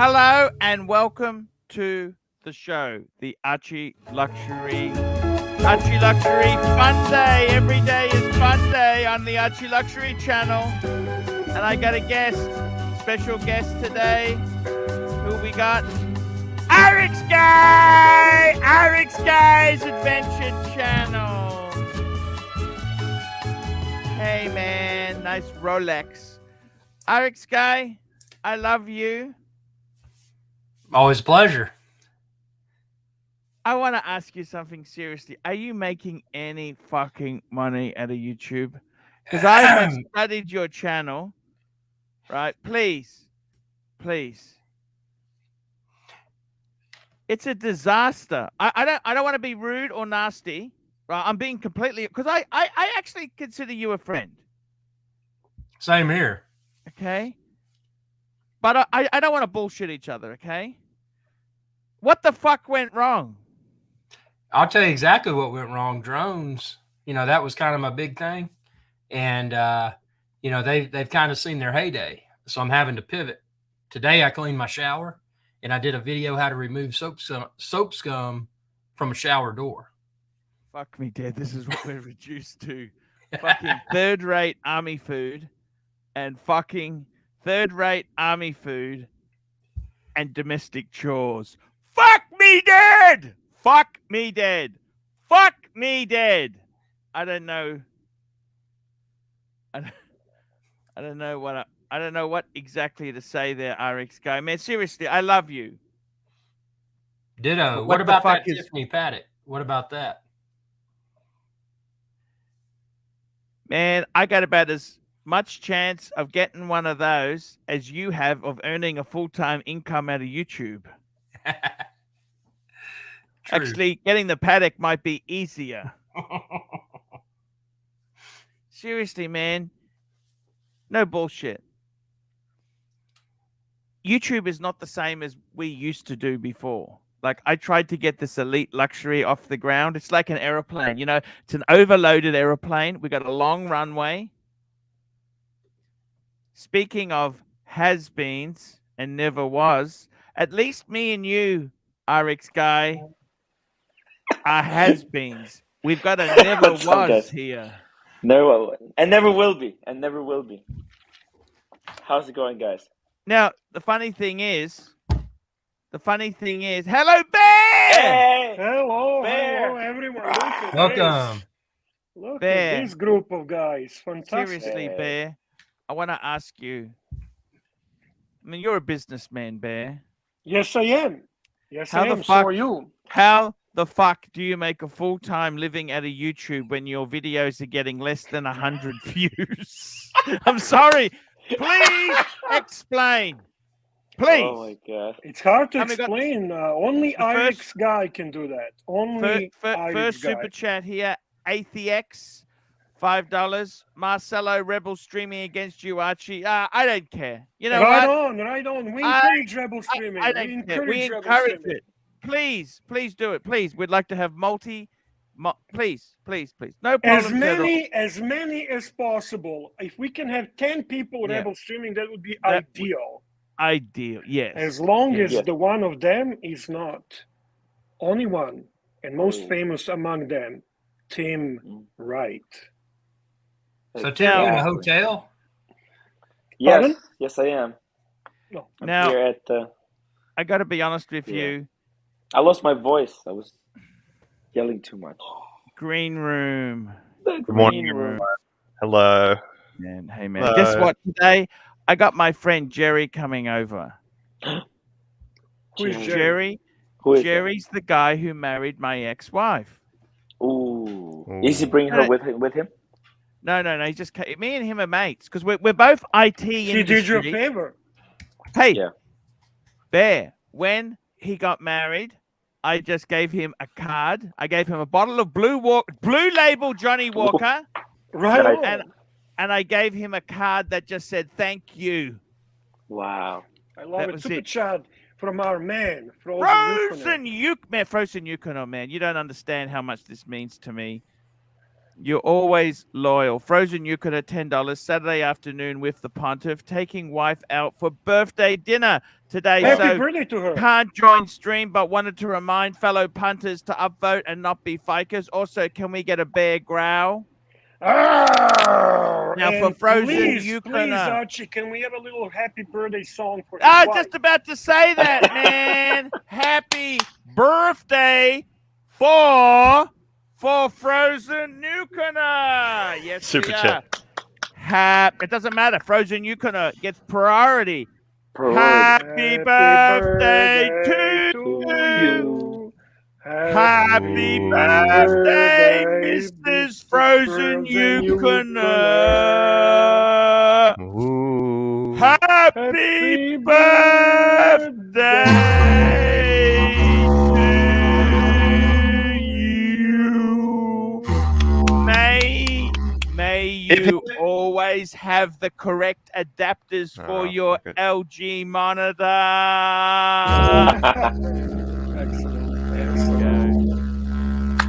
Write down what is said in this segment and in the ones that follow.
Hello and welcome to the show, the ArchieLuxury Funday. Every day is Funday on the ArchieLuxury channel. And I got a guest, special guest today. Who we got? Eric's Guy's Adventure Channel. Hey man, nice Rolex. Eric's Guy, I love you. Always a pleasure. I want to ask you something seriously. Are you making any fucking money out of YouTube? Because I have studied your channel, right? Please. It's a disaster. I don't want to be rude or nasty. Right? I'm being completely, because I actually consider you a friend. Same here. Okay. But I don't want to bullshit each other, okay? What the fuck went wrong? I'll tell you exactly what went wrong. Drones, that was kind of my big thing. And, they've kind of seen their heyday. So I'm having to pivot. Today I cleaned my shower and I did a video how to remove soap scum from a shower door. Fuck me, Dad. This is what we're reduced to. Fucking third-rate army food and fucking third-rate army food and domestic chores. Fuck me dead! Fuck me dead! Fuck me dead! I don't know. I don't know what exactly to say there, RX Guy. Man, seriously, I love you. Ditto. What about that Tiffany Paddock? What about that? Man, I got about as much chance of getting one of those as you have of earning a full-time income out of YouTube. Actually, getting the Paddock might be easier. Seriously, man. No bullshit. YouTube is not the same as we used to do before. Like, I tried to get this elite luxury off the ground. It's like an aeroplane. It's an overloaded aeroplane. We got a long runway. Speaking of has-beens and never was, at least me and you, RX Guy, are has-beens. We've got a never was here. No, and never will be. How's it going, guys? Now, the funny thing is, hello, Bear! Hey! Hello, Bear! hello, everyone. Welcome. Look Bear. at this group of guys. Fantastic. Seriously, Bear, I want to ask you. I mean, you're a businessman, Bear. Yes, I am. Yes, How I the am. fuck- So are you. How the fuck do you make a full-time living out of YouTube when your videos are getting less than 100 views? I'm sorry. Please explain. Please. Oh my god. It's hard to And we got explain. Only the first- Alex guy can do that. Only Alex First guy. super chat here. ATX, $5. Marcelo Rebel streaming against you, Archie. I don't care. You know Right what? on, right on. We I- encourage rebel streaming. I We don't care. We encourage rebel encourage streaming. it. Please do it. Please. We'd like to have please. No As problems at all. many as possible. If we can have 10 people Yeah. rebel streaming, that would be That would- ideal. Ideal. Yes. As long Yeah. as Yeah. the one of them is not only one and most Oh. famous among them, Tim Wright. So Tim, you in a Exactly. hotel? Yes, Pardon? yes, I am. No. I'm Now- here at the. I got to be honest with Yeah. you. I lost my voice. I was yelling too much. Green room. Good morning, Green room. Hello. Man, hey man. Guess Hello. what? Today I got my friend Jerry coming over. Who is Jerry? Jerry. Who is Jerry's the guy who married my ex-wife. that? Ooh. Is he bringing her Hey. with him? No. He just me and him are mates because we're both IT He did you a industry. favor. Hey, Yeah. Bear. When he got married, I just gave him a card. I gave him a bottle of Blue Label Johnny Walker, Right Right. on. and I gave him a card that just said "Thank you." Wow. I love That it. was Super it. chat from our man, Frozen Yukon, man. You don't understand how much this means to me. You're always loyal. Frozen Yukon at $10 Saturday afternoon with the Pontiff, taking wife out for birthday dinner today. Happy So birthday to her. can't join stream, but wanted to remind fellow punters to upvote and not be fikers. Also, can we get a bear growl? Arr! Now for And Frozen please, Yukon. please, Archie, can we have a little happy birthday song for his I was wife? just about to say that, man. Happy birthday for Frozen Yukoner. Yes, Super we chat. are. It doesn't matter. Frozen Yukoner gets priority. Priority. Happy birthday to you. you. Happy birthday, Mrs. Frozen Yukoner. Ooh. Happy birthday to you. May you always have the correct adapters for Oh, your good. LG monitor.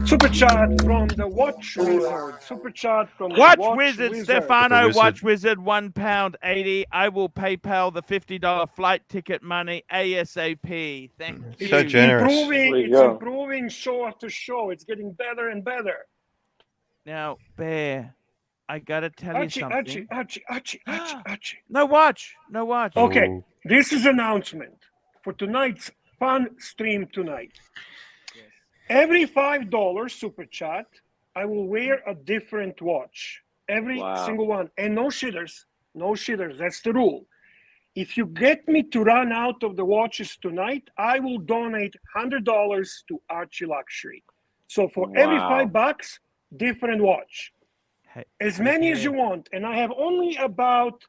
Super chat from the Watch Wizard. Super chat from the Watch Watch Wizard, Wizard. Stefano, The Wizard. Watch Wizard, £1.80. I will PayPal the $50 flight ticket money ASAP. Thank you. So generous. Improving, There you it's go. improving show after show. It's getting better and better. Now, Bear, I gotta tell you Archie, something. Archie. No watch. Okay, Ooh. this is announcement for tonight's fun stream tonight. Every $5 super chat, I will wear a different watch. Every Wow. single one. And no shitters. No shitters. That's the rule. If you get me to run out of the watches tonight, I will donate $100 to ArchieLuxury. So for every Wow. $5, different watch. Hey, As many as okay. you want. And I have only about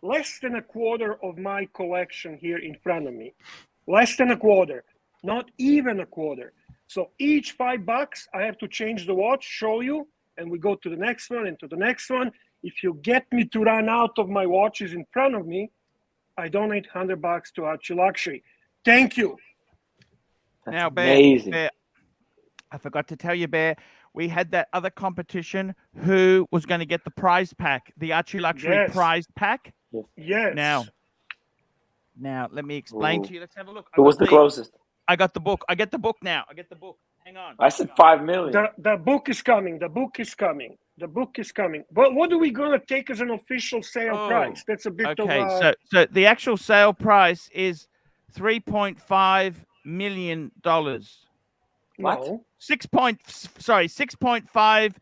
less than a quarter of my collection here in front of me. Less than a quarter. Not even a quarter. So each $5, I have to change the watch, show you, and we go to the next one and to the next one. If you get me to run out of my watches in front of me, I donate $100 to ArchieLuxury. Thank you. That's Now, Bear, amazing. Bear, I forgot to tell you, Bear, we had that other competition. Who was going to get the prize pack, the ArchieLuxury Yes. prize pack? Yes. Now, let me explain Ooh. to you. Let's have a look. Who was the closest? I got the book. I get the book now. I get the book. Hang on. I said 5 million. The book is coming. The book is coming. The book is coming. But what are we going to take as an official sale Oh, price? That's a bit Okay, of so the actual sale price is $3.5 million. What? no. 6.5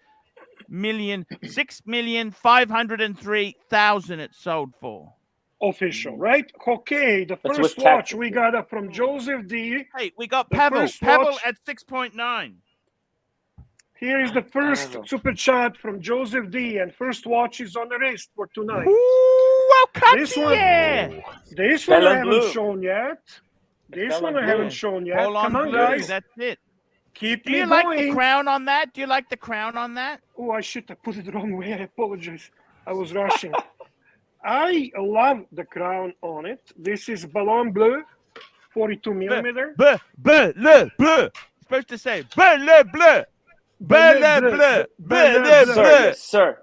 million, 6,503,000 it sold for. Official, right? Okay, the That's first with watch taxes, we yeah. got from Joseph D. Hey, we got The Pavel. first Pavel watch- at 6.9. Here is the first Pavel. super chat from Joseph D. And first watch is on the wrist for tonight. Ooh, This one- Cartier. This one I Belle haven't Bleu. shown yet. This Belle one I Bleu. haven't shown yet. Hold on, Come on, blue. guys. That's it. Keep Do me you like the going. crown on that? Do you like the crown on that? Oh, I should have put it the wrong way. I apologize. I was rushing. I love the crown on it. This is Ballon Bleu, 42 millimeter. Bleu, le, bleu. Supposed to say bleu, le, bleu. Bleu, le, bleu. Bleu, le, Sir, bleu. yes, sir.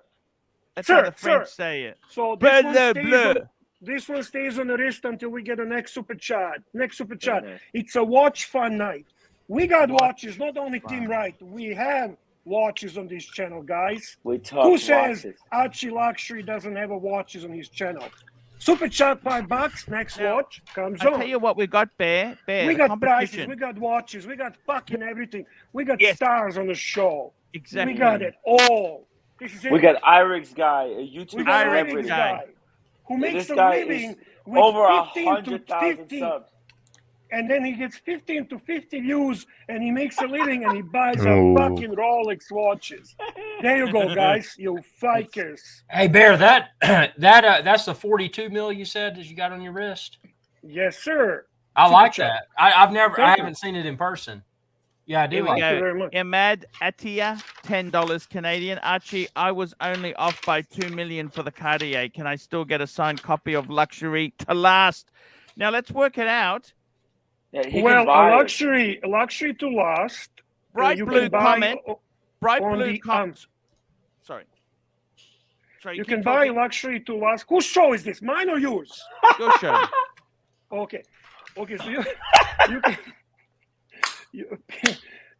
That's Sir, how the French sir. say it. So Bleu, this one, le, stays bleu. on, this one stays on the wrist until we get the next super chat. Next super chat. nice. It's a watch fun night. We got Watch watches, not only Team fun. Right. We have watches on this channel, guys. We talk Who says watches. ArchieLuxury doesn't have a watches on his channel? Super chat $5. Next Now, watch comes I'll on. tell you what we got, Bear. We the got prices, competition. we got watches, we got fucking everything. We got Yes. stars on the show. Exactly. We got it all. This is it. We got Irix guy, a We YouTube got Irix celebrity. guy. who Yeah, makes this a guy living is with over 15 to 100,000 50, subs. and then he gets 15 to 50 views, and he makes a living, and he buys a Ooh. fucking Rolex watches. There you go, guys, you fakers. Hey, Bear, that's the 42 mil you said that you got on your wrist. Yes, sir. I Super like chat. that. I Thank you. haven't seen it in person. Yeah, I do. Here we like Thank it. you go. very much. Imad Atia, $10 Canadian. Archie, I was only off by 2 million for the Cartier. Can I still get a signed copy of Luxury to last? Now let's work it out. Yeah, he Well, can buy a it. luxury to last. Bright you blue can buy, comment. Bright on blue the, comment. Sorry. Sorry. You keep can buy talking. luxury to last. Whose show is this? Mine or yours? Your show. Okay. Okay, so you can you,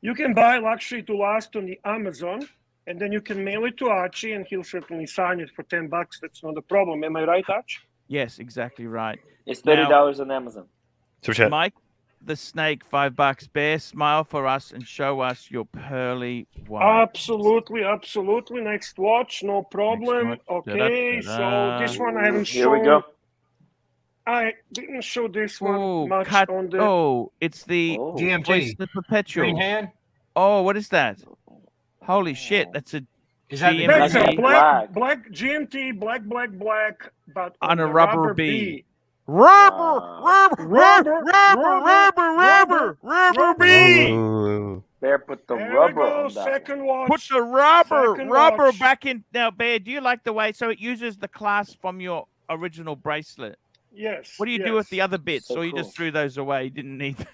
you can buy luxury to last on the Amazon, and then you can mail it to Archie, and he'll certainly sign it for $10. That's not a problem. Am I right, Archie? Yes, exactly right. It's Now- $30 on Amazon. Super chat. Mike the Snake, $5. Bear, smile for us and show us your pearly white. Absolutely, absolutely. Next watch, no problem. watch. Okay, so Da-da-da-da. this one I haven't Here shown. we go. I didn't show this one Oh, much cut. on the. Oh, it's the Oh. GMT. Oyster Perpetual. Green hand. Oh, what is that? Holy shit, that's a Is that the GMT. That's a Black. black GMT, black, but On a the rubber bee. Wow. Rubber bee. Ooh. Bear put the There we rubber go. on that. Second watch. Put the rubber Second rubber watch. back in. Now, Bear, do you like the way? So it uses the clasp from your original bracelet. Yes. What do you do with the other bits? So or you cool. just threw those away? You didn't need them?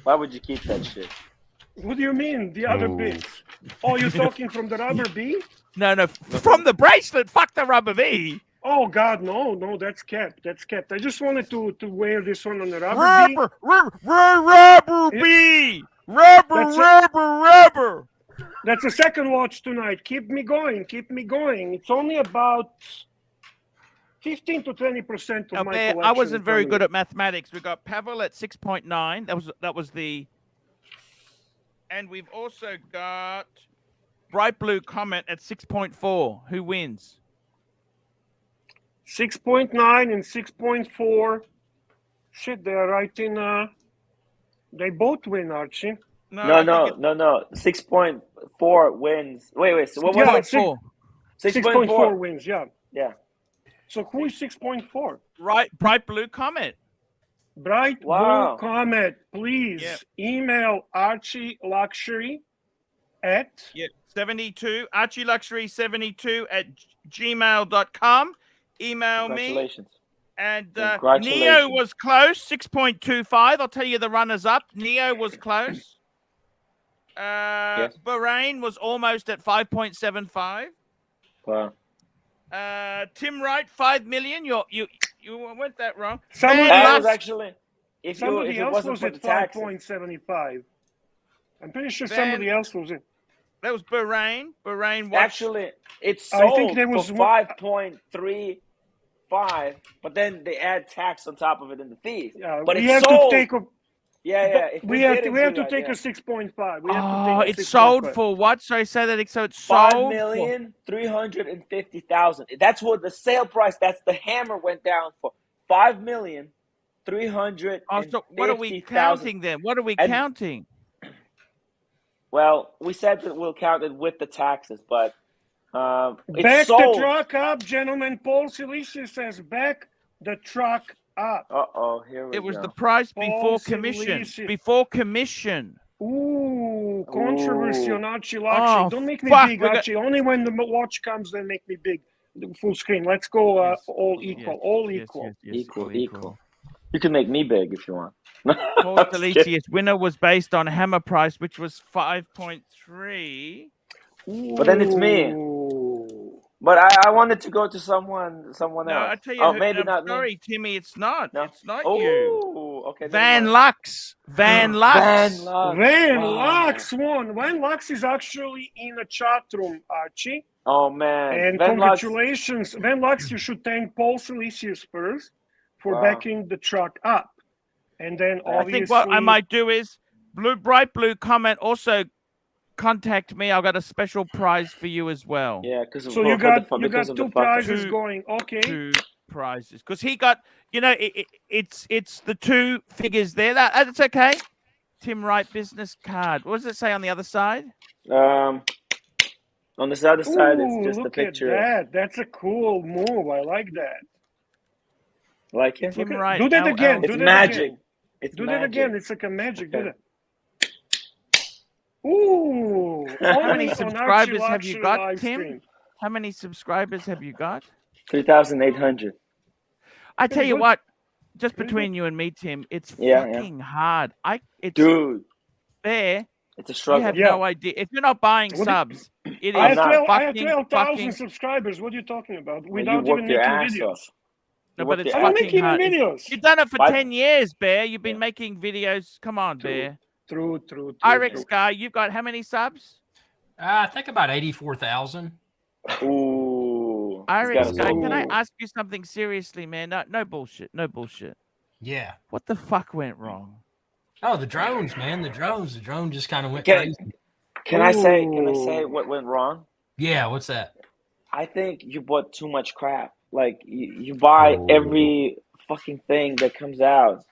Why would you keep that shit? What do you mean, the other Ooh. bits? Oh, you're talking from the rubber bee? No, from the bracelet. Fuck the rubber bee. Oh God, no, that's kept. That's kept. I just wanted to wear this one on the rubber bee. Rubber bee. That's it. Rubber. That's the second watch tonight. Keep me going. Keep me going. It's only about 15 to 20% of Now, my Bear, collection. I wasn't very from good you. at mathematics. We got Pavel at 6.9. That was the. And we've also got Bright Blue Comet at 6.4. Who wins? 6.9 and 6.4. Shit, they are right in. They both win, Archie. No. 6.4 wins. Wait. So what Yeah, was it? 6.4 wins. Yeah. Yeah. So who is 6.4? Right, Bright Blue Comet. Bright Wow. Blue Comet, please Yeah. email ArchieLuxury at 72 ArchieLuxury72 at gmail.com. Email me. Congratulations. And Congratulations. Neo was close, 6.25. I'll tell you the runners up. Neo was close. Yes. Bahrain was almost at 5.75. Wow. Tim Wright, 5 million. You went that wrong. Somebody Van That Lux- was actually if somebody it else wasn't was for at the taxes. 5.75. I'm pretty sure Van- somebody else was in. That was Bahrain. Bahrain watched. Actually, it's I sold think there was for one- 5.35, but then they add tax on top of it in the fees. Yeah, But we it's have sold. to take a. Yeah. If We have didn't to do that, take yeah. a 6.5. We have to Oh, take a it's sold 6.5. for what? Sorry, say that. So it's sold for 5,350,000. That's what the sale price. That's the hammer went down for 5,350,000. Oh, so what are we counting then? What are we And- counting? Well, we said that we'll count it with the taxes, but It's Back sold. the truck up, gentlemen. Paul Silesius says back the truck up. Uh-oh, here we go. It was the price before Paul commission. Silesius. Before commission. Ooh, controversy Ooh. on ArchieLuxury. Oh, Don't make me fuck, big, we got- Archie. Only when the watch comes, then make me big. Full screen. Let's go Yes. all equal. Yes, All yes, equal. yes, Equal. You can make me big if you want. Paul I'm just kidding. Silesius winner was based on hammer price, which was 5.3. But then it's me. Ooh. But I wanted to go to someone No, else. I tell you, Oh, who- maybe I'm not sorry, me. Timmy, it's not. No. It's not Oh, you. okay. never Van mind. Lux. Van Lux. Van Lux. Van Wow. Lux won. Van Lux is actually in a chat room, Archie. Oh man. And Van Lux. congratulations, Van Lux. You should thank Paul Silesius first for Wow. backing the truck up. And then I I obviously, think what I might do is bright blue comment. Also, contact me. I've got a special prize for you as well. Yeah, because so you got because of the two fuck. prizes Two- going. Okay. 2 prizes because he got. You know, it's the 2 figures there. That's okay. Tim Wright business card. What does it say on the other side? On this other side, Ooh, it's just a look picture. at that. That's a cool move. I like that. Like it? Tim Okay, Wright. do that LL. again. It's Do that magic. again. It's Do magic. that again. It's like a magic. Okay. Do that. Ooh. How many only on subscribers have you ArchieLuxury got, live Tim? stream. How many subscribers have you got? 3,800. I tell Very you good. what, just Very between you and me, Tim, it's Yeah, yeah. fucking hard. It's Dude, there. it's a You struggle. have Yeah. no idea. If you're not buying What do- subs, it I is have, not. I have fucking 12,000 subscribers. What are you talking about? Well, Without you even worked your making ass videos. off. No, You but worked it's your I don't ass make fucking even hard. videos. You've done it for Five- 10 years, Bear. You've been Yeah. making videos. Come on, True. Bear. True. Irex guy, you've got how many subs? I think about 84,000. Ooh. he's Irex got a guy, soul. can I Ooh. ask you something seriously, man? No bullshit. No bullshit. Yeah. What the fuck went wrong? Oh, the drones, man. The drone just kind of went Okay. crazy. Can I say Ooh. what went wrong? Yeah, what's that? I think you bought too much crap. Like you buy every fucking thing that comes out.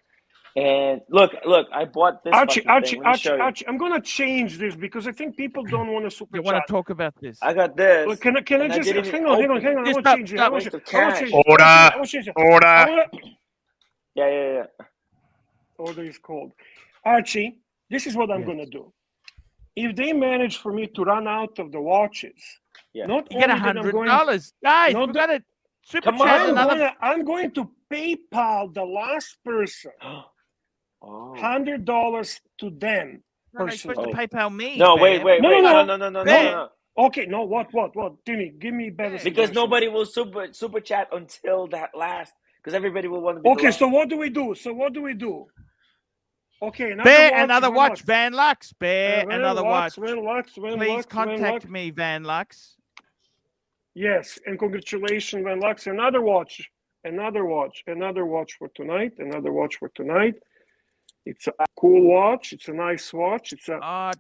And look, I bought this Archie, fucking thing. Let me show you. I'm gonna change this because I think people don't want to super You want chat. to talk about this? I got this. Look, can I and just didn't even hang on? open I Just want to change it. stop. I want Waste to of change it. I cash. want to change it. Order. Yeah. Order is called. Archie, this is what I'm Yes. gonna do. If they manage for me to run out of the watches, Yeah. not You get only that I'm going, $100, guys. No, We got to super Come chat on. another. I'm going to PayPal the last person Oh. $100 to them. No, you're supposed to Oh. PayPal me. No, Bear. wait. No. No. Bear. Okay, no, what? Timmy, give me better. Yeah. Because suggestion. nobody will super chat until that last. Because everybody will want to be the Okay, last. so what do we do? Okay, Another watch. Van Lux. Bear, Van another watch. Lux, Please contact me, Van Lux. Yes, and congratulations, Van Lux. Another watch for tonight. It's a cool watch. It's a nice watch. It's a Oh,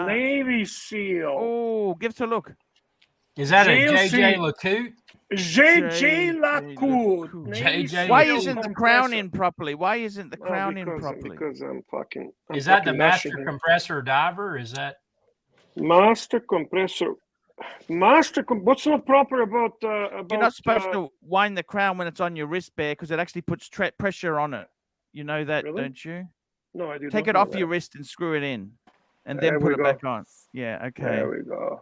Navy SEAL. Oh, give us a look. Is that a JLC. JJ LeCoute? JJ Lacoute. Lacoute. Navy JJ SEAL Why Steel isn't the compressor. crown in properly? Why isn't the Oh, crown in properly? Because I'm fucking. Is that the fucking master rushing him. compressor diver? Is that? Master compressor? What's not proper about? You're not supposed to wind the crown when it's on your wrist, Bear, because it actually puts pressure on it. You know that, Really? don't you? No, I do. Take not it know off that. your wrist and screw it in, and There then we put it go. back on. Yeah, okay. There we go.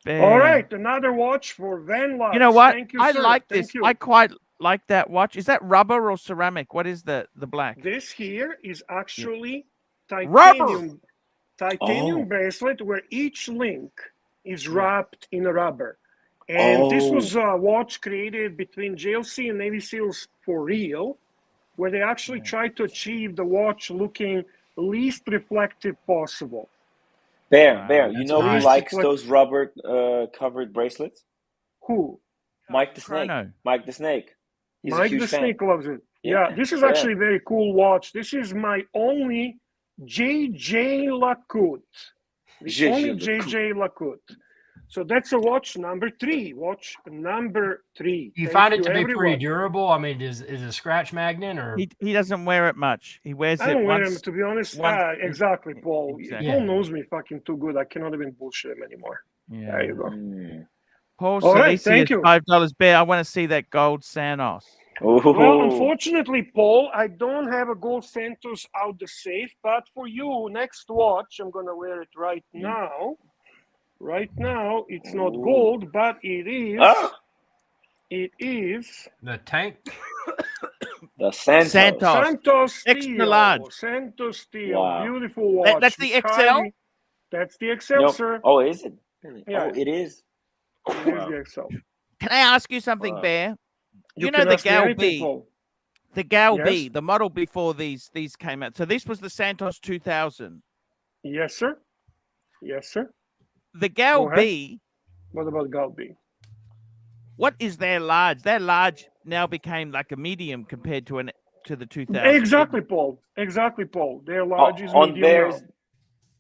Bear. All right, another watch for Van Lux. You know what? Thank you, I sir. like Thank this. you. I quite like that watch. Is that rubber or ceramic? What is the black? This here is actually Rubber. titanium bracelet where each link is wrapped in a rubber. And this was a watch created between JLC and Navy SEALs for real, where they actually tried to achieve the watch looking least reflective possible. Bear, That's you know who nice. likes those rubber covered bracelets? Who? Mike the Snake. Chrono. Mike the Snake. He's a Mike huge the fan. Snake loves it. Yeah, Yeah, this is yeah. actually a very cool watch. This is my only JJ Lacoute. The JJ only Lacoute. JJ Lacoute. So that's a watch number 3. Watch number 3. You Thank find it you, to be pretty everyone. durable? I mean, is it a scratch magnet or? He doesn't wear it much. He wears I it don't wear once. him, to be honest. once- Exactly, Paul. Exactly. Paul knows me fucking too good. I cannot even bullshit him anymore. Yeah. There you go. Paul All right, Salisi thank is you. $5 bear. I want to see that gold Santos. Well, unfortunately, Paul, I don't have a gold Santos out the safe, but for you, next watch, I'm gonna wear it right now. Right now, it's not gold, but it is. It is The tank. The Santos. Santos Extra large. Steel. Santos Steel. Wow. Beautiful watch. That's the It's XL? highly- That's the XL, No. sir. Oh, is it? Really? Yeah. Oh, it is. It is the XL. Can I ask you something, Wow. Bear? You know can the ask me Gal anything, B. Paul. The Gal Yes. B, the model before these came out. So this was the Santos 2000. Yes, sir. Yes, sir. The Gal Go ahead. B, What about Galbi? what is their large? Their large now became like a medium compared to the 2000. Exactly, Paul. Exactly, Paul. Their large is on medium Bear's now.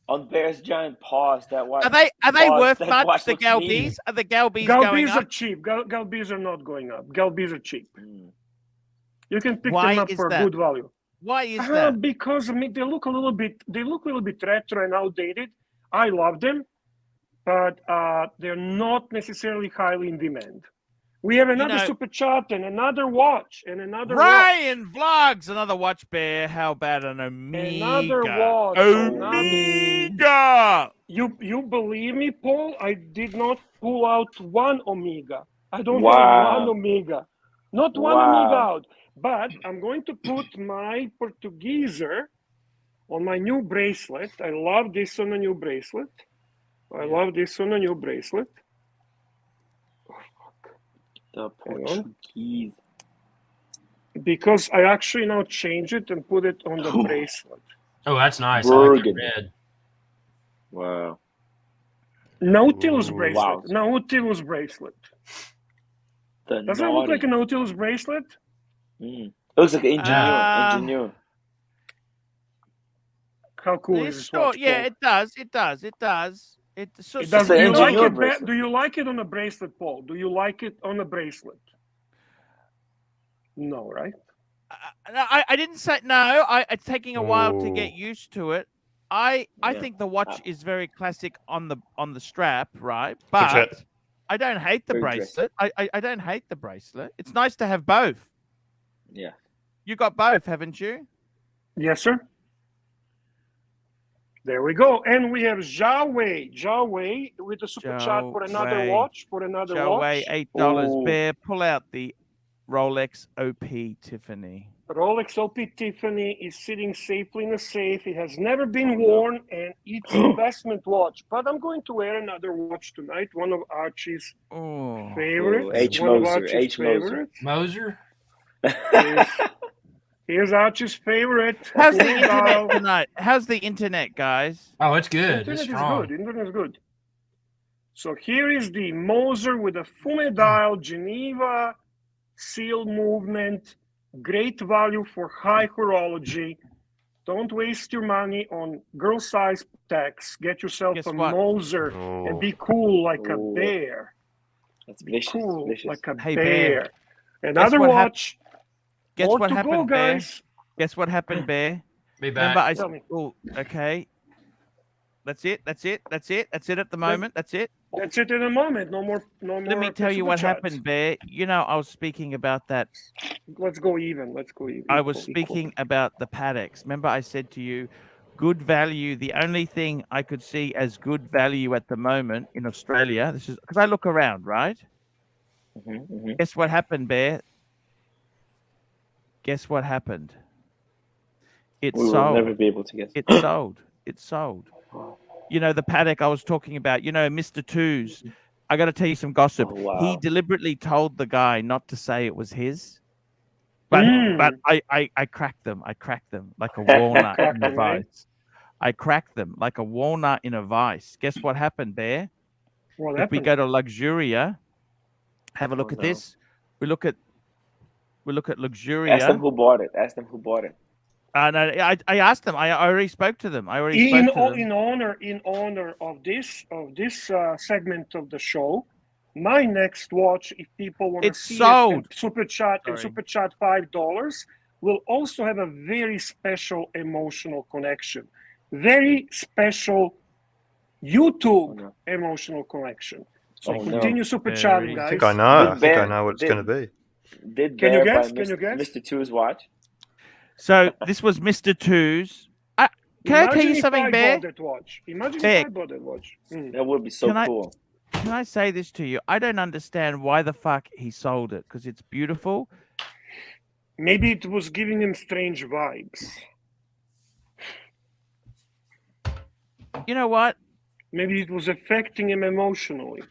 on Bear's giant paws. That watch. Are they paws, worth that much? watch The looks Gal medium. Bs? Are the Gal Bs going Galbis up? are cheap. Galbis are not going up. Galbis are cheap. Mm. You can pick Why them up is for a that? good value. Why is that? Because I mean, they look a little bit retro and outdated. I love them, but they're not necessarily highly in demand. We have another super chat and another watch and another Ryan Vlogs, another watch, Bear. How about an Omega? Another watch. Omega. You believe me, Paul? I did not pull out one Omega. I don't Wow. have one Omega. Not one Wow. Omega out. But I'm going to put my Portugieser on my new bracelet. I love this on a new bracelet. I love this on a new bracelet. The Portuguese. Because I actually now change it and put it on the bracelet. Oh, that's nice. I like the red. Wow. Nautilus bracelet. Wow. Nautilus bracelet. Doesn't it look like a Nautilus bracelet? It looks like an engineer. How cool is this watch? Yeah, it does. It does. It does. It does. Do you like it on a bracelet, Paul? Do you like it on a bracelet? No, right? I didn't say no. It's taking a while to get used to it. I think the watch is very classic on the strap, right? But I don't hate the bracelet. I don't hate the bracelet. It's nice to have both. Yeah. You got both, haven't you? Yes, sir. There we go. And we have Zhao Wei with the super chat for another watch. Zhao Wei, $8. Bear, pull out the Rolex OP Tiffany. Rolex OP Tiffany is sitting safely in a safe. It has never been worn, and it's an investment watch. But I'm going to wear another watch tonight. One of Archie's favorites. Moser. Here's Archie's favorite. How's the internet tonight? How's the internet, guys? Oh, it's good. Internet is good. So here is the Moser with a Fume dial, Geneva seal movement. Great value for high horology. Don't waste your money on girl size tags. Get yourself a Moser and be cool like a bear. That's vicious. Cool like a Hey, bear. Another watch. Guess what happened, Bear? Guys. Guess what happened, Bear? Be back. Okay. That's it at the moment. That's it. That's it in a moment. No more. Let me tell you what happened, Bear. You know, I was speaking about that. Let's go even. I was speaking about the paddocks. Remember, I said to you, good value. The only thing I could see as good value at the moment in Australia. This is because I look around, right? Guess what happened, Bear? Guess what happened? We will never be able to guess. It sold. You know, the paddock I was talking about, you know, Mr. Twos. I got to tell you some gossip. Oh, wow. He deliberately told the guy not to say it was his. But I cracked them. I cracked them like a walnut in a vice. I cracked them like a walnut in a vice. Guess what happened, Bear? If we go to Luxuria, have a look at this. We look at Luxuria. Ask them who bought it. No, I asked them. I already spoke to them. In honor of this segment of the show, my next watch, if people want to see it, super chat $5, will also have a very special emotional connection. Very special YouTube emotional collection. So Oh, no. continue super chatting, I guys. I think I know. Did I think I Bear- know what it's did- going to be. Did Can you Bear guess? by Can you guess? Mr. Two's watch? So this was Mr. Two's. Can I tell you something, Bear? Bought that watch. Imagine Bear. if I bought that watch. That would be so Can I- cool. Can I say this to you? I don't understand why the fuck he sold it, because it's beautiful. Maybe it was giving him strange vibes. You know what? Maybe it was affecting him emotionally.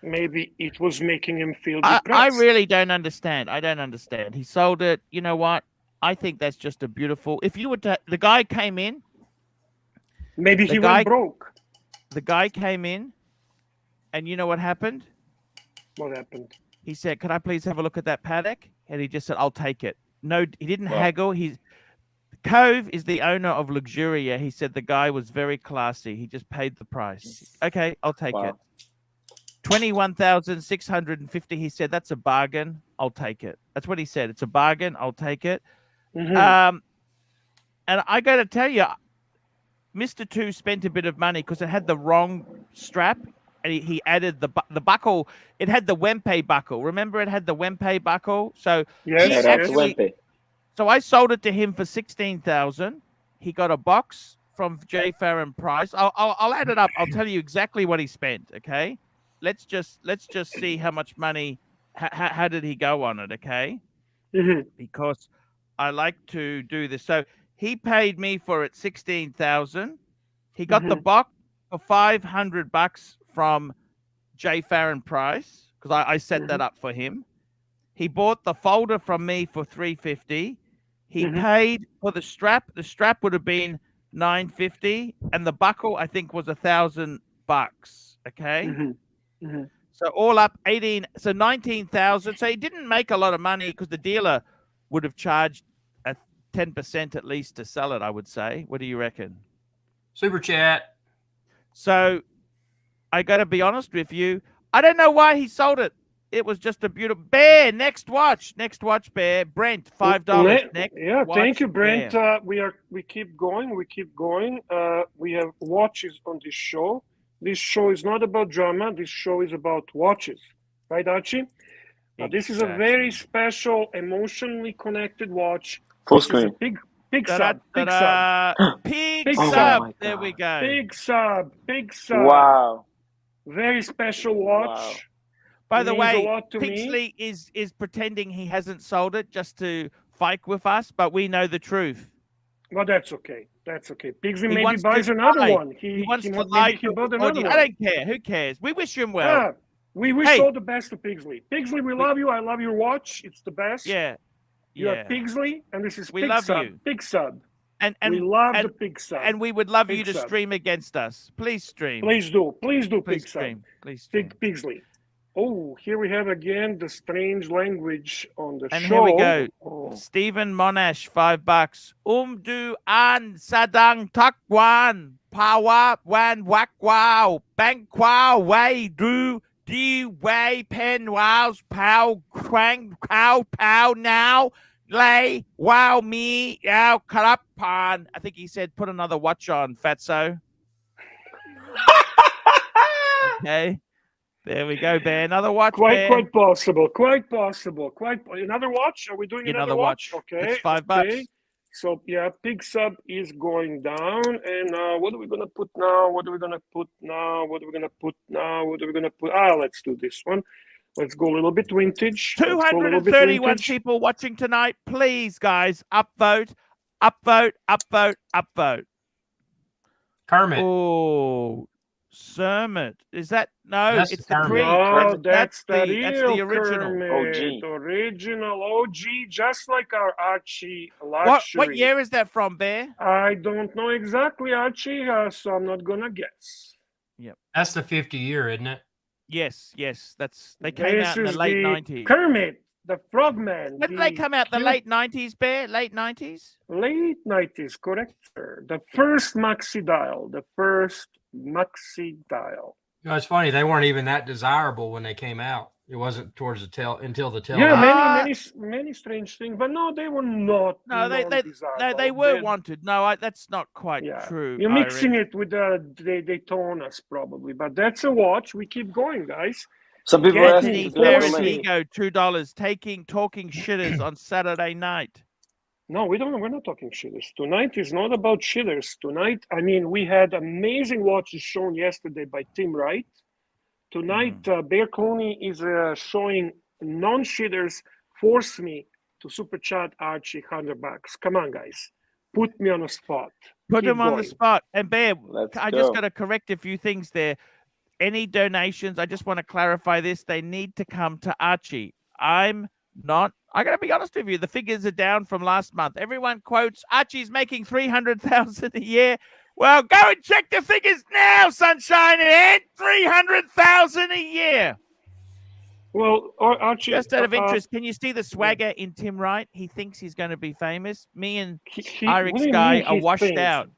Maybe it was making him feel I depressed. really don't understand. I don't understand. He sold it. You know what? I think that's just a beautiful. If you were to, the guy came in. Maybe the he guy- went broke. The guy came in, and you know what happened? What happened? He said, "Can I please have a look at that paddock?" And he just said, "I'll take it." No, he didn't Wow. haggle. Cove is the owner of Luxuria. He said the guy was very classy. He just paid the price. Okay, I'll take Wow. it. 21,650. He said that's a bargain. I'll take it. That's what he said. It's a bargain. I'll take it. Mhm. And I got to tell you, Mr. Two spent a bit of money because it had the wrong strap, and he added the buckle. It had the Wempe buckle. Remember, it had the Wempe buckle. So Yes, he Shout out yes. to actually- Wempe. So I sold it to him for 16,000. He got a box from J. Farron Price. I'll add it up. I'll tell you exactly what he spent. Okay, let's just see how much money. How did he go on it? Okay, Mhm. because I like to do this. So he paid me for it 16,000. He got the box for $500 from J. Farron Price because I set that up for him. He bought the folder from me for $350. He paid for the strap. The strap would have been $950, and the buckle I think was $1,000. Okay, Mhm. Mhm. so all up 18. So 19,000. So he didn't make a lot of money because the dealer would have charged a 10% at least to sell it. I would say. What do you reckon? Super chat. So I got to be honest with you. I don't know why he sold it. It was just a beautiful Bear. Next watch, Bear. Brent, $5. Next, Yeah, watch, thank you, Brent. Bear. We keep going. We have watches on this show. This show is not about drama. This show is about watches, right, Archie? Now, this is a very Exactly. special, emotionally connected watch. Full This is a screen. big sub. Da-da-da-da. Pig Big sub. sub. my There we go. Big sub. Wow. Very special watch. Wow. By the Means a way, lot to me. Pixley is pretending he hasn't sold it just to fight with us, but we know the truth. Well, that's okay. That's okay. Pigsley He maybe wants buys to another lie. one. He wants to maybe lie he to bought the another audience. one. I don't care. Who cares? We wish him well. Yeah. We wish Hey. all the best to Pigsley. Pigsley, we love you. I love your watch. It's the best. Yeah. You are Yeah. Pigsley, and this is We Pig love Sub. you. Pig Sub. And We love and, the Pig Sub. and we would love Big you to sub. stream against us. Please stream. Please do. Please do, Please Pig Sub. stream. Please stream. Pigsley. Oh, here we have again the strange language on the And show. here we go. Oh. Stephen Monash, $5. Du an sadang takwan pawa wan wak wow bank wow way do di way pen wows pow quang cow pow now lay wow me yow karap pan. I think he said put another watch on, Fatso. Okay. There we go, Bear. Another watch, Bear. Quite possible. Another watch? Are we doing another watch? Okay. It's $5. So yeah, Pig Sub is going down, and what are we gonna put now? Let's do this one. Let's go a little bit vintage. 231 people watching tonight. Please, guys, upvote. Kermit. Oh, Sermon. Is that no? That's it's the Kermit. Creed. No, That's the the real original. Kermit. Original OG, just like our Archie What Luxury. year is that from, Bear? I don't know exactly, Archie, so I'm not gonna guess. That's the 50-year, isn't it? Yes. They came out in the late 90s. Kermit, the Frogman. When did they come out? The cute- late 90s, Bear? Late 90s? Late 90s, correct, sir. The first maxi dial. You know, it's funny. They weren't even that desirable when they came out. It wasn't towards the tail until the tail. Yeah, end. many strange things, but no, they were not. No, they non-desirable. were They're- wanted. No, that's not quite Yeah, true. you're mixing Irex. it with the Daytonas probably, but that's a watch. We keep going, guys. Some people are asking Anthony to build a Ferris link. Ego, $2. Talking shitters on Saturday night. No, we don't. We're not talking shitters. Tonight is not about shitters. Tonight, I mean, we had amazing watches shown yesterday by Tim Wright. Tonight, Bear Clooney is showing non-shitters. Force me to super chat Archie $100. Come on, guys, put me on a spot. Put Keep him on the going. spot. And Bear, Let's I go. just got to correct a few things there. Any donations, I just want to clarify this. They need to come to Archie. I got to be honest with you. The figures are down from last month. Everyone quotes Archie's making $300,000 a year. Well, go and check the figures now, Sunshine and 300,000 a year. Well, Archie, Just out of interest, can you see the swagger in Tim Wright? He thinks he's going to be famous. Me and Irex Guy are washed out.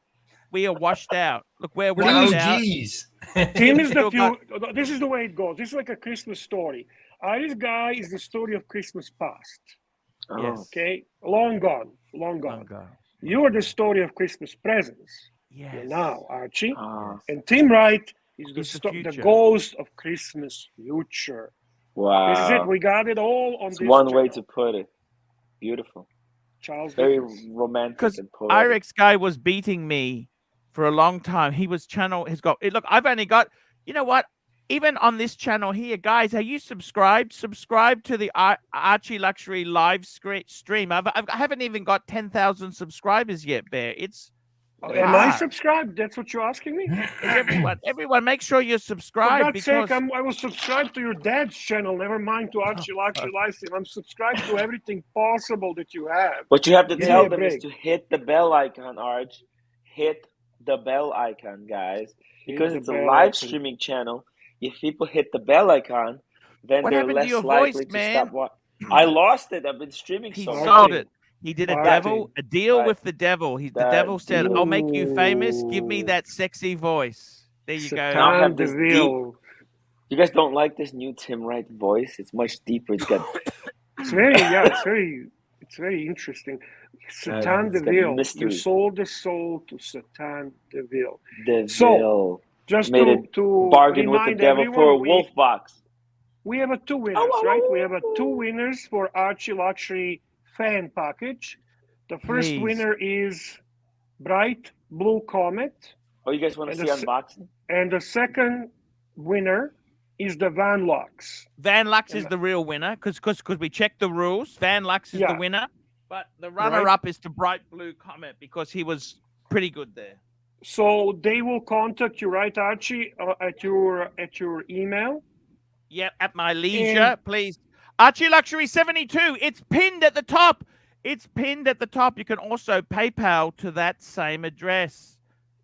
We are washed out. Look, we're We're washed the out. OGs. Tim is the Still got- few. This is the way it goes. This is like a Christmas story. Iris Guy is the story of Christmas past. Oh. Yes. Okay, long gone, long gone. Long gone. You are the story of Christmas presents. Yes. You're now, Archie. Ah, And Tim Wright is He's the the future. ghost of Christmas future. wow. This is it. We got it all on It's this one way channel. to put it. Beautiful. Charles Very Dickens. romantic Because and poetic. Irex Guy was beating me for a long time. He was look, I've only got, you know what? Even on this channel here, guys, are you subscribed? Subscribe to the ArchieLuxury live stream. I haven't even got 10,000 subscribers yet, Bear. It's Am I hard. subscribed? That's what you're asking me? Everyone, make sure you're For subscribed God's because sake, I was subscribed to your dad's channel. Never mind to ArchieLuxury live stream. I'm subscribed to everything possible that you have. What you have to Give tell me a them is break. to hit the bell icon, Arch. Hit the bell icon, guys. Because Hit the it's a bell live icon. streaming channel. If people hit the bell icon, then What they're happened to less your likely voice, to man? stop watching. I lost it. I've been streaming he so much. sold it. He did a Archie. deal Right. with the devil. The That devil said, deal. "I'll make you famous. Give me that sexy voice." There you Now I go. have Satan this Deville. You guys don't like this new Tim Wright voice? It's much deeper. It's got It's very interesting. Satan it's got Deville. mystery. You sold the soul to Satan Deville. the So, veil. Just Made to Bargain with the remind devil everyone, for a wolf box. we have two winners, Oh, right? We have two winners for ArchieLuxury fan package. The first Please. winner is Bright Blue Comet, Oh, you guys want to And see the unboxing? and the second winner is the Van Lux. Van Lux is the real winner because we checked the rules. Van Lux is Yeah. the winner, but the runner-up is to Bright Blue Comet because he was pretty good there. So they will contact you, right, Archie, at your email. Yep, at my leisure, please. ArchieLuxury 72. It's pinned at the top. It's pinned at the top. You can also PayPal to that same address.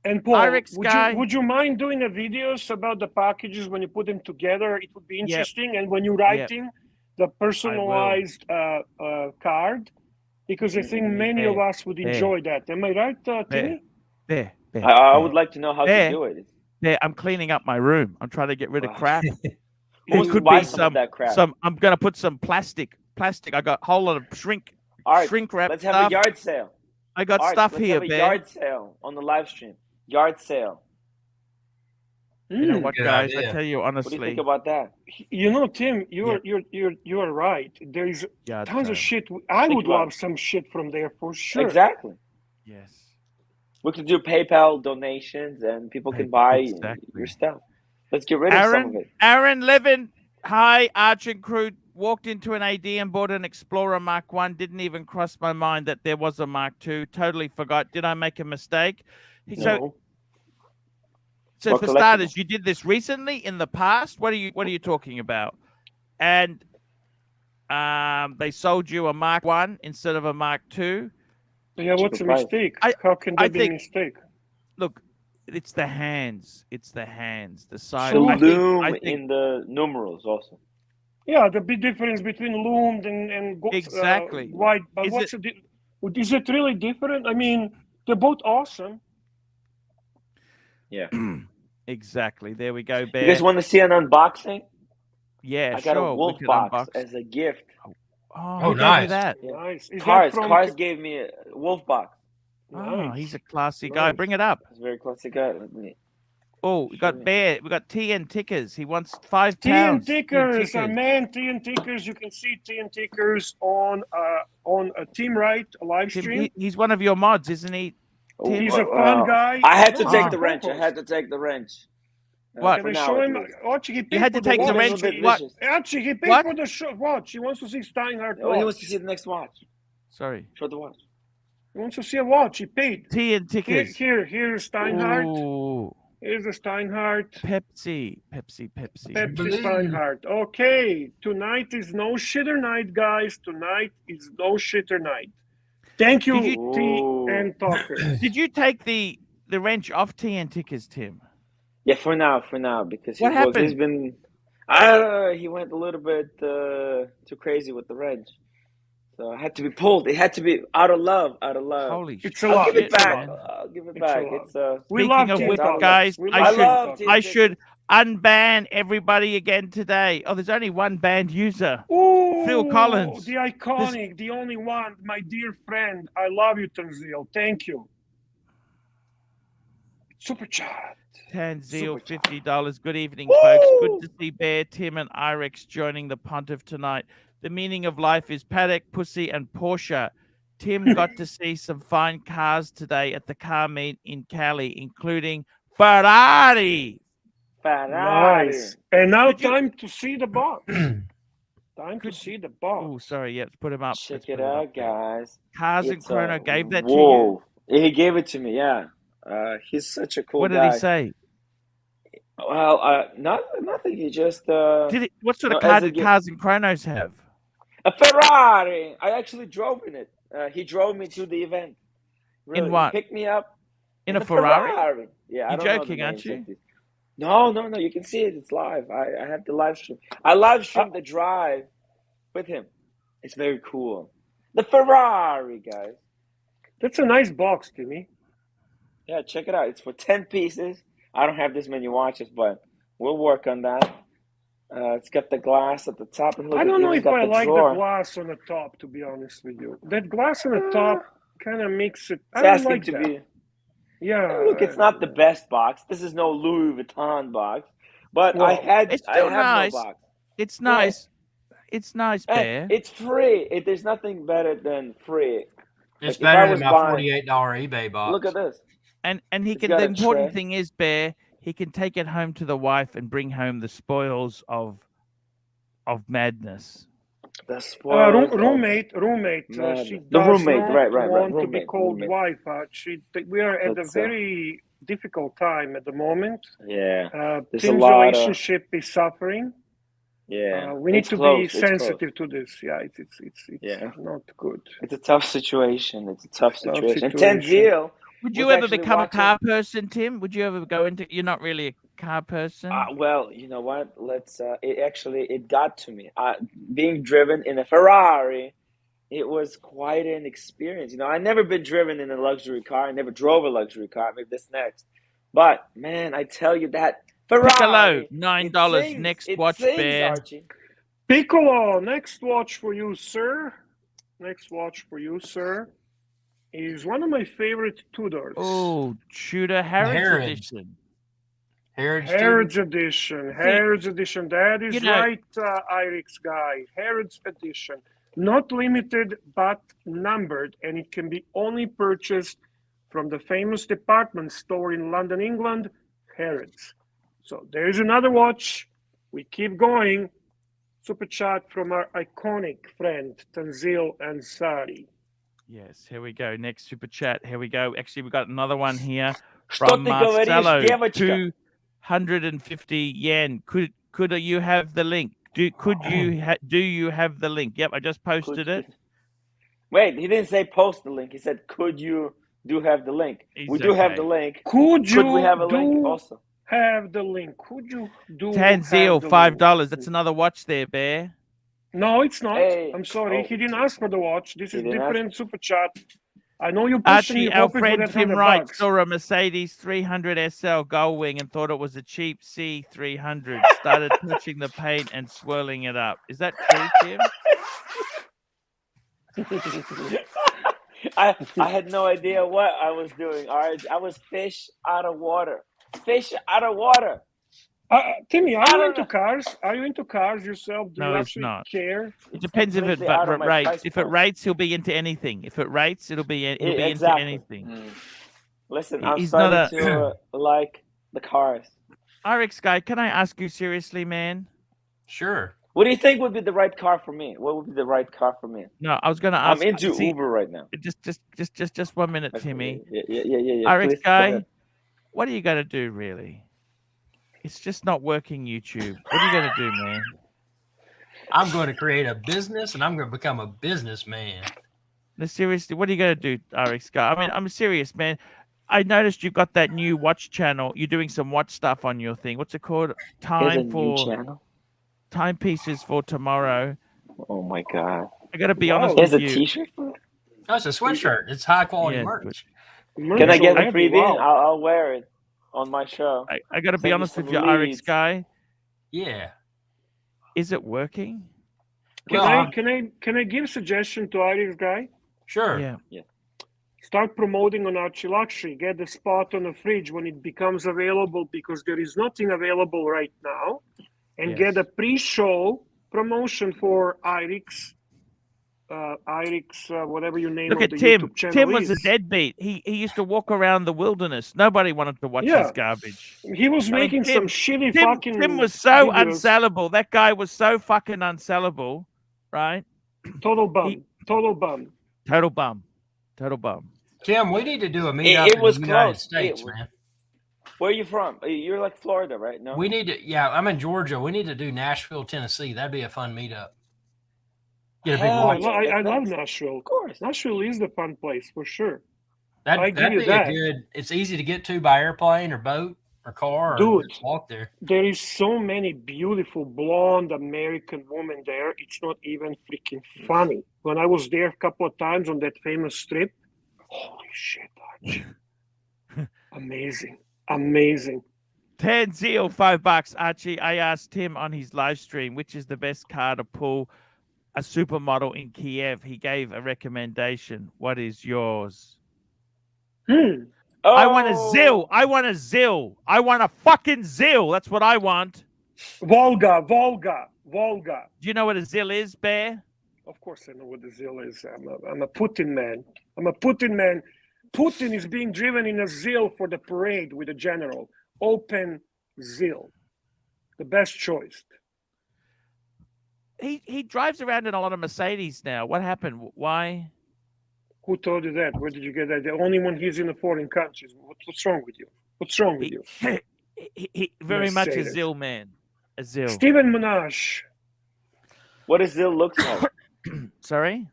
And Paul, Irex Guy. would you mind doing a videos about the packages when you put them together? It would be interesting. And when you're writing the personalized card, because I think many of us would enjoy that. Am I right, Timmy? There. I would like to know how to do it. There, I'm cleaning up my room. I'm trying to get rid of crap. Who It wants to could buy be some of that crap? I'm gonna put some plastic. I got a whole lot of shrink Art, wrap let's have stuff. a yard sale. I got Art, stuff let's here, have a man. yard sale on the live stream. Yard sale. You know what, Good guys? I idea. tell you What do you honestly, think about that? You know, Tim, you're right. There is yard tons sale. of shit. I Think would about love some shit from there for sure. Exactly. Yes. We could do PayPal donations and people can buy Exactly. your stuff. Let's get rid of some of it. Aaron Levin, hi, Arch and crew. Walked into an AD and bought an Explorer Mark 1. Didn't even cross my mind that there was a Mark 2. Totally forgot. Did I make a mistake? No. So Or for collectible. starters, you did this recently in the past. What are you talking about? And they sold you a Mark 1 instead of a Mark 2. Yeah, what's a Cheaper price. mistake? I- How can I that be a think- mistake? Look, it's the hands. It's the hands. The side. The I think- loom I think- in the numerals also. Yeah, the big difference between loomed and Exactly. white. But Is what's is it really different? I mean, they're both awesome. Yeah. Exactly. There we go, You Bear. guys want to see an unboxing? Yeah, I got sure. a wolf we could box unbox. as a gift. Oh, Oh, who gave you nice. that? Yeah. Nice. Is Cars, that from Cars gave me a wolf box. Oh, Nice. he's a classy guy. Nice. Bring it up. It's a very classic guy. Let me Oh, we show got you. Bear. We got TN Tickers. He wants 5 TN pounds. Tickers, man, TN Tickers. You can see TN Tickers on a Team Right live Tim, stream. he's one of your mods, isn't he? Oh, Tim? He's a fun guy. I had to No, take he's the a wrench. I co-host. had to take the wrench. What? Can For I now, show at him? least. Archie, he paid had for to take the He's a watch. little wrench. bit What? vicious. Archie, he paid What? for the watch. He wants to see Steinhardt Oh, he watch. wants to see the next watch. Sorry. Show the watch. He wants to see a watch. He paid. TN Tickers. Here's Steinhardt. Ooh, Here's the Steinhardt. Pepsi. Pepsi Believe. Steinhardt. Okay, tonight is no shitter night, guys. Tonight is no shitter night. Thank you, Did T and Talker. Did you take the wrench off TN Tickers, Tim? Yeah, for now, because What he's happened? been. I don't know. He went a little bit too crazy with the wrench, so I had to be pulled. It had to be out of love. Holy It's a shit, lot. I'll give it It's a back. lot. I'll give it It's a back. lot. It's We Speaking love of Team which, Talker. guys, We I love should- Team Talker. I should unban everybody again today. Oh, there's only one banned user. Ooh, Phil Collins. the iconic, the only one, my dear friend. I love you, Tanzil. Thank you. Super chat. Tanzil, Super chat. $50. Good evening, folks. Good to see Bear, Tim, and Irex joining the Pontiff tonight. The meaning of life is paddock, pussy, and Porsche. Tim got to see some fine cars today at the car meet in Cali, including Ferrari. Ferrari. Nice. And now Could you- time to see the box. Time to see the box. Oh, sorry. Yeah, let's put him up. Check Let's it put him out, up there. guys. Cars and It's Chrono a gave that to you. whoa. He gave it to me. Yeah. He's such a cool What did guy. he say? Well, nothing. He just What sort of no, as a gift. cars and Chronos have? A Ferrari. I actually drove in it. He drove me to the event. Really. what? He picked me up In in a Ferrari? Yeah, I You're don't know the joking, aren't names you? of these. No. You can see it. It's live. I have the live stream. I live streamed the drive with him. It's very cool. The Ferrari, guys. That's a nice box, Timmy. Yeah, check it out. It's for 10 pieces. I don't have this many watches, but we'll work on that. It's got the glass at the top. And look, I don't know it's if got I the like drawer. the glass on the top, to be honest with you. That glass on the top kind of makes it. I It's don't asking like to that. be. Yeah. Look, it's not the best box. This is no Louis Vuitton box. But Well, it's I still have nice. no box. It's nice. It's nice, Hey, Bear. it's free. There's nothing better than free. It's Like, if I better was than my buying- $48 eBay box. Look at this. And he It's can. got The a important tray. thing is, Bear, he can take it home to the wife and bring home the spoils of madness. The spoils of roommate. madness. She The does roommate, not right. want to be Roommate, called roommate. wife. We are at That's, a very difficult time at the moment. Yeah, there's a Tim's lot of- relationship is suffering. yeah. We need It's to close, be it's close. sensitive to this. Yeah, it's Yeah. not good. It's a tough situation. Tough situation. And situation. Tanzil Would you was ever actually become watching- a car person, Tim? Would you ever go into? You're not really a car person. well, you know what? It got to me. Being driven in a Ferrari, it was quite an experience. You know, I never been driven in a luxury car. I never drove a luxury car. Maybe this next. But man, I tell you that Ferrari. Piccolo, it $9. sings, Next it watch, sings, Bear. Archie. Piccolo, next watch for you, sir. Next watch for you, sir, is one of my favorite Tudors. Oh, Tudor Harrods Harrods. edition. Harrods edition. Harrods edition. That is you know- right, Irix guy. Harrods edition. Not limited, but numbered, and it can be only purchased from the famous department store in London, England, Harrods. So there's another watch. We keep going. Super chat from our iconic friend Tanzil Ansari. Yes, here we go. Next super chat. Here we go. Actually, we got another one here Что from ты говоришь, Marcelo. девочка? 250 yen. Could you have the link? Do you have the link? Yep, I just posted it. Wait, he didn't say post the link. He said, "Could you have the link?" He's We do have okay. the link. Could you Could we have a link do also? have the link? Could you do Tanzil, have the $5. link? That's another watch there, Bear. No, it's not. Hey. I'm sorry. Oh. He didn't ask for the watch. This He is didn't different super chat. I know you're pushing Archie, me our hoping for friend that Tim $100 Wright bucks. saw a Mercedes 300 SL Gullwing and thought it was a cheap C300. Started touching the paint and swirling it up. Is that true, Tim? I had no idea what I was doing. All right, I was fish out of water. Fish out of water. Timmy, I are you don't into know. cars? Are you into cars yourself? Do No, you he's actually not. care? It depends if it completely out of my rates. price If it point. rates, he'll be into anything. If it rates, he'll be into Exactly. anything. Listen, I'm He's not starting to like the cars. RX guy, can I ask you seriously, man? Sure. What do you think would be the right car for me? What would be the right car for me? No, I was going to ask. I'm into Uber right now. Just 1 minute, Okay, Timmy. Yeah. RX Please, go guy, ahead. what are you going to do, really? It's just not working, YouTube. What are you going to do, man? I'm going to create a business, and I'm going to become a businessman. No, seriously, what are you going to do, RX guy? I mean, I'm serious, man. I noticed you've got that new watch channel. You're doing some watch stuff on your thing. What's it called? Here's a new channel. Timepieces for tomorrow. Oh my god! I got to be Wow. honest Here's with a you. T-shirt for it. Oh, it's a sweatshirt. It's high quality Yeah, merch. Can I get a already? freebie? Wow. I'll wear it on my show. I got to be Send me honest some with you, RX leads. guy. Yeah. Is it working? Can Well, I give a suggestion to Irish guy? Sure. Yeah. Start promoting on ArchieLuxury. Get the spot on the fridge when it becomes available, because there is nothing available right now. And Yes. get a pre-show promotion for IRIX, whatever you name Look of at the Tim. YouTube channel Tim was a is. deadbeat. He used to walk around the wilderness. Nobody wanted to watch Yeah. his garbage. He was I mean, making some shitty fucking Tim was so videos. unsellable. That guy was so fucking unsellable, right? Total bum. Total bum. Total bum. Total bum. Tim, we need to do a meetup It was in the United close. States, It was- man. Where are you from? You're like Florida, right? No. We need to, yeah, I'm in Georgia. We need to do Nashville, Tennessee. That'd be a fun meetup. Get a big Hell watch. yeah. I that's love nice. Nashville. Of course. Nashville is the fun place for sure. That'd give you be that. a good, it's easy to get to by airplane or boat or car or Dude. just walk there. There is so many beautiful blonde American women there. It's not even freaking funny. When I was there a couple of times on that famous strip, holy shit, Archie. Amazing. Ted Zeal, $5. Archie, I asked him on his live stream which is the best car to pull a supermodel in Kiev. He gave a recommendation. What is yours? Oh, I want a Zil. I want a Zil. I want a fucking Zil. That's what I want. Volga. Do you know what a Zil is, Bear? Of course I know what the ZIL is. I'm a Putin man. Putin is being driven in a ZIL for the parade with the general. Open ZIL. The best choice. He drives around in a lot of Mercedes now. What happened? Why? Who told you that? Where did you get that? Only when he's in the foreign countries. What's wrong with you? What's wrong with you? He very much a Mercedes. Zil man. A Zil. Stephen Monash. What does Zil look like? Sorry?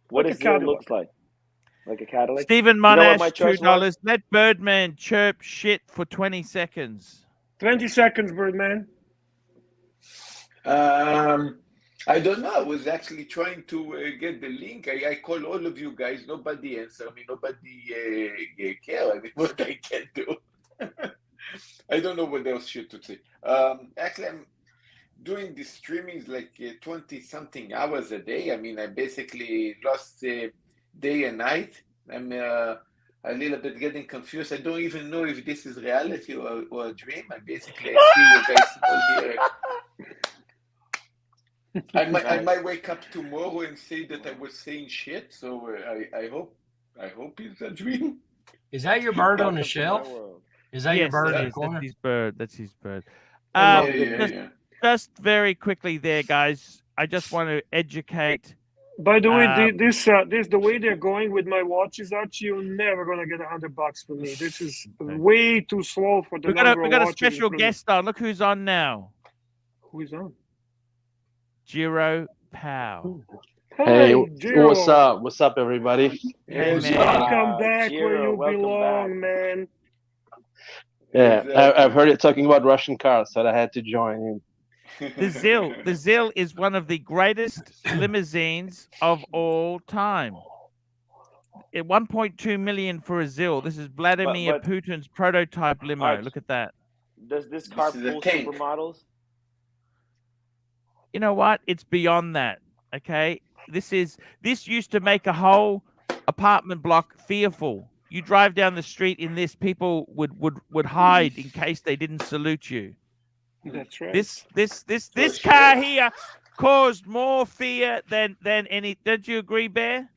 What Like does a Zil Cadillac. look like? Like a Cadillac? Stephen know what Monash, my choice was? $2. Let Birdman chirp shit for 20 seconds. 20 seconds, Birdman. I don't know. I was actually trying to get the link. I call all of you guys. Nobody answer me. Nobody care. I mean, what I can do. I don't know what else should to say. Actually, I'm doing the streamings like 20-something hours a day. I mean, I basically lost day and night. I'm a little bit getting confused. I don't even know if this is reality or a dream. I basically I see you guys all here. I might wake up tomorrow and say that I was saying shit. So I hope it's a dream. Is that your bird on the Welcome to my shelf? world. Is that your Yes, bird it in the is. corner? That's his bird. That's his bird. Yeah. Just very quickly there, guys. I just want to educate. By the way, this the way they're going with my watches, Archie, you're never gonna get $100 from me. This is way too slow for the We number got a of watches in special front of me. guest on. Look who's on now. Who is on? Giro Powell. Hey, Giro. what's up? What's up, everybody? Hey, What's man. up? Welcome back where Giro, you welcome belong, back. man. Yeah, Exactly. I've heard it talking about Russian cars, so I had to join in. The Zil is one of the greatest limousines of all time. 1.2 million for a ZIL. This is Vladimir But Putin's prototype limo. Arch, Look at that. does this car This is a pull tank. supermodels? You know what? It's beyond that. Okay. This used to make a whole apartment block fearful. You drive down the street in this, people would hide in case they didn't salute you. That's right. This car here caused more fear than any. Don't you agree, Bear?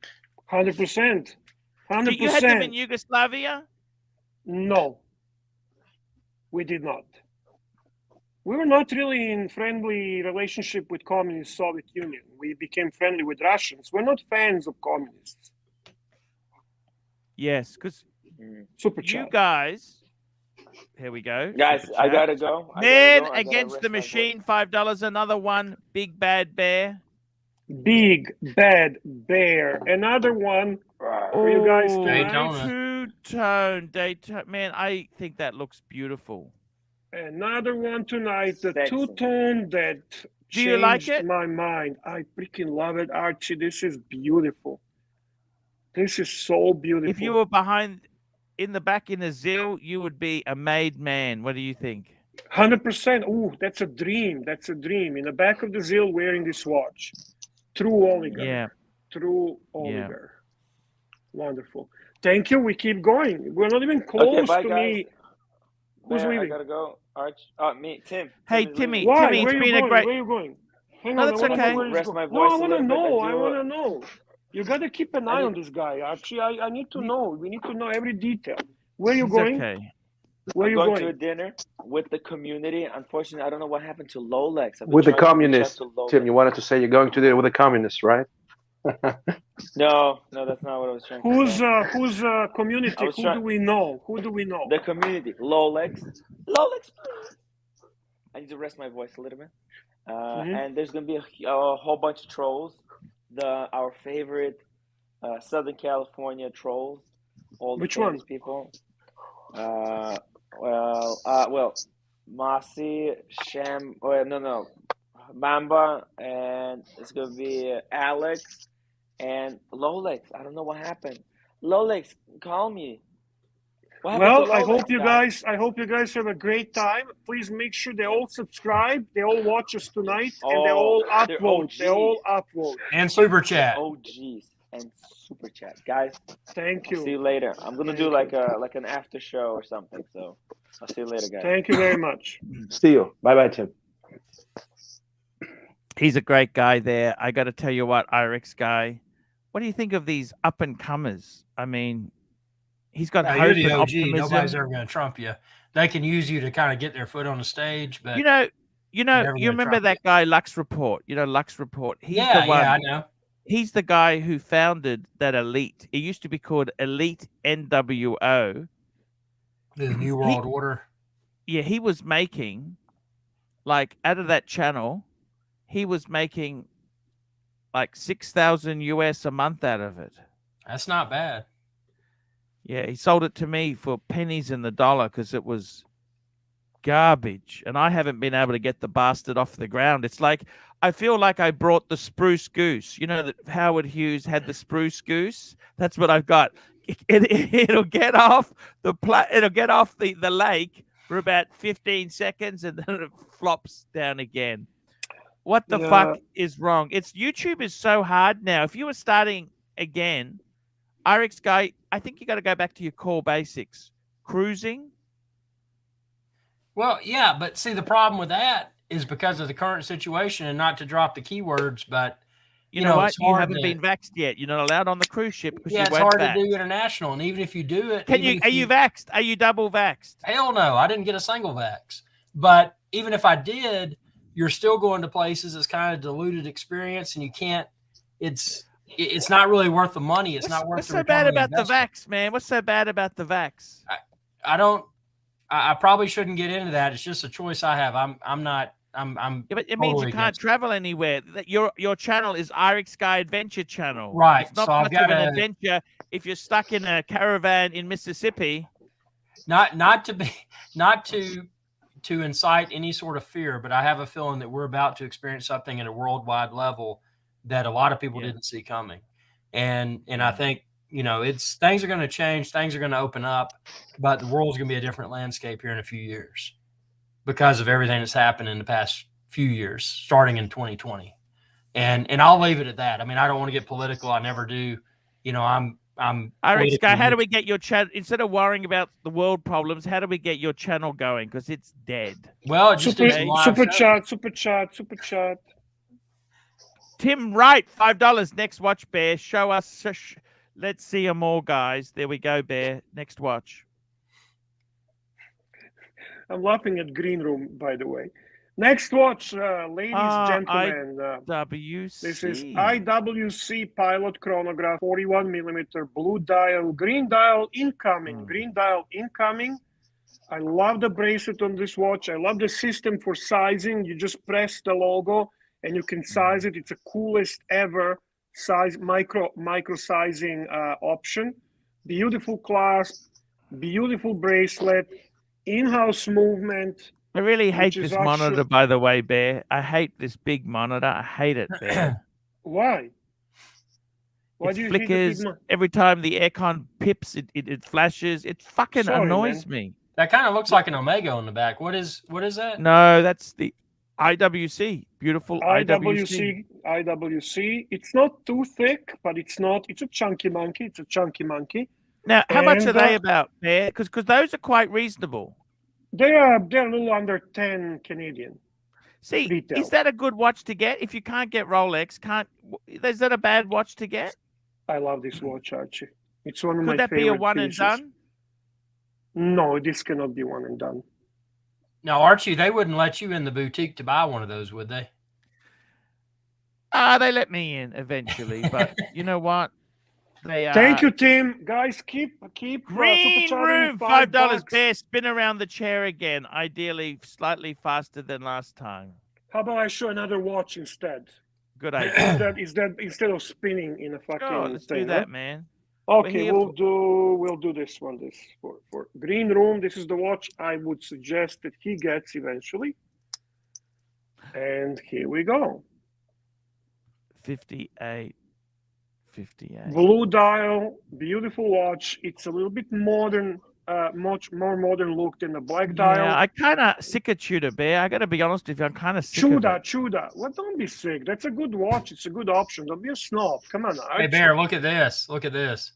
100%. 100%. You had them in Yugoslavia? No, we did not. We were not really in friendly relationship with communist Soviet Union. We became friendly with Russians. We're not fans of communists. Yes, because Super you chat. guys. Here we go. Guys, Super I chat. gotta go. Man I gotta against rest the my voice. machine, $5. Another one. Big Bad Bear. Big Bad Bear. Another one for you guys tonight. Daytona. Daytona. Man, I think that looks beautiful. Another one tonight. The Sexy. two-tone that Do you like changed it? my mind. I freaking love it, Archie. This is beautiful. This is so beautiful. If you were behind in the back in a ZIL, you would be a made man. What do you think? 100%. Ooh, that's a dream. That's a dream. In the back of the ZIL wearing this watch. True oligarch. Yeah. True oligarch. Wonderful. Thank you. We keep going. We're not even close Okay, bye, to guys. me. Who's Bear, I leaving? gotta go. Arch, me, Tim. Hey, Tim is Timmy. leaving. Why? Timmy, Where it's are you been a going? great. Where are you going? Hang No, on. that's I want to okay. know where he's Rest going. my No, voice I a want to little bit. know. I I do, want to know. You got to keep an eye need- on this guy, Archie. I need to know. We need to know every detail. Where are you It's going? okay. Where are I'm you going going? to a dinner with the community. Unfortunately, I don't know what happened to Lolex. I've been With the trying to reach out communists, to Lolex. Tim, you wanted to say you're going to do it with the communists, right? No, that's not what I was trying to Who's say. community? I was Who trying- do we know? Who do we know? The community. Lolex, please. I need to rest my voice a little bit. And there's gonna be a whole bunch of trolls. Our favorite Southern California trolls. All the Which famous one? people. Masi, Sham. No, Mamba, and it's gonna be Alex and Lolex. I don't know what happened. Lolex, call me. What happened Well, to I Lolex, hope you guys have a great time. Please make sure they all subscribe. They all watch us tonight, and they all they're upvote. They all OGs. upvote. And super They're chat. OGs and super chat, guys. Thank I'll see you you. later. I'm gonna do Thank like an after show or something. So I'll see you later, guys. Thank you very much. See you. Bye-bye, Tim. He's a great guy there. I got to tell you what, IRX guy. What do you think of these up and comers? I mean, he's got You're hope the and OG. optimism. Nobody's ever going to trump you. They can use you to kind of get their foot on the stage, but You never you gonna remember trump that guy Lux Report? Lux Report. He's yeah, the one. yeah, I know. He's the guy who founded that Elite. It used to be called Elite NWO. The New World Order. Yeah, he was making like out of that channel, he was making like 6,000 US a month out of it. That's not bad. Yeah, he sold it to me for pennies in the dollar because it was garbage, and I haven't been able to get the bastard off the ground. It's like I feel like I brought the spruce goose. You know that Howard Hughes had the spruce goose. That's what I've got. It'll get off it'll get off the lake for about 15 seconds, and then it flops down again. What the fuck is wrong? YouTube is so hard now. If you were starting again, RX guy, I think you got to go back to your core basics. Cruising. Well, yeah, but see, the problem with that is because of the current situation, and not to drop the keywords, but You know what? it's You hard haven't to- been vaxxed yet. You're not allowed on the cruise ship because Yeah, you it's weren't hard vaxxed. to do international, and even if you do it, Are even if you vaxxed? Are you double vaxxed? Hell no, I didn't get a single vax. But even if I did, you're still going to places. It's kind of diluted experience, and you can't. It's not really worth the money. It's not worth. What's the so bad return on about the investment. vax, man? What's so bad about the vax? I probably shouldn't get into that. It's just a choice I have. I'm not. I'm. Yeah, but it means totally you can't against it. travel anywhere. That your channel is RX Guy Adventure Channel. Right, It's not so I've much of an gotta- adventure if you're stuck in a caravan in Mississippi. Not to incite any sort of fear, but I have a feeling that we're about to experience something at a worldwide level that a lot of people didn't see coming. And I think, you know, things are going to change, things are going to open up, but the world's going to be a different landscape here in a few years because of everything that's happened in the past few years, starting in 2020. And I'll leave it at that. I mean, I don't want to get political. I never do. You know, I'm Alex, guy, how do we get your channel instead of worrying about the world problems? How do we get your channel going? Because it's dead. Well, just do some live super shows. chat. Tim Wright, $5. Next watch, Bear. Show us. Let's see them all, guys. There we go, Bear. Next watch. I'm laughing at Green Room, by the way. Next watch, ladies, gentlemen. IWC. This is IWC Pilot Chronograph, 41 millimeter blue dial, green dial incoming. Green dial incoming. I love the bracelet on this watch. I love the system for sizing. You just press the logo and you can size it. It's the coolest ever size micro sizing option. Beautiful clasp, beautiful bracelet, in-house movement. I really hate this monitor, by the way, Bear. I hate this big monitor. I hate it, Bear. Why? Why do you flickers hate the big every time the aircon pips? It flashes. It fucking annoys me. That kind of looks like an Omega on the back. What is that? No, that's the IWC. Beautiful IWC. It's not too thick, but it's not. It's a chunky monkey. Now, how much are they about, Bear? Because those are quite reasonable. They're a little under 10 Canadian. See, retail. Is that a good watch to get? If you can't get Rolex, is that a bad watch to get? I love this watch, Archie. It's one of Could my that be a favorite one pieces. and done? No, this cannot be one and done. Now, Archie, they wouldn't let you in the boutique to buy one of those, would they? They let me in eventually, but you know what? Thank you, Tim. Guys, keep Green Room, $5. $5. Bear, spin around the chair again. Ideally, slightly faster than last time. How about I show another watch instead? Good idea. Is that instead of spinning in a fucking let's thing? do that, man. Okay, we'll do this one. This for Green Room. This is the watch I would suggest that he gets eventually. And here we go. 58. Blue dial, beautiful watch. It's a little bit modern, much more modern look than the black dial. Yeah, I kind of sick of Tudor, Bear. I got to be honest with you. I'm kind of sick of it. Tudor. Well, don't be sick. That's a good watch. It's a good option. Don't be a snob. Come on. Hey, Bear, look at this. Look at this.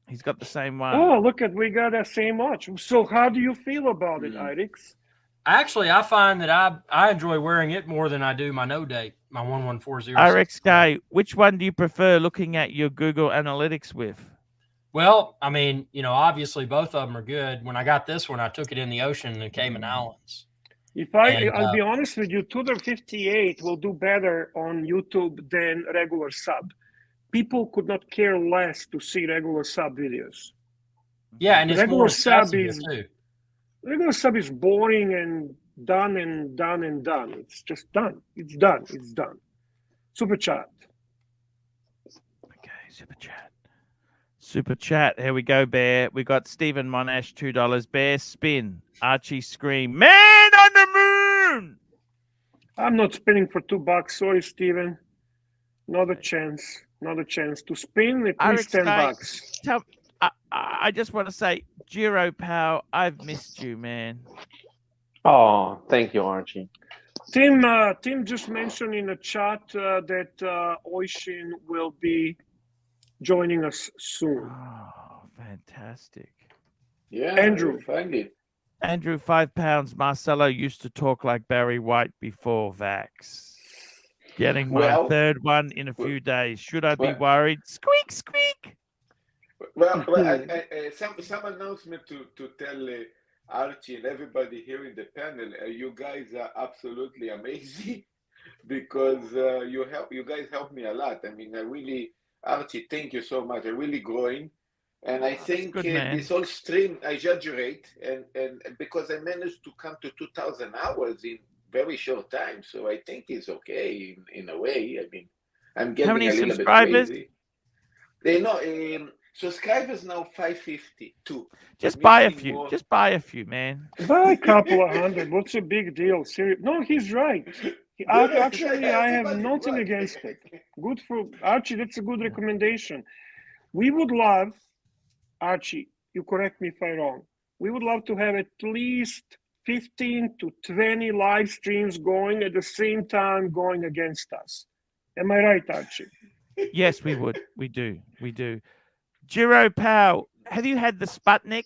He's got the same one. Oh, look at, we got the same watch. So how do you feel about it, Irix? Actually, I find that I enjoy wearing it more than I do my no date, my 11406. Irix guy, which one do you prefer looking at your Google Analytics with? Well, I mean, you know, obviously both of them are good. When I got this one, I took it in the ocean in the Cayman Islands. I'll be honest with you, Tudor 58 will do better on YouTube than regular sub. People could not care less to see regular sub videos. Yeah, and it's regular more sub too. Regular sub is boring and done. It's just done. It's done. Super chat. Okay, super chat. Here we go, Bear. We got Stephen Monash, $2. Bear spin. Archie scream. Man on the moon. I'm not spinning for $2. Sorry, Stephen. Not a chance. To spin, at least $10. I just want to say, Giro Pal, I've missed you, man. Oh, thank you, Archie. Tim just mentioned in the chat that Oisin will be joining us soon. Oh, fantastic. Yeah, Andrew. Find it. Andrew, 5 pounds. Marcelo used to talk like Barry White before Vax. Getting my third one in a few days. Should I be worried? Squeak, squeak. Well, some announcement to tell Archie and everybody here in the panel. You guys are absolutely amazing because you guys help me a lot. I mean, Archie, thank you so much. I'm really growing, and I think this whole stream I exaggerate, and because I managed to come to 2,000 hours in very short time, so I think it's okay in a way. I mean, I'm getting a little bit crazy. They know. Subscribers now 552. Just buy a few. Just buy a few, man. Buy a couple of hundred. What's a big deal? Seriously. No, he's right. Actually, I have Everybody nothing won. against it. Good for Archie. That's a good recommendation. We would love, Archie, you correct me if I'm wrong. We would love to have at least 15 to 20 live streams going at the same time going against us. Am I right, Archie? Yes, we would. We do. We do. Giro Powell, have you had the Sputnik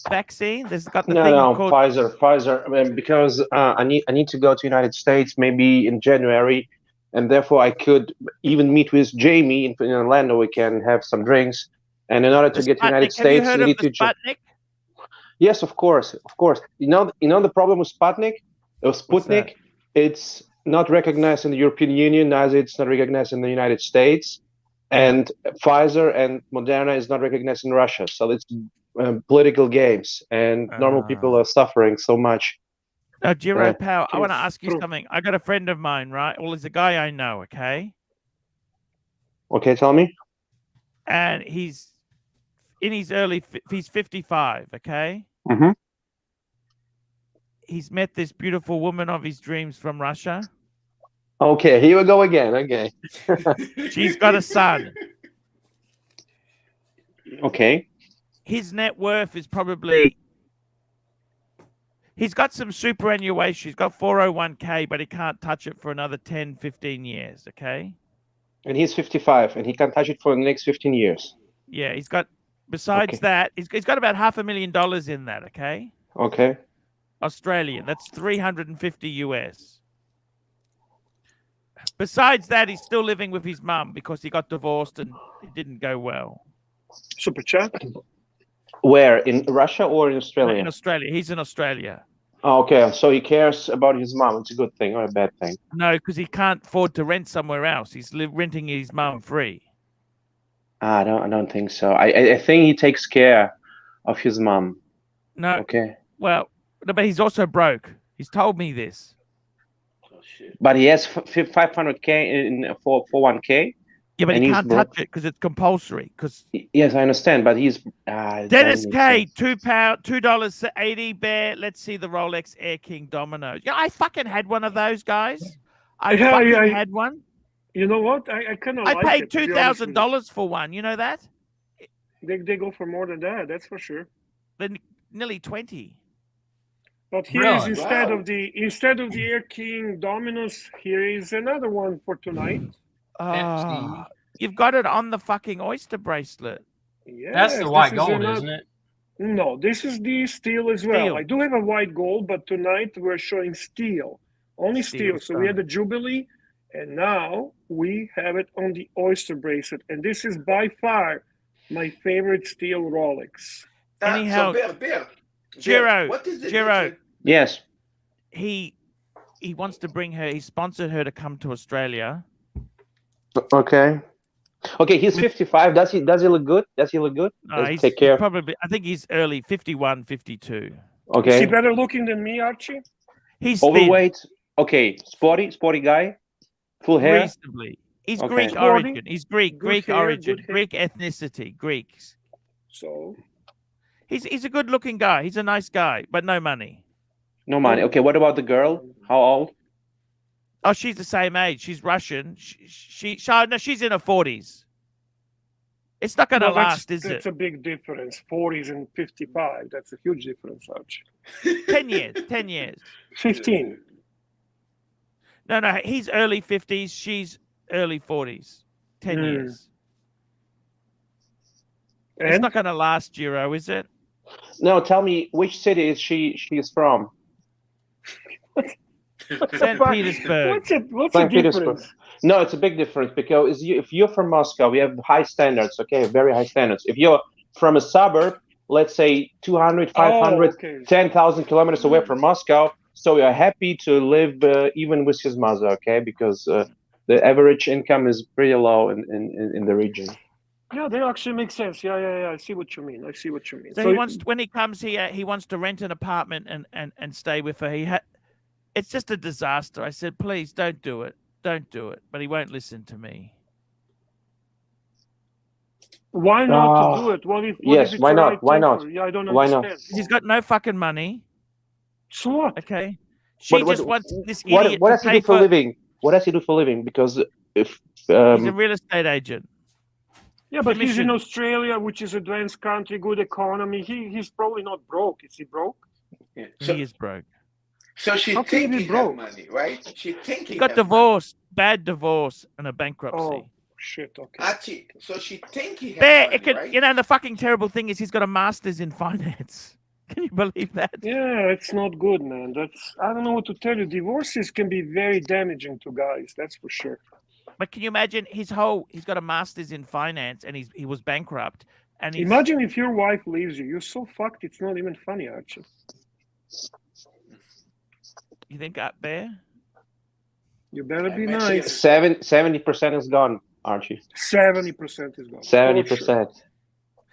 vaccine? There's got the thing No, called Pfizer. I mean, because I need to go to United States maybe in January, and therefore I could even meet with Jamie in Orlando. We can have some drinks, and in order the to get to Sputnik. United Have you States, heard you of need the to. Sputnik? Yes, of course, of course. You know the problem with Sputnik, or What's that? Sputnik. It's not recognized in the European Union, as it's not recognized in the United States, and Pfizer and Moderna is not recognized in Russia. So it's political games, and normal people are suffering so much. Now, Giro Right. Powell, I want to True, ask you true. something. I got a friend of mine, right? Well, he's a guy I know, okay? Okay, tell me. And he's in his he's 55, okay? Mm-hmm. He's met this beautiful woman of his dreams from Russia. Okay, here we go again. Okay. She's got a son. Okay. His net worth is probably, he's got some superannuation. He's got 401k, but he can't touch it for another 10, 15 years, okay? And he's 55, and he can touch it for the next 15 years. Yeah, he's got, besides that, he's got about $500,000 in that, okay? Okay. Australian. That's 350 US. Besides that, he's still living with his mum because he got divorced and it didn't go well. Super chat. Where, in Russia or in Australia? In Australia. He's in Australia. Oh, okay, so he cares about his mom. It's a good thing or a bad thing? No, because he can't afford to rent somewhere else. He's renting his mum free. I don't think so. I think he takes care of his mom. No. Okay. Well, but he's also broke. He's told me this. Oh, shit. But he has 500k in for 1k. Yeah, but and he he's can't broke. touch it because it's compulsory. Because Yes, I understand, but he's Dennis don't K, make sense. $2.80 bear. Let's see the Rolex Air King Dominoes. Yeah, I fucking had one of those, guys. I Yeah, fucking yeah, had one. You know what? I kind of I like paid it, to be honest with you. $2,000 for one. You know that? They go for more than that. That's for sure. Then nearly 20. But here is Really? instead Wow. of the Air King Dominoes, here is another one for tonight. Ah, you've got it on the fucking oyster bracelet. Yes, That's the this white is gold, another- isn't it? No, this is the steel as well. Steel. I do have a white gold, but tonight we're showing steel. Only Steel, steel. So we had stunning. the Jubilee, and now we have it on the oyster bracelet. And this is by far my favorite steel Rolex. Anyhow, So Bear, Giro, what is the Giro. difference? Yes. He wants to bring her. He sponsored her to come to Australia. Okay. Okay, he's 55. Does he look good? Does he look good? No, Does he he's take care? probably. I think he's early 51, 52. Is he Okay. better looking than me, Archie? He's thin, Overweight. Okay. Sporty guy. Full hair. reasonably. He's Okay. Greek Sporty, origin. He's Greek good hair, origin, good hair. Greek ethnicity, Greeks. So He's a good-looking guy. He's a nice guy, but no money. No money. Okay. What about the girl? How old? Oh, she's the same age. She's Russian. No, she's in her 40s. It's not going to well, last, is that's it? a big difference. 40s and 55. That's a huge difference, Archie. 10 years. 10 years. 15. No. He's early 50s. She's early 40s. 10 years. It's And not going to last, Giro, is it? No. Tell me, which city is she is from? St. Petersburg. what's the St. Petersburg. difference? No, it's a big difference because if you're from Moscow, we have high standards. Okay, very high standards. If you're from a suburb, let's say 200, 500, okay. 10,000 kilometers away from Moscow, so we are happy to live even with his mother. Okay, because the average income is pretty low in the region. Yeah, that actually makes sense. Yeah. I see what you mean. So he wants, when he comes here, he wants to rent an apartment and stay with her. It's just a disaster. I said, please don't do it. Don't do it. But he won't listen to me. Why not to do it? What if Yes, it's why the not? right Why thing not? for- Yeah, I don't Why not? understand. He's got no fucking money. So what? Okay. She just wants this what idiot does to he do pay for a living? What does he do for a living? Because if He's a real estate agent. Yeah, but he's in Commission. Australia, which is advanced country, good economy. He's probably not broke. Is he broke? Yeah. He is broke. So she How can he think be he have broke? money, right? She think He he got have money. divorced, bad divorce, and a bankruptcy. Oh shit! Okay. Archie, so she think he have Bear, money, right? you know, the fucking terrible thing is he's got a master's in finance. Can you believe that? Yeah, it's not good, man. I don't know what to tell you. Divorces can be very damaging to guys. That's for sure. But can you imagine he's got a master's in finance and he was bankrupt. And Imagine if your wife leaves you. You're so fucked. It's not even funny, Archie. You think Bear? You better be Imagine- nice. 70% is gone, Archie. 70% is gone. 70%.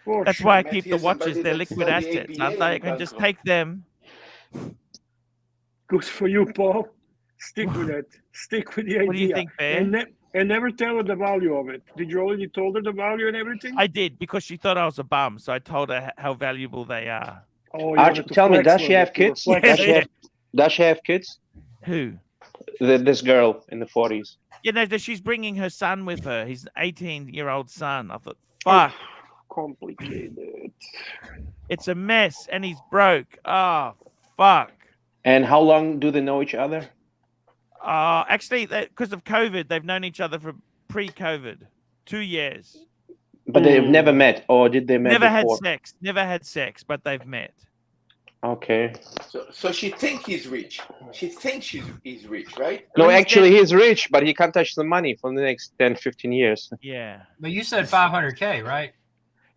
For That's sure. why I Met keep here the watches. somebody They're that liquid studied assets, ABA aren't they? I in can just Bangkok. take them. Good for you, Paul. Stick with it. Stick with the idea. What do you think, Bear? And never tell her the value of it. Did you already told her the value and everything? I did because she thought I was a bum, so I told her how valuable they are. Oh, you Archie, wanted to tell me, flex does she with have it. You were kids? flexing. Does she have kids? Who? This girl in the 40s. You know, she's bringing her son with her. He's an 18-year-old son. I thought, fuck, Complicated. it's a mess, and he's broke. Oh, fuck. And how long do they know each other? Actually, because of COVID, they've known each other from pre-COVID, 2 years. But they've never met, or did they met Never before? had sex, but they've met. Okay. So she think he's rich. She thinks he's rich, right? No, he's actually, dead. he's rich, but he can't touch the money for the next 10, 15 years. Yeah. But you said 500K, right?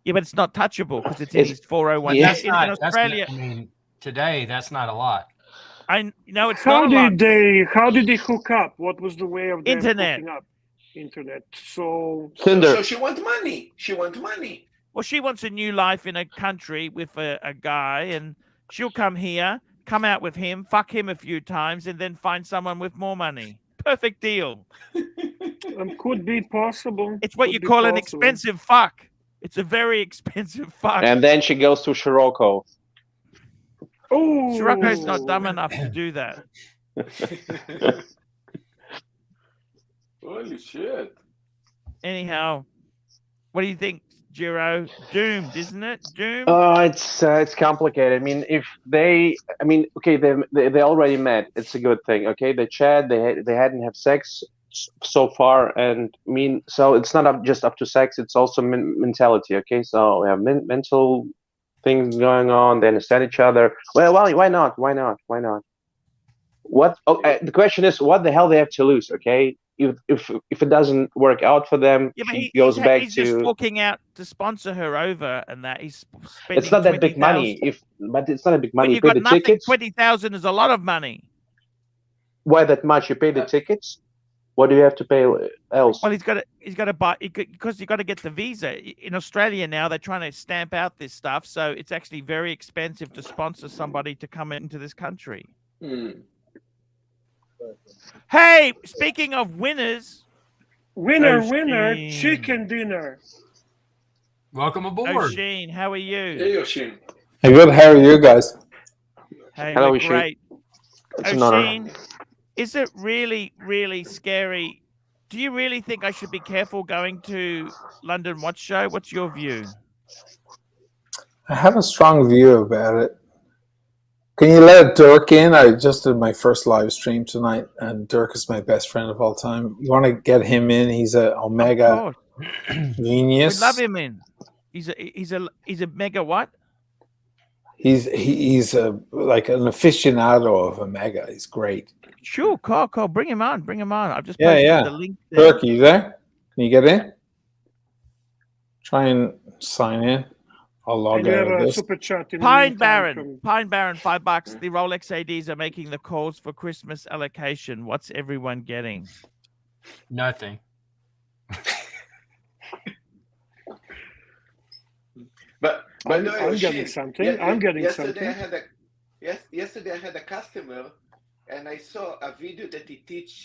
Yeah, but it's not touchable because it's in his 401. Yeah. That's In not, Australia, I mean, today that's not a lot. I know it's How not a lot. How did they hook up? What was the way of them Internet. hooking up? Internet. So Tinder. So she want money. She want money. Well, she wants a new life in a country with a guy, and she'll come here, come out with him, fuck him a few times, and then find someone with more money. Perfect deal. could be possible. It's what Could you be call an possible. expensive fuck. It's a very expensive fuck. And then she goes to Sirocco. Oh, Sirocco's not dumb enough to do that. Holy shit. Anyhow, what do you think, Giro? Doomed, isn't it? Doomed? It's complicated. I mean, okay, they already met. It's a good thing. Okay, they chat. They hadn't have sex so far, and I mean, so it's not just up to sex. It's also mentality. Okay, so we have mental things going on. They understand each other. Well, why not? Why not? Why not? What? The question is, what the hell they have to lose? Okay, if it doesn't work out for them, Yeah, but he goes back he's to. just forking out to sponsor her over, and that he's spending. It's not that big 20,000. money. But it's not a big money. When You you pay got the nothing, tickets. 20,000 is a lot of money. Why that much? You pay the tickets. What do you have to pay else? Well, he's got to buy because you got to get the visa. In Australia now, they're trying to stamp out this stuff, so it's actually very expensive to sponsor somebody to come into this country. Hey, speaking of winners, winner, O'Sheen. chicken dinner. Welcome aboard. O'Sheen, how are you? Hey, Yoshin. Hey, good. How are you guys? Hey, Hello, we're O'Sheen. great. It's an honor. O'Sheen, is it really, really scary? Do you really think I should be careful going to London Watch Show? What's your view? I have a strong view about it. Can you let Dirk in? I just did my first live stream tonight, and Dirk is my best friend of all time. You want to get him in? He's a Omega Of course. genius. We love him in. He's a mega what? He's like an aficionado of Omega. He's great. Sure, Carl, bring him on. Bring him on. I've just Yeah, posted yeah. the link there. Dirk, you there? Can you get in? Try and sign in. I'll log And you have out of a this. super chat in the Pine meantime Baron, $5. The Rolex ADs are making the calls for Christmas allocation. What's everyone getting? Nothing. But I'm no, getting Yoshin, something. I'm getting yesterday something. Yesterday I had a customer, and I saw a video that he teach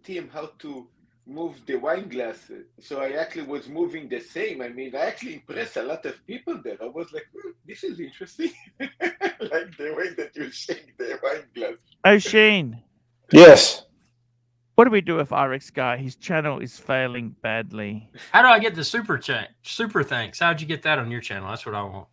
Tim how to move the wine glass. So I actually was moving the same. I mean, I actually impressed a lot of people there. I was like, this is interesting. Like the way that you shake the wine glass. O'Sheen, Yes. what do we do if RX guy? His channel is failing badly. How do I get the super chat? Super thanks. How'd you get that on your channel? That's what I want.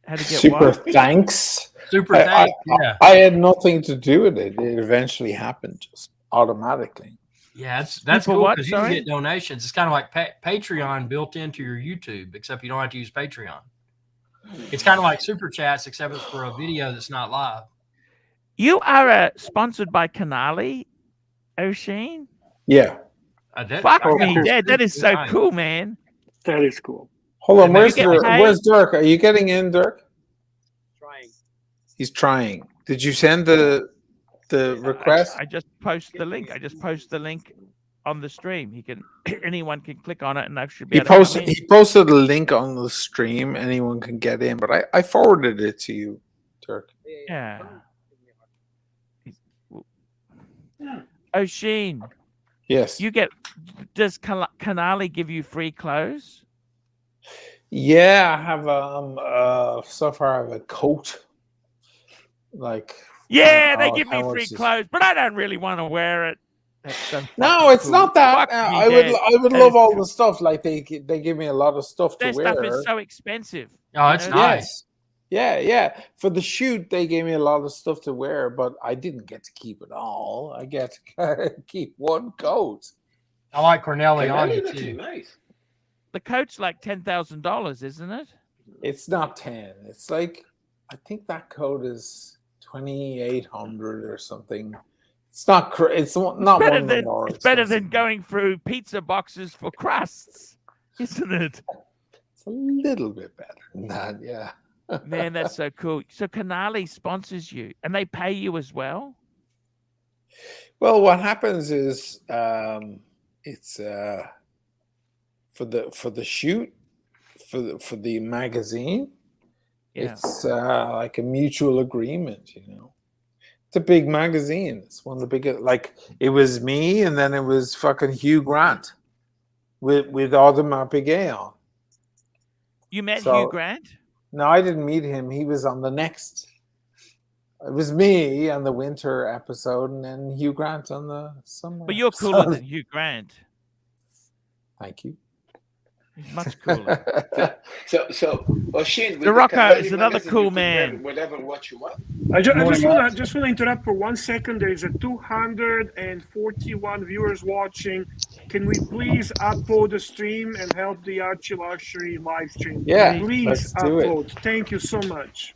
How to get Super what? thanks. Super I, thanks. Yeah. I had nothing to do with it. It eventually happened just automatically. Yeah, that's Super cool what, because you can sorry? get donations. It's kind of like Patreon built into your YouTube, except you don't have to use Patreon. It's kind of like Super Chats, except it's for a video that's not live. You are sponsored by Canali, O'Sheen? Yeah. Fuck I me, got Dad. That is so nice. cool, man. That is cool. Hold on. And then Where's you get paid? where's Dirk? Are you getting in, Dirk? Trying. He's trying. Did you send the request? I just post the link. I just post the link on the stream. He can anyone can click on it and I should be He able to come posted in. he posted a link on the stream. Anyone can get in, but I forwarded it to you, Dirk. Yeah. O'Sheen, Yes. does Canali give you free clothes? Yeah, I have so far I have a coat. Like Yeah, they oh, give me how free much is- clothes, but I don't really want to wear it. That's so No, fucking it's cool. not that. Fuck me, I would Dad. love That all is- the stuff. Like they give me a lot of stuff to Their wear. stuff is so expensive. Oh, it's You know? nice. Yeah. For the shoot, they gave me a lot of stuff to wear, but I didn't get to keep it all. I get to keep one coat. I like Corneliani Canali looks too. nice. The coat's like $10,000, isn't it? It's not 10. It's like I think that coat is 2,800 or something. It's not. It's not one of the more It's better than expensive. going through pizza boxes for crusts, isn't it? It's a little bit better than that. Yeah. Man, that's so cool. So Canali sponsors you, and they pay you as well. Well, what happens is it's for the shoot for the magazine. Yeah. It's like a mutual agreement, you know. It's a big magazine. It's one of the biggest. Like it was me, and then it was fucking Hugh Grant with Audemars Piguet on. You met So- Hugh Grant? No, I didn't meet him. He was on the next. It was me on the winter episode, and then Hugh Grant on the summer. But you're cooler episode. than Hugh Grant. Thank you. He's much cooler. So O'Sheen, The Rocker is another cool man. Whatever what you want. I just want to interrupt for 1 second. There is a 241 viewers watching. Can we please upvote the stream and help the ArchieLuxury live stream? Yeah, Please let's do it. upvote. Thank you so much.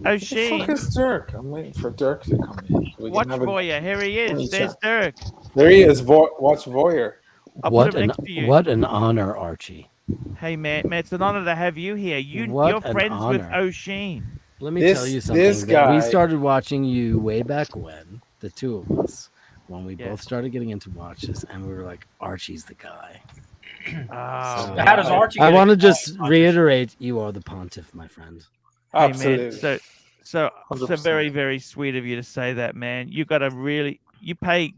The O'Sheen, fuck is Dirk? I'm waiting for Dirk to come in. We can watch have a- Voyeur. Here he funny is. There's chat. Dirk. There he is. Watch Voyeur. I'll What put him an next to you. what an honor, Archie. Hey, man, it's an honor to have you here. What You're an friends with honor. O'Sheen. Let me This- tell you this something. guy- We started watching you way back when, the two of us, when we Yeah. both started getting into watches, and we were like, Archie's the guy. Oh, So- How does Archie? I get want to involved? just reiterate, you are the pontiff, my friend. hey, Absolutely. man. So 100%. very, very sweet of you to say that, man. You got to really, you play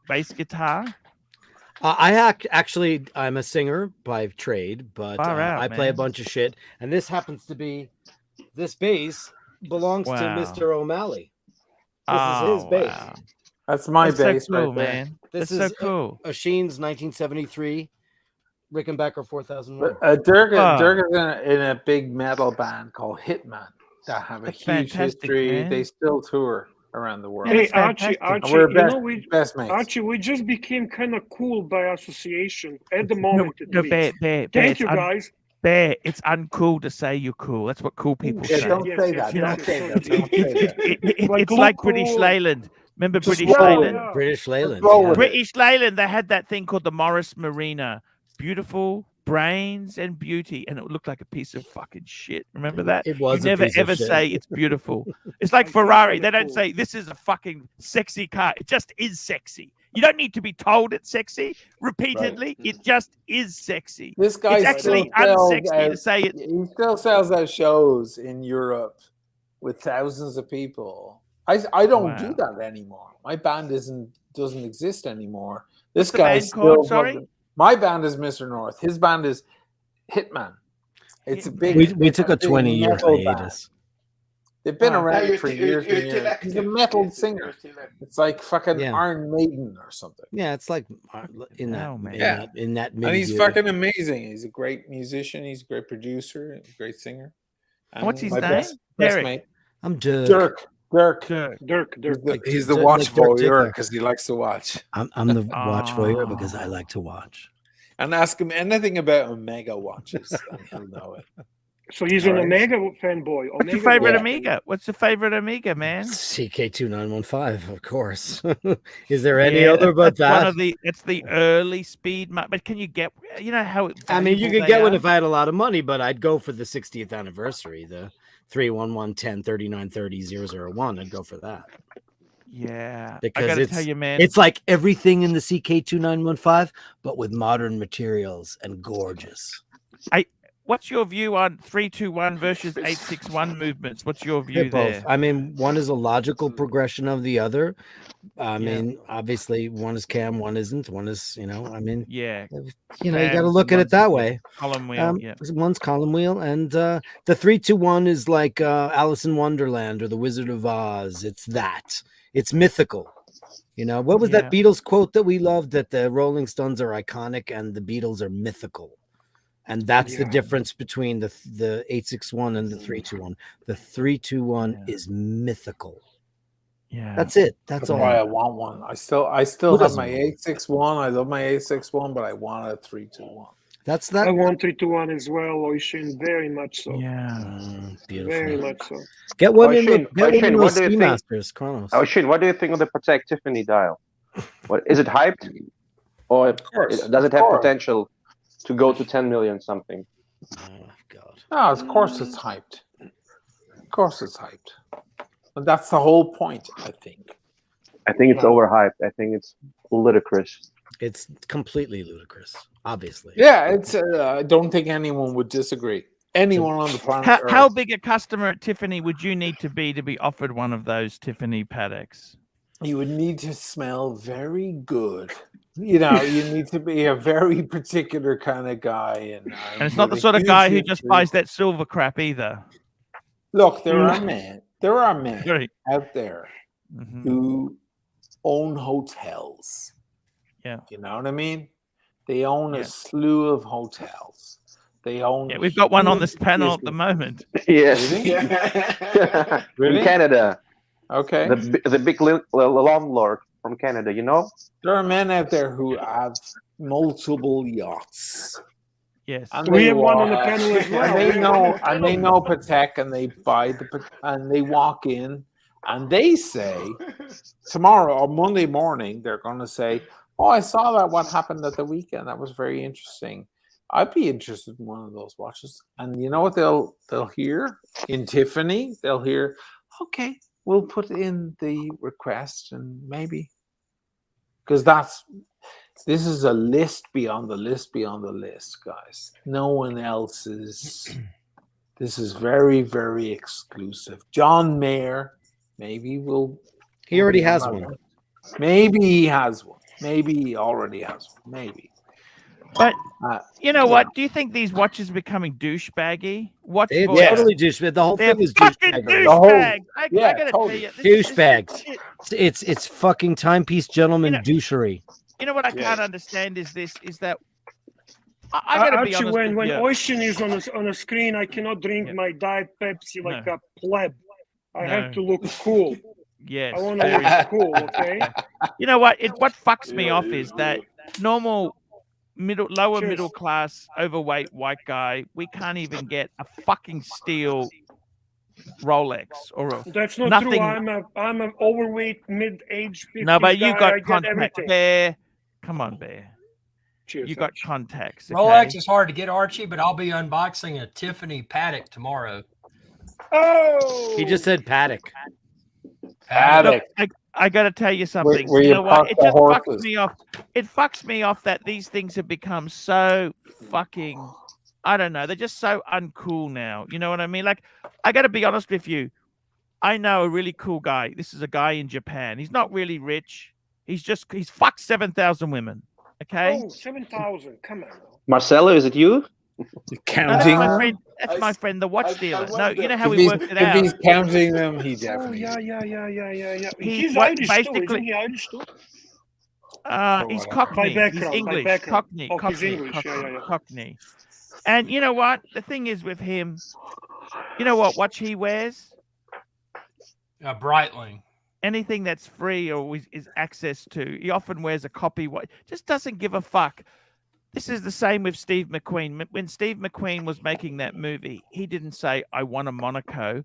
bass guitar? Actually, I'm a singer by trade, but Far out, I play a man. bunch of shit, and this happens to be this bass belongs Wow. to Mr. O'Malley. This is his bass. Wow. That's my That's bass so cool, right there. man. This That's is so cool. O'Sheen's 1973 Rickenbacker 4001. But Dirk, Wow. Dirk is in a big metal band called Hitman that have a That's huge fantastic, history. man. They still tour around the world. Yeah, Hey, that's fantastic. Archie, And we're you best, know, we best mates. Archie, we just became kind of cool by association at the moment. at No, least. Bear, Thank you, guys. Bear, it's uncool to say you're cool. That's what cool people Yeah, say. don't Yes, say yes, that. yes, Don't yes, say yes. that. Don't say that. Like It's like British cool. Leyland. Remember Just British roll with Leyland? Yeah. British Leyland. roll yeah. with it. British Leyland, they had that thing called the Morris Marina. Beautiful brains and beauty, and it looked like a piece of fucking shit. Remember that? It was You a never piece of ever shit. say it's beautiful. It's like Ferrari. They don't say this is a fucking sexy car. It just is sexy. You don't need to be told it's sexy repeatedly. It just is sexy. This guy It's actually still sells unsexy to say it. He still sells out shows in Europe with thousands of people. I don't do Wow. that anymore. My band doesn't exist anymore. This What's the guy band called, sorry? My band is Mr. North. His band is Hitman. It's a big. We took a big 20-year metal band. hiatus. They've been Oh. around you're for still- years you're and still years. He's a active. metal Yes, singer. you're still active. It's like fucking Yeah. Iron Maiden or something. Yeah, it's like in that Hell, man. Yeah. in that And he's milieu. fucking amazing. He's a great musician. He's a great producer, a great singer. And What's his my name? best Derek. mate. I'm Dirk. Dirk. Dirk. Dirk. He's the Dirk- watch like Dirk voyeur Diggler. because he likes to watch. I'm the watch voyeur because I Oh. like to watch. And ask him anything about Omega watches, and he'll know it. So he's All an right. Omega fanboy. What's your Omega favorite watch. Amiga? What's your favorite Amiga, man? CK2915, of course. Is there any Yeah, other but that's one that? of the. It's the early speed, but can you get? You know how? I mean, you valuable could they get one are? if I had a lot of money, but I'd go for the 60th anniversary, the 311103930 I'd go for that. Yeah, Because I gotta it's tell you, man. it's like everything in the CK2915, but with modern materials and gorgeous. What's your view on 321 versus 861 movements? What's your They're view both. there? I mean, one is a logical progression of the other. I Yeah. mean, obviously, one is cam, one isn't. One is, I mean, Yeah, you got to cams look and at it one's that a way. column wheel. Yeah, One's column wheel, and the 321 is like Alice in Wonderland or the Wizard of Oz. It's that. It's mythical. What was that Beatles quote that we loved? That the Rolling Stones are iconic and the Beatles are mythical. And that's the difference between the 861 and the 321. The 321 is mythical. yeah. That's it. That's That's all. why I want one. I still Who have doesn't my want one? 861. I love my 861, but I want a 321. That's that. I want 321 as well, Oishin, very much so. Yeah. Beautiful. Very much so. Get one in Oishin, get one in Oishin, those what do you think? Seamasters, Chronos. Oh shit! What do you think of the Patek Tiffany dial? What is it hyped, or does it have potential to go to 10 million something? Oh God. No, of course it's hyped. Of course it's hyped. But that's the whole point, I think. I think it's overhyped. I think it's ludicrous. It's completely ludicrous, obviously. Yeah, it's. I don't think anyone would disagree. Anyone on the planet Earth. How big a customer at Tiffany would you need to be offered one of those Tiffany Pateks? You would need to smell very good. You need to be a very particular kind of guy. And it's not the sort of guy who just buys that silver crap either. Look, there are men Right. out there Mhm. who own hotels. Yeah. You know what I mean? They own Yeah. a slew of hotels. They own. Yeah, we've got one on this huge panel at the business. moment. Yes, Really? in Canada, Okay. the big landlord from Canada. There are men out there who have multiple yachts. Yes. And We they have one on the walk- panel as well. And We they have one on know, the and they panel. know Patek, and they buy and they walk in, and they say tomorrow or Monday morning they're going to say, "Oh, I saw that. What happened at the weekend? That was very interesting. I'd be interested in one of those watches." And you know what they'll hear in Tiffany? They'll hear, "Okay, we'll put in the request, and maybe." Because this is a list beyond the list beyond the list, guys. No one else is. This is very, very exclusive. John Mayer, maybe will. He already has one. Maybe he has one. Maybe he already has one. Maybe. But you know yeah. what? Do you think these watches are becoming douchebaggy? Watch They're voice. totally douchebag. The whole They're thing is fucking douchebag. douchebags. I yeah, gotta totally. tell you, this Douchebags. shit- It's fucking timepiece gentleman You know- douchery. You know what I Yeah. can't understand is that I gotta be Archie, honest when with you. Oishin is on a screen, I cannot drink Yeah. my Diet Pepsi like No. a pleb. I No. have to look cool. Yes. I want to very- look cool, okay? You know what? What fucks me Yeah, off yeah, is that normal lower Cheers. middle class overweight white guy, we can't even get a fucking steel Rolex or a That's not Nothing- true. I'm an overweight, mid-aged 50s no, but you guy. I got get contacts, everything. Bear. Come on, Bear. Cheers. You got Archie. contacts. Rolex Okay? is hard to get, Archie, but I'll be unboxing a Tiffany Patek tomorrow. Oh! He just said paddock. Paddock. Look, I got to tell you something. where You you know what? park It the just fucks horses. me off. It fucks me off that these things have become so fucking. I don't know. They're just so uncool now. You know what I mean? Like, I got to be honest with you. I know a really cool guy. This is a guy in Japan. He's not really rich. He's fucked 7,000 women. Okay. Oh, 7,000. Come on. now. Marcelo, is it you? No, Counting that's my them? friend. That's my friend, the watch dealer. No, you know how If we he's, worked it if out. he's counting them, he Oh definitely. yeah. He- He's what- Irish too, basically- isn't he? Irish too. He's whatever. Cockney. By He's background, English. by background. Cockney. Oh, Cockney. he's English. Cockney, Yeah. Cockney. And you know what? The thing is with him, you know what watch he wears? A Breitling. Anything that's free or is access to. He often wears a copy watch. Just doesn't give a fuck. This is the same with Steve McQueen. When Steve McQueen was making that movie, he didn't say, I want a Monaco.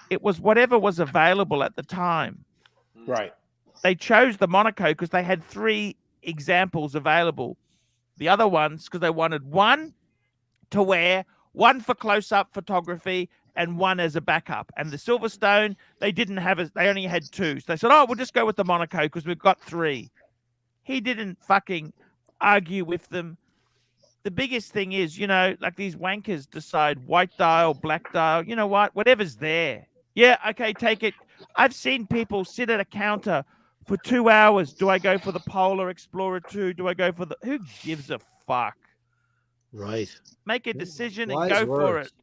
It was whatever was available at the time. Right. They chose the Monaco because they had 3 examples available. The other ones, because they wanted one to wear, one for close-up photography, and one as a backup. And the Silverstone, they didn't have they only had 2. So they said, oh, we'll just go with the Monaco because we've got 3. He didn't fucking argue with them. The biggest thing is, like these wankers decide white dial, black dial, you know what? Whatever's there. Yeah, okay, take it. I've seen people sit at a counter for 2 hours. Do I go for the Polar Explorer 2? Do I go for the... Who gives a fuck? Right. Make a decision and Wise go for it. words.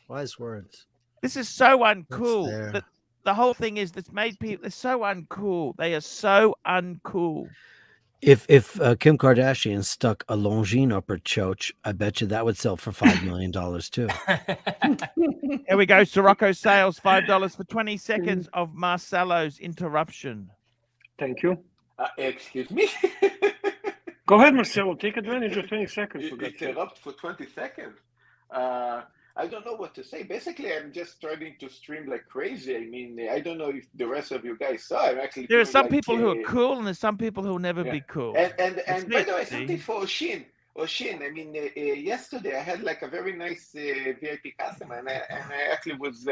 Wise words. This is so uncool. there. The whole thing is that's made people... They're so uncool. They are so uncool. If Kim Kardashian stuck a Longines up her choach, I bet you that would sell for $5 million too. Here we go. Sirocco sales, $5 for 20 seconds of Marcelo's interruption. Thank you. Excuse me? Go ahead, Marcelo. Take advantage of 20 seconds. For God's sake. Interrupt for 20 seconds. I don't know what to say. Basically, I'm just starting to stream like crazy. I mean, I don't know if the rest of you guys saw. I'm actually. There are doing some like, people who are cool, and there's some people who will never yeah. be cool. And That's by it, the way, see? something for Oshin. I mean, yesterday I had like a very nice VIP customer, and I actually was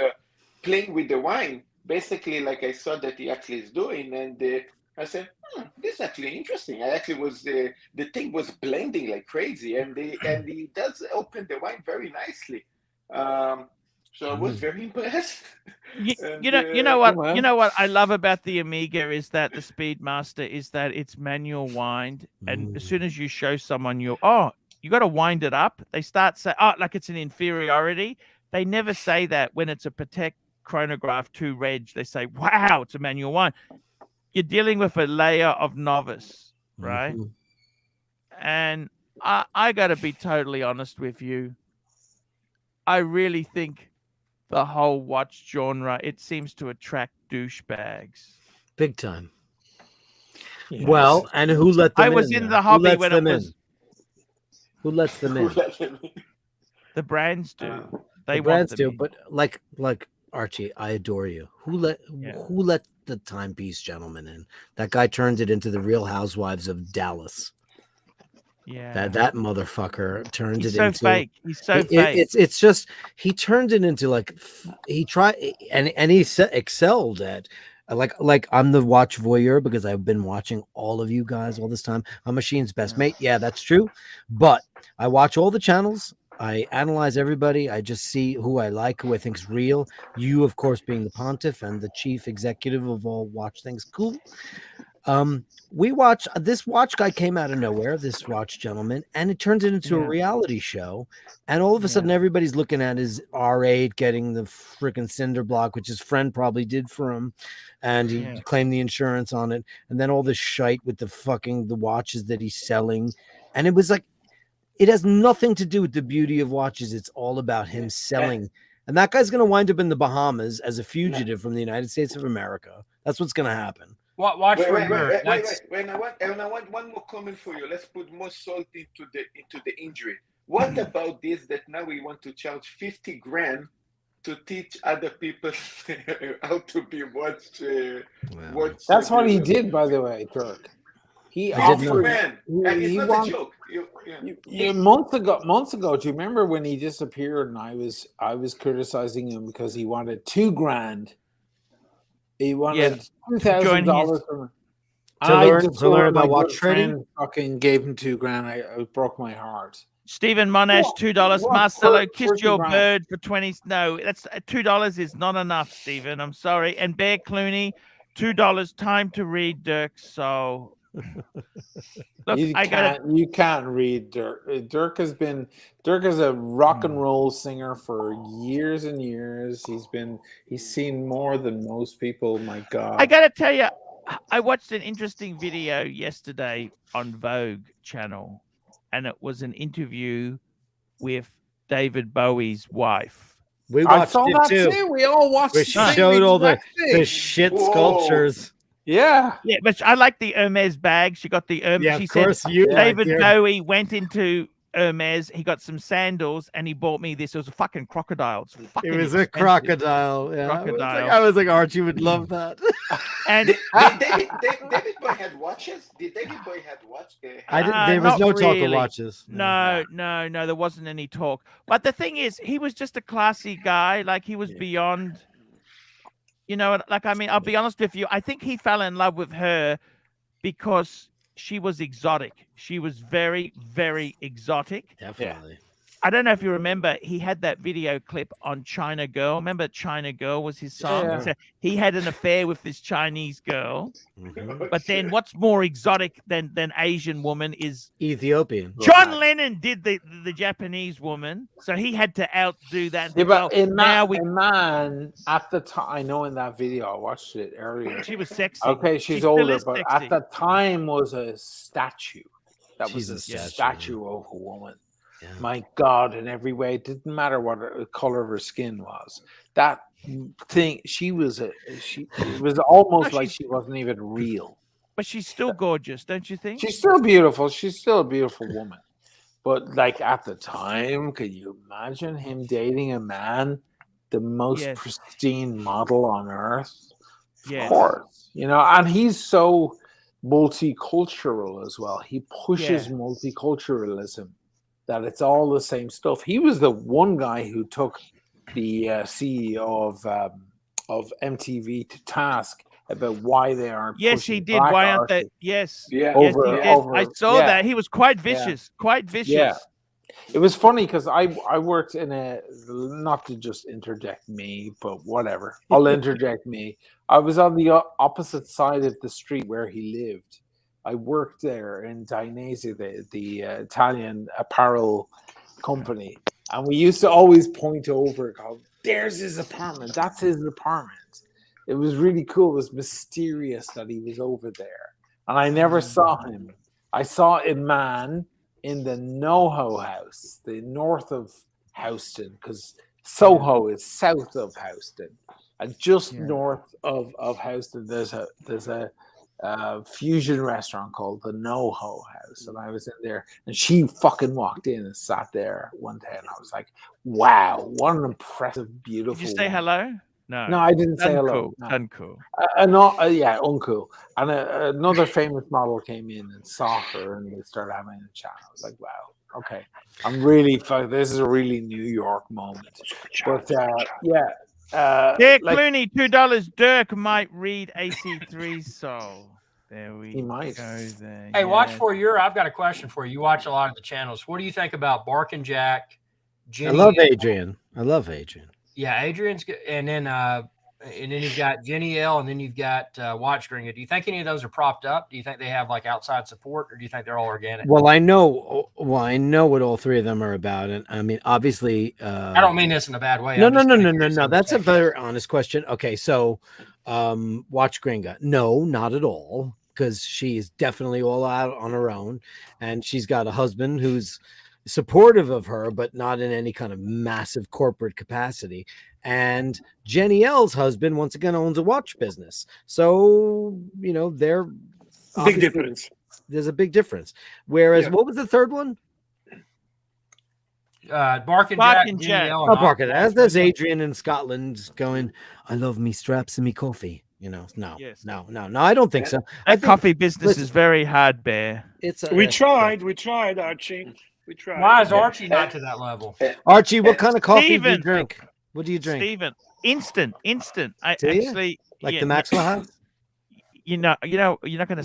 playing with the wine. Basically, like I saw that he actually is doing, and I said, this is actually interesting. I actually was the thing was blending like crazy, and he does open the wine very nicely. So I was very impressed. You know what I love about the Amiga is that the Speedmaster is that it's manual wind, and as soon as you show someone you got to wind it up, they start saying, like it's an inferiority. They never say that when it's a Patek Chronograph 2 Reg. They say, wow, it's a manual wind. You're dealing with a layer of novice, right? And I got to be totally honest with you. I really think the whole watch genre, it seems to attract douchebags. Big time. Yes. Well, and who let them in? I was in then? the hobby Who lets when them it in? was... Who lets them in? The brands do. They The brands want do, them in. but like Archie, I adore you. Who let the timepiece gentleman in? That guy turned it into the Real Housewives of Dallas. Yeah. That motherfucker turned He's it so into fake. He's so fake. It's just he turned it into like he tried and he excelled at like I'm the watch voyeur because I've been watching all of you guys all this time. I'm Machine's best mate. Yeah, that's true. But I watch all the channels. I analyze everybody. I just see who I like, who I think is real. You, of course, being the pontiff and the chief executive of all watch things. Cool. We watch this watch guy came out of nowhere, this watch gentleman, and it turns it into a reality show. And all of a sudden, everybody's looking at his R8 getting the freaking cinder block, which his friend probably did for him. And he claimed the insurance on it. And then all this shite with the watches that he's selling. And it was like, it has nothing to do with the beauty of watches. It's all about him selling. And that guy's going to wind up in the Bahamas as a fugitive from the United States of America. That's what's going to happen. Watch wait, for wait. I want one more comment for you. Let's put more salt into the injury. What about this that now we want to charge 50 grand to teach other people how to be watched? That's what he did, by the way, Turk. He offered. Man, and it's not a joke. Months ago, do you remember when he disappeared and I was criticizing him because he wanted $2,000? He wanted $2,000 to learn about watch trading. Fucking gave him $2,000. It broke my heart. Stephen Monash, $2. Marcelo, kiss your bird for 20. No, that's $2 is not enough, Stephen. I'm sorry. And Bear Clooney, $2. Time to read Dirk's soul. Look, You can't read Dirk. Dirk is a rock and roll singer for years and years. He's seen more than most people. My God. I gotta tell you, I watched an interesting video yesterday on Vogue channel, and it was an interview with David Bowie's wife. We I watched saw it that too. too. We all watched Where the she same showed all the exact thing. shit Whoa. sculptures. Yeah. Yeah, but I like the Hermes bag. She got the Hermes. Yeah, She of course said you David like Bowie went into Hermes. He got some sandals, and he bought me this. It was a fucking crocodile. It's fucking It was a expensive. crocodile. Yeah, Crocodile. I was like, Archie would love that. And Did David Boy had watches? Did David Boy had watch? I didn't. There was not no talk of really. watches. No, there wasn't any talk. But the thing is, he was just a classy guy. Like he was beyond. You know, like I mean, I'll be honest with you. I think he fell in love with her because she was exotic. She was very, very exotic. Definitely. I don't know if you remember, he had that video clip on China Girl. Remember China Girl was his song? Yeah. So he had an affair with this Chinese girl. Mhm. But then what's more exotic than Asian woman is Ethiopian. John Lennon did the Japanese woman. So he had to outdo that. Yeah, but in now that, man, at the time, I know in that video, I watched it earlier. She was sexy. Okay, She she's still older, is but sexy. at the time was a statue. That She's was a a statue, statue of a woman. Yeah. My God, in every way, it didn't matter what the color of her skin was. That thing, it was almost like she wasn't even real. But she's still gorgeous, don't you think? She's still beautiful. She's still a beautiful woman. But like at the time, can you imagine him dating a man, the most Yes. pristine model on earth? Yes. Of course, and he's so multicultural as well. He pushes multiculturalism, that it's all the same stuff. He was the one guy who took the CEO of MTV to task about why they aren't. Yes, pushing he did. black Why aren't they? artists Yes. Yeah. Yes, over- he did. over- I saw yeah. that. He was quite vicious. Quite vicious. Yeah. It was funny because I worked in not to just interject me, but whatever. I'll interject me. I was on the opposite side of the street where he lived. I worked there in Dainese, the Italian apparel company. And we used to always point over and go, there's his apartment. That's his apartment. It was really cool. It was mysterious that he was over there. And I never saw him. I saw a man in the NoHo house, the north of Houston, because Soho is south of Houston. And just north of Houston, there's a fusion restaurant called the NoHo House, and I was in there, and she fucking walked in and sat there one day, and I was like, "Wow, what an impressive, beautiful." Did you say woman. hello? No. No, I didn't say hello. Uncool. No. Uncool. Uncool. And another famous model came in and saw her, and we started having a chat. I was like, "Wow, okay, I'm really this is a really New York moment." But Dirk like, Clooney, $2. Dirk might read AC3's soul. There we He might. go. There. Hey, watch yes. for your. I've got a question for you. You watch a lot of the channels. What do you think about Bark and Jack? I Jenny love Adrian. I love Adrian. Yeah, Adrian's good, and then you've got Jenny L, and then you've got Watch Gringa. Do you think any of those are propped up? Do you think they have like outside support, or do you think they're all organic? Well, I know what all three of them are about, and I mean, obviously, I don't mean this in a bad way. No. I'm just kinda No. curious That's a on the very honest question. Okay, so, Watch Gringa. No, not at all, because she is definitely all out on her own, and she's got a husband who's supportive of her, but not in any kind of massive corporate capacity. And Jenny L's husband, once again, owns a watch business. So, they're Big obviously- difference. There's a big difference. Whereas, Yeah. what was the third one? Bark and Bark Jack. and Jenny Jack. L, Oh, and Parker. Watch As there's Gringa. Adrian in Scotland going, I love me straps and me coffee. No, Yes. no. I don't think so. I That think coffee business listen. is very hard, Bear. it's We tried, Archie. We tried. Why is Archie not to that level? Archie, what kind of coffee do you Steven. drink? What do you drink? Stephen, instant. I Do you? actually Like yeah, the Maxwell House? you're not gonna.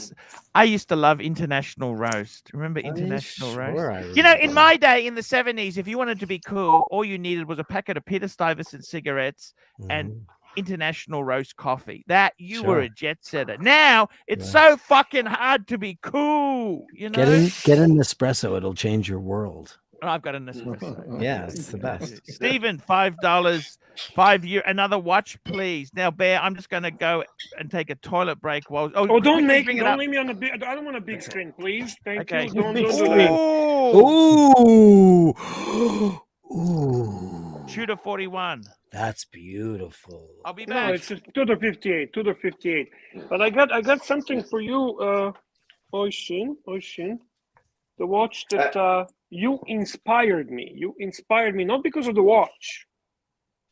I used to love International Roast. Remember International Roast? Sure, I In remember. my day, in the 70s, if you wanted to be cool, all you needed was a packet of Peter Stuyvesant cigarettes and Mhm. international roast coffee. That you were Sure. a jet setter. Now it's so fucking hard to be cool. You know, Get an espresso. It'll change your world. Oh, I've got an espresso. Yeah, it's the best. Stephen, $5, 5 year, another watch, please. Now, Bear, I'm just going to go and take a toilet break while. Oh, quickly don't bring it up. leave me on a big. I don't want a big screen, please. Thank Okay. you. Don't Big do screen. that. Ooh. Ooh. Tudor 41. That's beautiful. I'll be No, back. it's a Tudor 58. Tudor 58. But I got something for you, Oisin. The watch that you inspired me. You inspired me not because of the watch,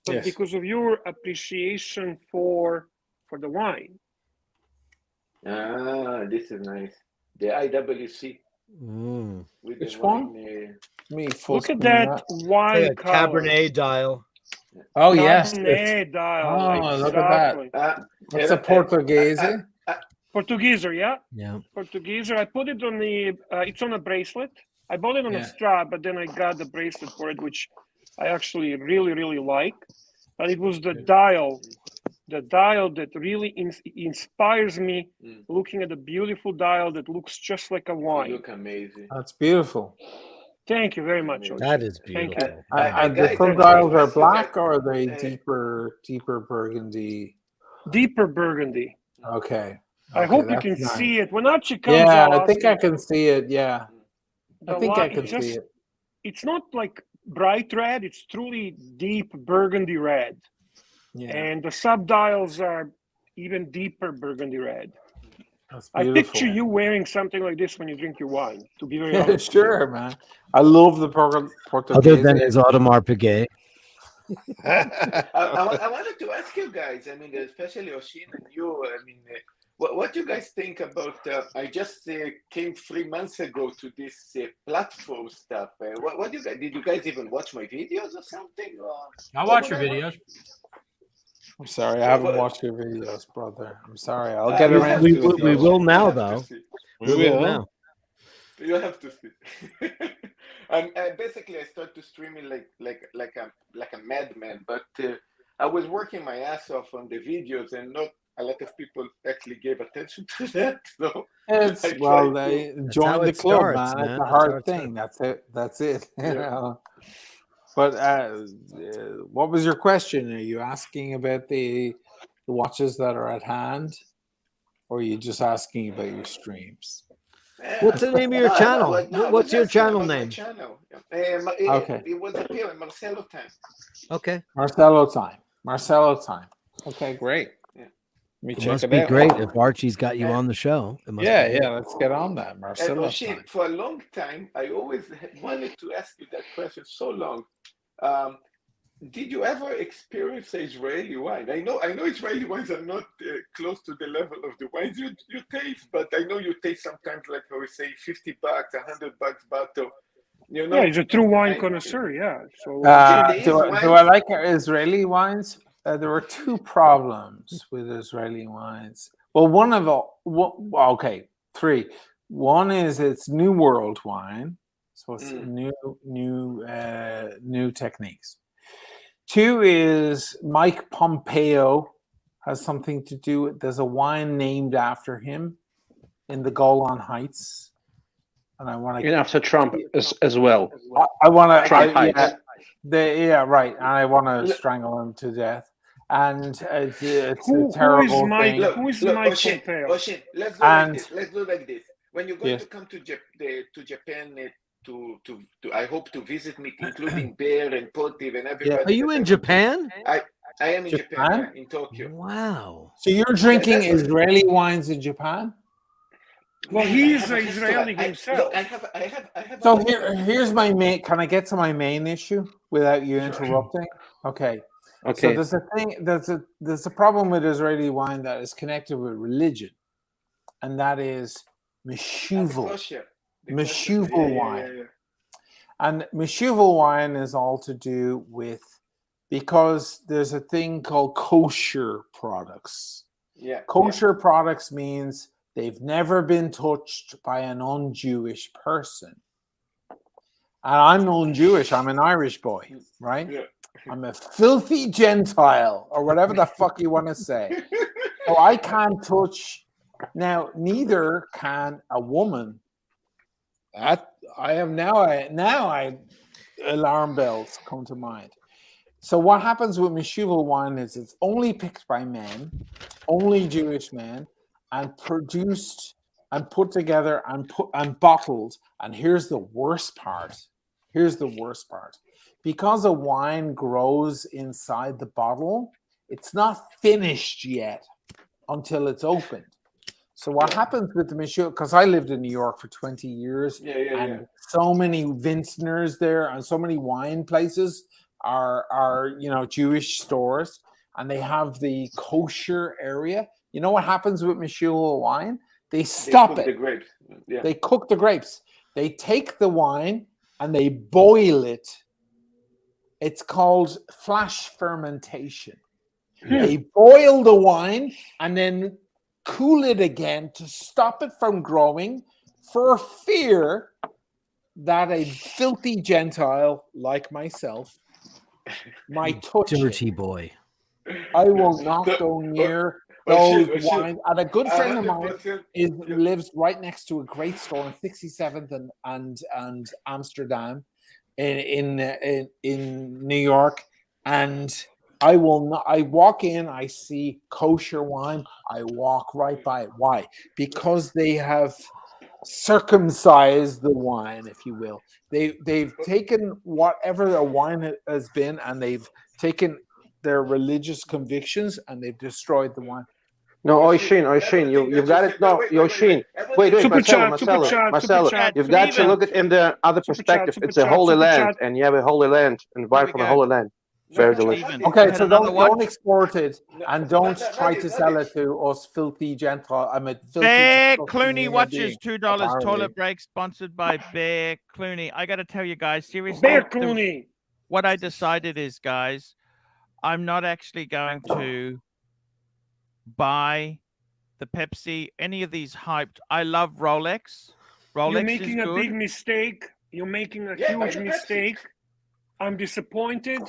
but Yes. because of your appreciation for the wine. Ah, this is nice. The IWC. Mm. With Which the one? wine, Me full Look at screen that wine Like a color. Cabernet dial. Oh yes. Cabernet dial. Oh, look at that. Exactly. It's a Portuguese. Portugieser, yeah. Yeah. Portugieser. I put it on the. It's on a bracelet. I bought it on a Yeah. strap, but then I got the bracelet for it, which I actually really like. But it was the dial that really inspires me. Looking at the beautiful dial that looks just like a You wine. look amazing. That's beautiful. Thank you very much. That Oisin. is Thank you. beautiful. And the guys, front I dials are request you black guys- or are they deeper burgundy? Deeper burgundy. Okay. I hope you that's can nice. see it. When Archie comes, Yeah, I'll I think ask I him. can see it. Yeah, I The think I light- can it just- see it. It's not like bright red. It's truly deep burgundy red. Yeah, And the subdials are even deeper burgundy red. that's I beautiful. picture you wearing something like this when you drink your wine, to be very Yeah, honest. sure, man. I love the Portuguese. Other than his Audemars Piguet. I wanted to ask you guys, I mean, especially Oshin and you, I mean, what you guys think about, I just came 3 months ago to this platform stuff. What you guys, did you guys even watch my videos or something? Or I watch your videos. I'm sorry, I haven't watched your videos, brother. I'm sorry. I'll get you around have to We, to it. we, see. we will You now, have to though. see. We will. now. You have to see. And basically, I started to streaming like a madman. But I was working my ass off on the videos, and not a lot of people actually gave attention to that. So It's I well, tried they to- join how the it club, starts, man. man. It's a That's how hard it thing. That's it. That's it. You Yeah. know. But what was your question? Are you asking about the watches that are at hand, or are you just asking about your streams? What's the name of your channel? I What's was your asking channel about my name? channel. Okay. It was appearing Marcelo time. Okay. Marcelo time. Marcelo time. Okay, great. Yeah. Let me It check must it be out. great if Archie's got you on the show. It must Yeah, be. yeah. Let's get on that. And Marcelo Oshin, time. for a long time, I always wanted to ask you that question. So long. Did you ever experience Israeli wine? I know Israeli wines are not close to the level of the wines you taste, but I know you taste sometimes, like I would say, $50, $100 bottle. You know, Yeah, he's a true wine connoisseur. Yeah. So Do I like Israeli wines? There were two problems with Israeli wines. Well, okay, three. One is it's New World wine, so it's new techniques. Two is Mike Pompeo has something to do with. There's a wine named after him in the Golan Heights, and I want to. And after Trump as well. I want to. Trump Heights. Yeah, right. And I want to strangle him to death. And it's a Who terrible is Mike? thing. Who is Mike Oshin, Pompeo? Oshin, let's do And- like this. Let's do like this. When you're going Yes. to come to Japan to I hope to visit me, including Bear and Potiv and everybody. Are you that in I- Japan? I am in Japan, Japan? in Tokyo. Wow. So you're drinking that's- Israeli wines in Japan? Well, Man, he I is have a history. Israeli himself. I have. So a history. here's my main. Can I get to my main issue without you interrupting? Okay. So Okay. there's a thing. There's a problem with Israeli wine that is connected with religion, and that is And the meshuval. kosher. The Meshuval kosher. Yeah, wine. yeah. And meshuval wine is all to do with because there's a thing called kosher products. Yeah. Kosher products means they've never been touched by an un-Jewish person. And I'm non-Jewish. I'm an Irish boy, right? Yeah. I'm a filthy Gentile, or whatever the fuck you want to say. So I can't touch. Now, neither can a woman. That I have now. Alarm bells come to mind. So what happens with Meshuggah wine is it's only picked by men, only Jewish men, and produced and put together and bottled. And here's the worst part. Because a wine grows inside the bottle, it's not finished yet until it's opened. So what happens with the Meshuggah, because I lived in New York for 20 years, and so many vintners there and so many wine places are Jewish stores, and they have the kosher area. You know what happens with Meshuggah wine? They stop it. The grapes. Yeah. They cook the grapes. They take the wine and they boil it. It's called flash fermentation. They boil the wine and then cool it again to stop it from growing, for fear that a filthy Gentile like myself might touch Dirty it. boy. I will not go near those wines. And a good friend of mine lives right next to a great store on 67th and Amsterdam in New York, and I will not. I walk in, I see kosher wine, I walk right by it. Why? Because they have circumcised the wine, if you will. They've taken whatever the wine has been, and they've taken their religious convictions and they've destroyed the wine. No, Oishin, you've got it. No, Oishin. Wait, Marcelo, you've got to look at it in the other perspective. It's a holy land, and you have a holy land, and buy from a holy land. Very delicious. Okay, so don't export it, and don't try to sell it to us filthy Gentile. I'm a filthy Bear disgusting Clooney human watches being, $2 apparently. toilet break, sponsored by Bear Clooney. I got to tell you guys, seriously, Bear Clooney. What I decided is, guys, I'm not actually going to buy the Pepsi, any of these hyped. I love Rolex. You're making a big mistake. You're making a huge mistake. I'm disappointed.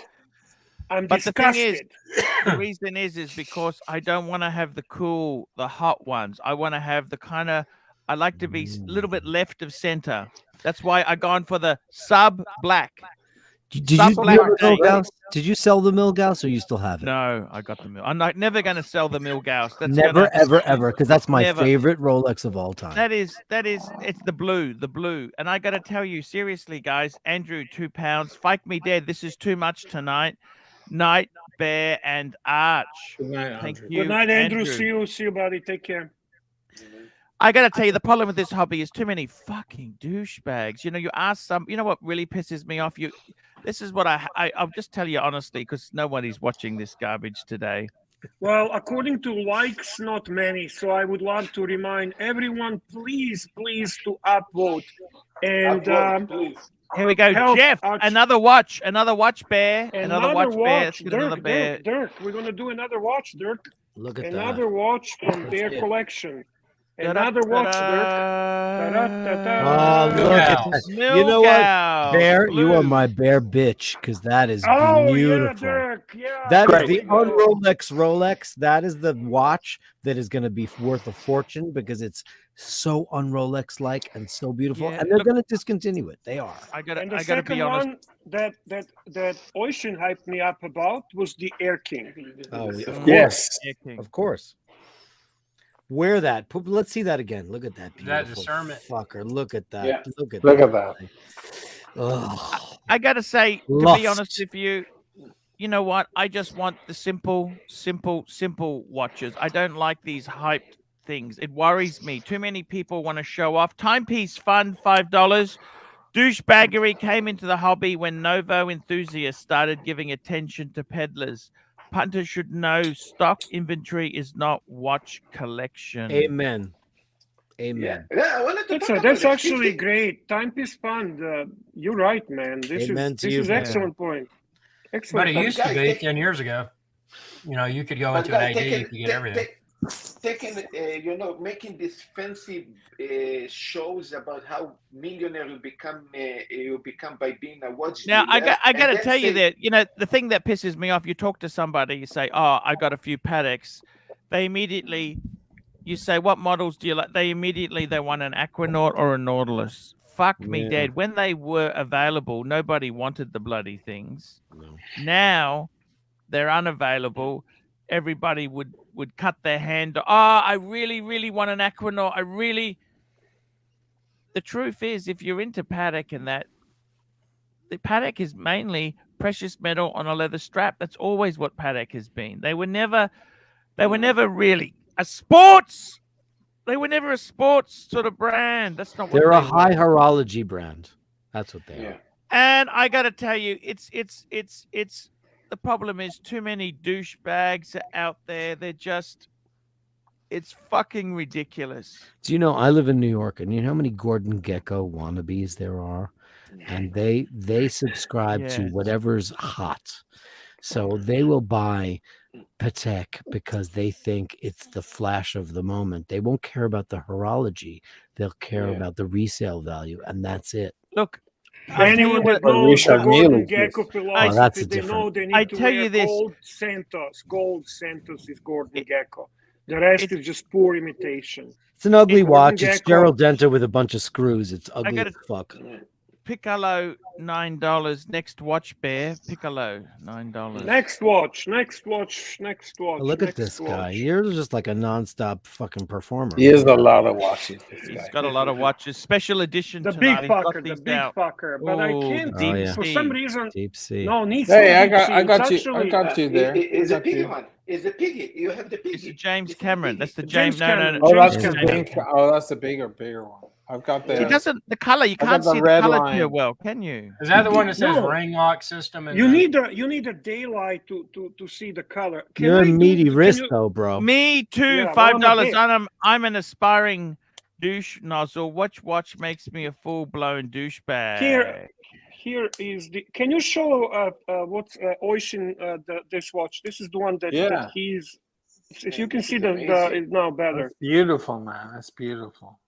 I'm disgusted. The reason is because I don't want to have the hot ones. I want to have the kind of, I like to be a little bit left of center. That's why I gone for the sub black. Did you sell the Milgauss, or you still have it? No, I got the Mil. I'm never going to sell the Milgauss. That's never, ever, because that's my favorite Rolex of all time. That is, it's the blue. And I got to tell you, seriously, guys, Andrew, 2 pounds, fike me dead. This is too much tonight. Night, Bear, and Arch. Good night, Thank Andrew. you. Good night, Andrew. See you, buddy. Take care. I got to tell you, the problem with this hobby is too many fucking douchebags. You ask some, what really pisses me off? This is what I'll just tell you honestly, because nobody's watching this garbage today. Well, according to likes, not many. So I would love to remind everyone, please to upvote. And here we go, Jeff. Another watch, Bear. Another watch, Bear. Let's get Dirk, another Bear. Dirk, we're gonna do another watch, Dirk. Look at another watch from Bear collection. Another watch, Dirk. Look at that. You know what, Bear? You are my Bear bitch, because that is beautiful. Yeah, Dirk. Yeah. That is the un-Rolex Rolex. That is the watch that is going to be worth a fortune, because it's so un-Rolex like and so beautiful. Yeah, and they're going to discontinue it. They are. I gotta be second honest. one that Oishin hyped me up about was the Air King. Oh, of course. Yes. Of course. Wear that. Let's see that again. Look at that beautiful that discernment fucker. Look at that. Yeah. Look at that. Oh. I gotta say, to be honest with you, you know what? I just want the simple watches. I don't like these hyped things. It worries me. Too many people want to show off. Timepiece Fund, $5. Douchebaggery came into the hobby when Novo enthusiasts started giving attention to peddlers. Punters should know stock inventory is not watch collection. Amen. Yeah, I wanted to That's actually great. Timepiece Fund. You're right, man. This is excellent point. Excellent. But it used to be 10 years ago. You could go into an AD, you could get everything. taking, making these fancy shows about how millionaire you become by being a watch Now, dealer. I got to and then tell you say, that, the thing that pisses me off, you talk to somebody, you say, oh, I got a few Paddocks. They immediately, you say, what models do you like? They want an Aquanaut or a Nautilus. Fuck me Yeah. dead. When they were available, nobody wanted the bloody things. No. Now they're unavailable. Everybody would cut their hand. Oh, I really, really want an Aquanaut. The truth is, if you're into Paddock and that, the Paddock is mainly precious metal on a leather strap. That's always what Paddock has been. They were never really a sports. They were never a sports sort of brand. That's not what They're they a high were. horology brand. That's what they are. And I got to tell you, it's the problem is too many douchebags out there. It's fucking ridiculous. Do you know I live in New York, and you know how many Gordon Gekko wannabes there are, and they subscribe to Yes. whatever's hot, so they will buy Patek because they think it's the flash of the moment. They won't care about the horology; they'll care about the resale value, and that's it. Look, I tell you Anyone what, that knows the Richard Mille Gordon is Gekko this. philosophy, that's a they know different- they I need to tell wear you this. gold Santos. Gold Santos is Gordon Gekko. The rest is just poor imitation. It's an ugly Gordon watch. It's Gekko- Gerald Denta with a bunch of screws. It's ugly gotta- as fuck. Piccolo $9. Next watch, Bear. Piccolo $9. Next watch. Look at next this guy. watch. You're just like a nonstop fucking performer. He has a lot of watches. This He's guy. got a lot of watches. Special edition The tonight. big He's got fucker, the these big out. fucker. But I Oh, can't, Oh, yeah. for some reason, Deep sea. no, needs Hey, no I deep got, sea. I got It's you. actually, I got you there. Is I a got piggy you. one. Is the piggy. You have the piggy. It's a James It's the Cameron. piggy. That's the James James. No, Cameron. Oh, James that's the Cameron. big. Oh, that's the bigger one. I've got the. He doesn't. The color. You I got can't the see the red color line. too well, can you? Is that the one that says No. ring lock system? And You need a daylight to see the color. Can You're I a do- meaty can wrist, you- though, bro. Me too. Yeah, well, $5. I'm a I'm an aspiring douche nozzle. Watch makes me a full blown douchebag. Here is the. Can you show what's Oishin this watch? This is the one that Yeah. he's. If you Yeah, can this see is the amazing. it's now better. That's beautiful, man. That's beautiful.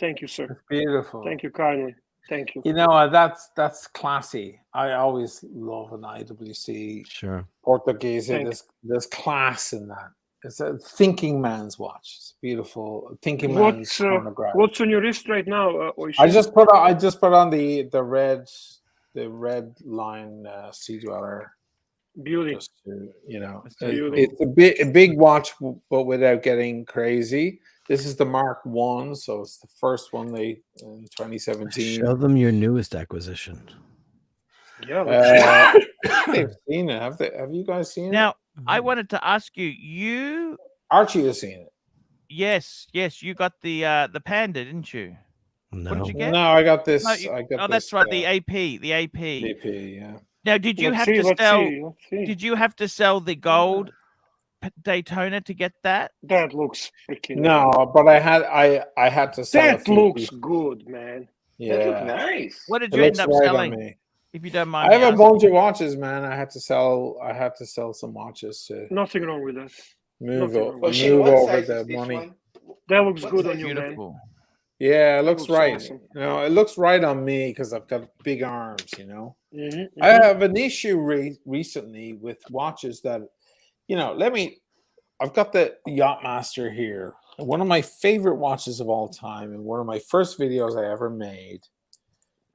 Thank you, sir. That's beautiful. Thank you kindly. Thank you. You know, that's classy. I always love an IWC Sure. Portuguese. Thank There's class in that. It's a thinking man's watch. It's beautiful. Thinking man's chronograph. What's on your wrist right now, Oishin? I just put on the red line Sea Dweller. Beauty. Just to, That's beautiful. it's a big watch, but without getting crazy. This is the Mark 1, so it's the first one they in 2017. Show them your newest acquisition. Yeah. They've seen it. Have you guys seen it? Now, I wanted to ask you. Archie has seen it. Yes, you got the Panda, didn't you? No. What did you get? No, I got this. No, that's right. The AP. AP, yeah. Now, did you Let's have see, to let's sell? see, let's see. Did you have to sell the gold Daytona to get that? That looks freaking. No, but I had to sell. That looks good, man. That look Yeah, nice. What did it you end looks up right on selling? me. If you don't mind, I me have a asking? bunch of watches, man. I had to sell some watches to Nothing wrong with that. move Nothing over, wrong. Oh, shit, move what over size the is this money. one? That looks What good size on you, man. Beautiful. Yeah, it looks looks right. awesome. You know, it looks right on me because I've got big arms. You know, Mhm, I mhm. have an issue recently with watches that, you know. I've got the Yachtmaster here, one of my favorite watches of all time, and one of my first videos I ever made.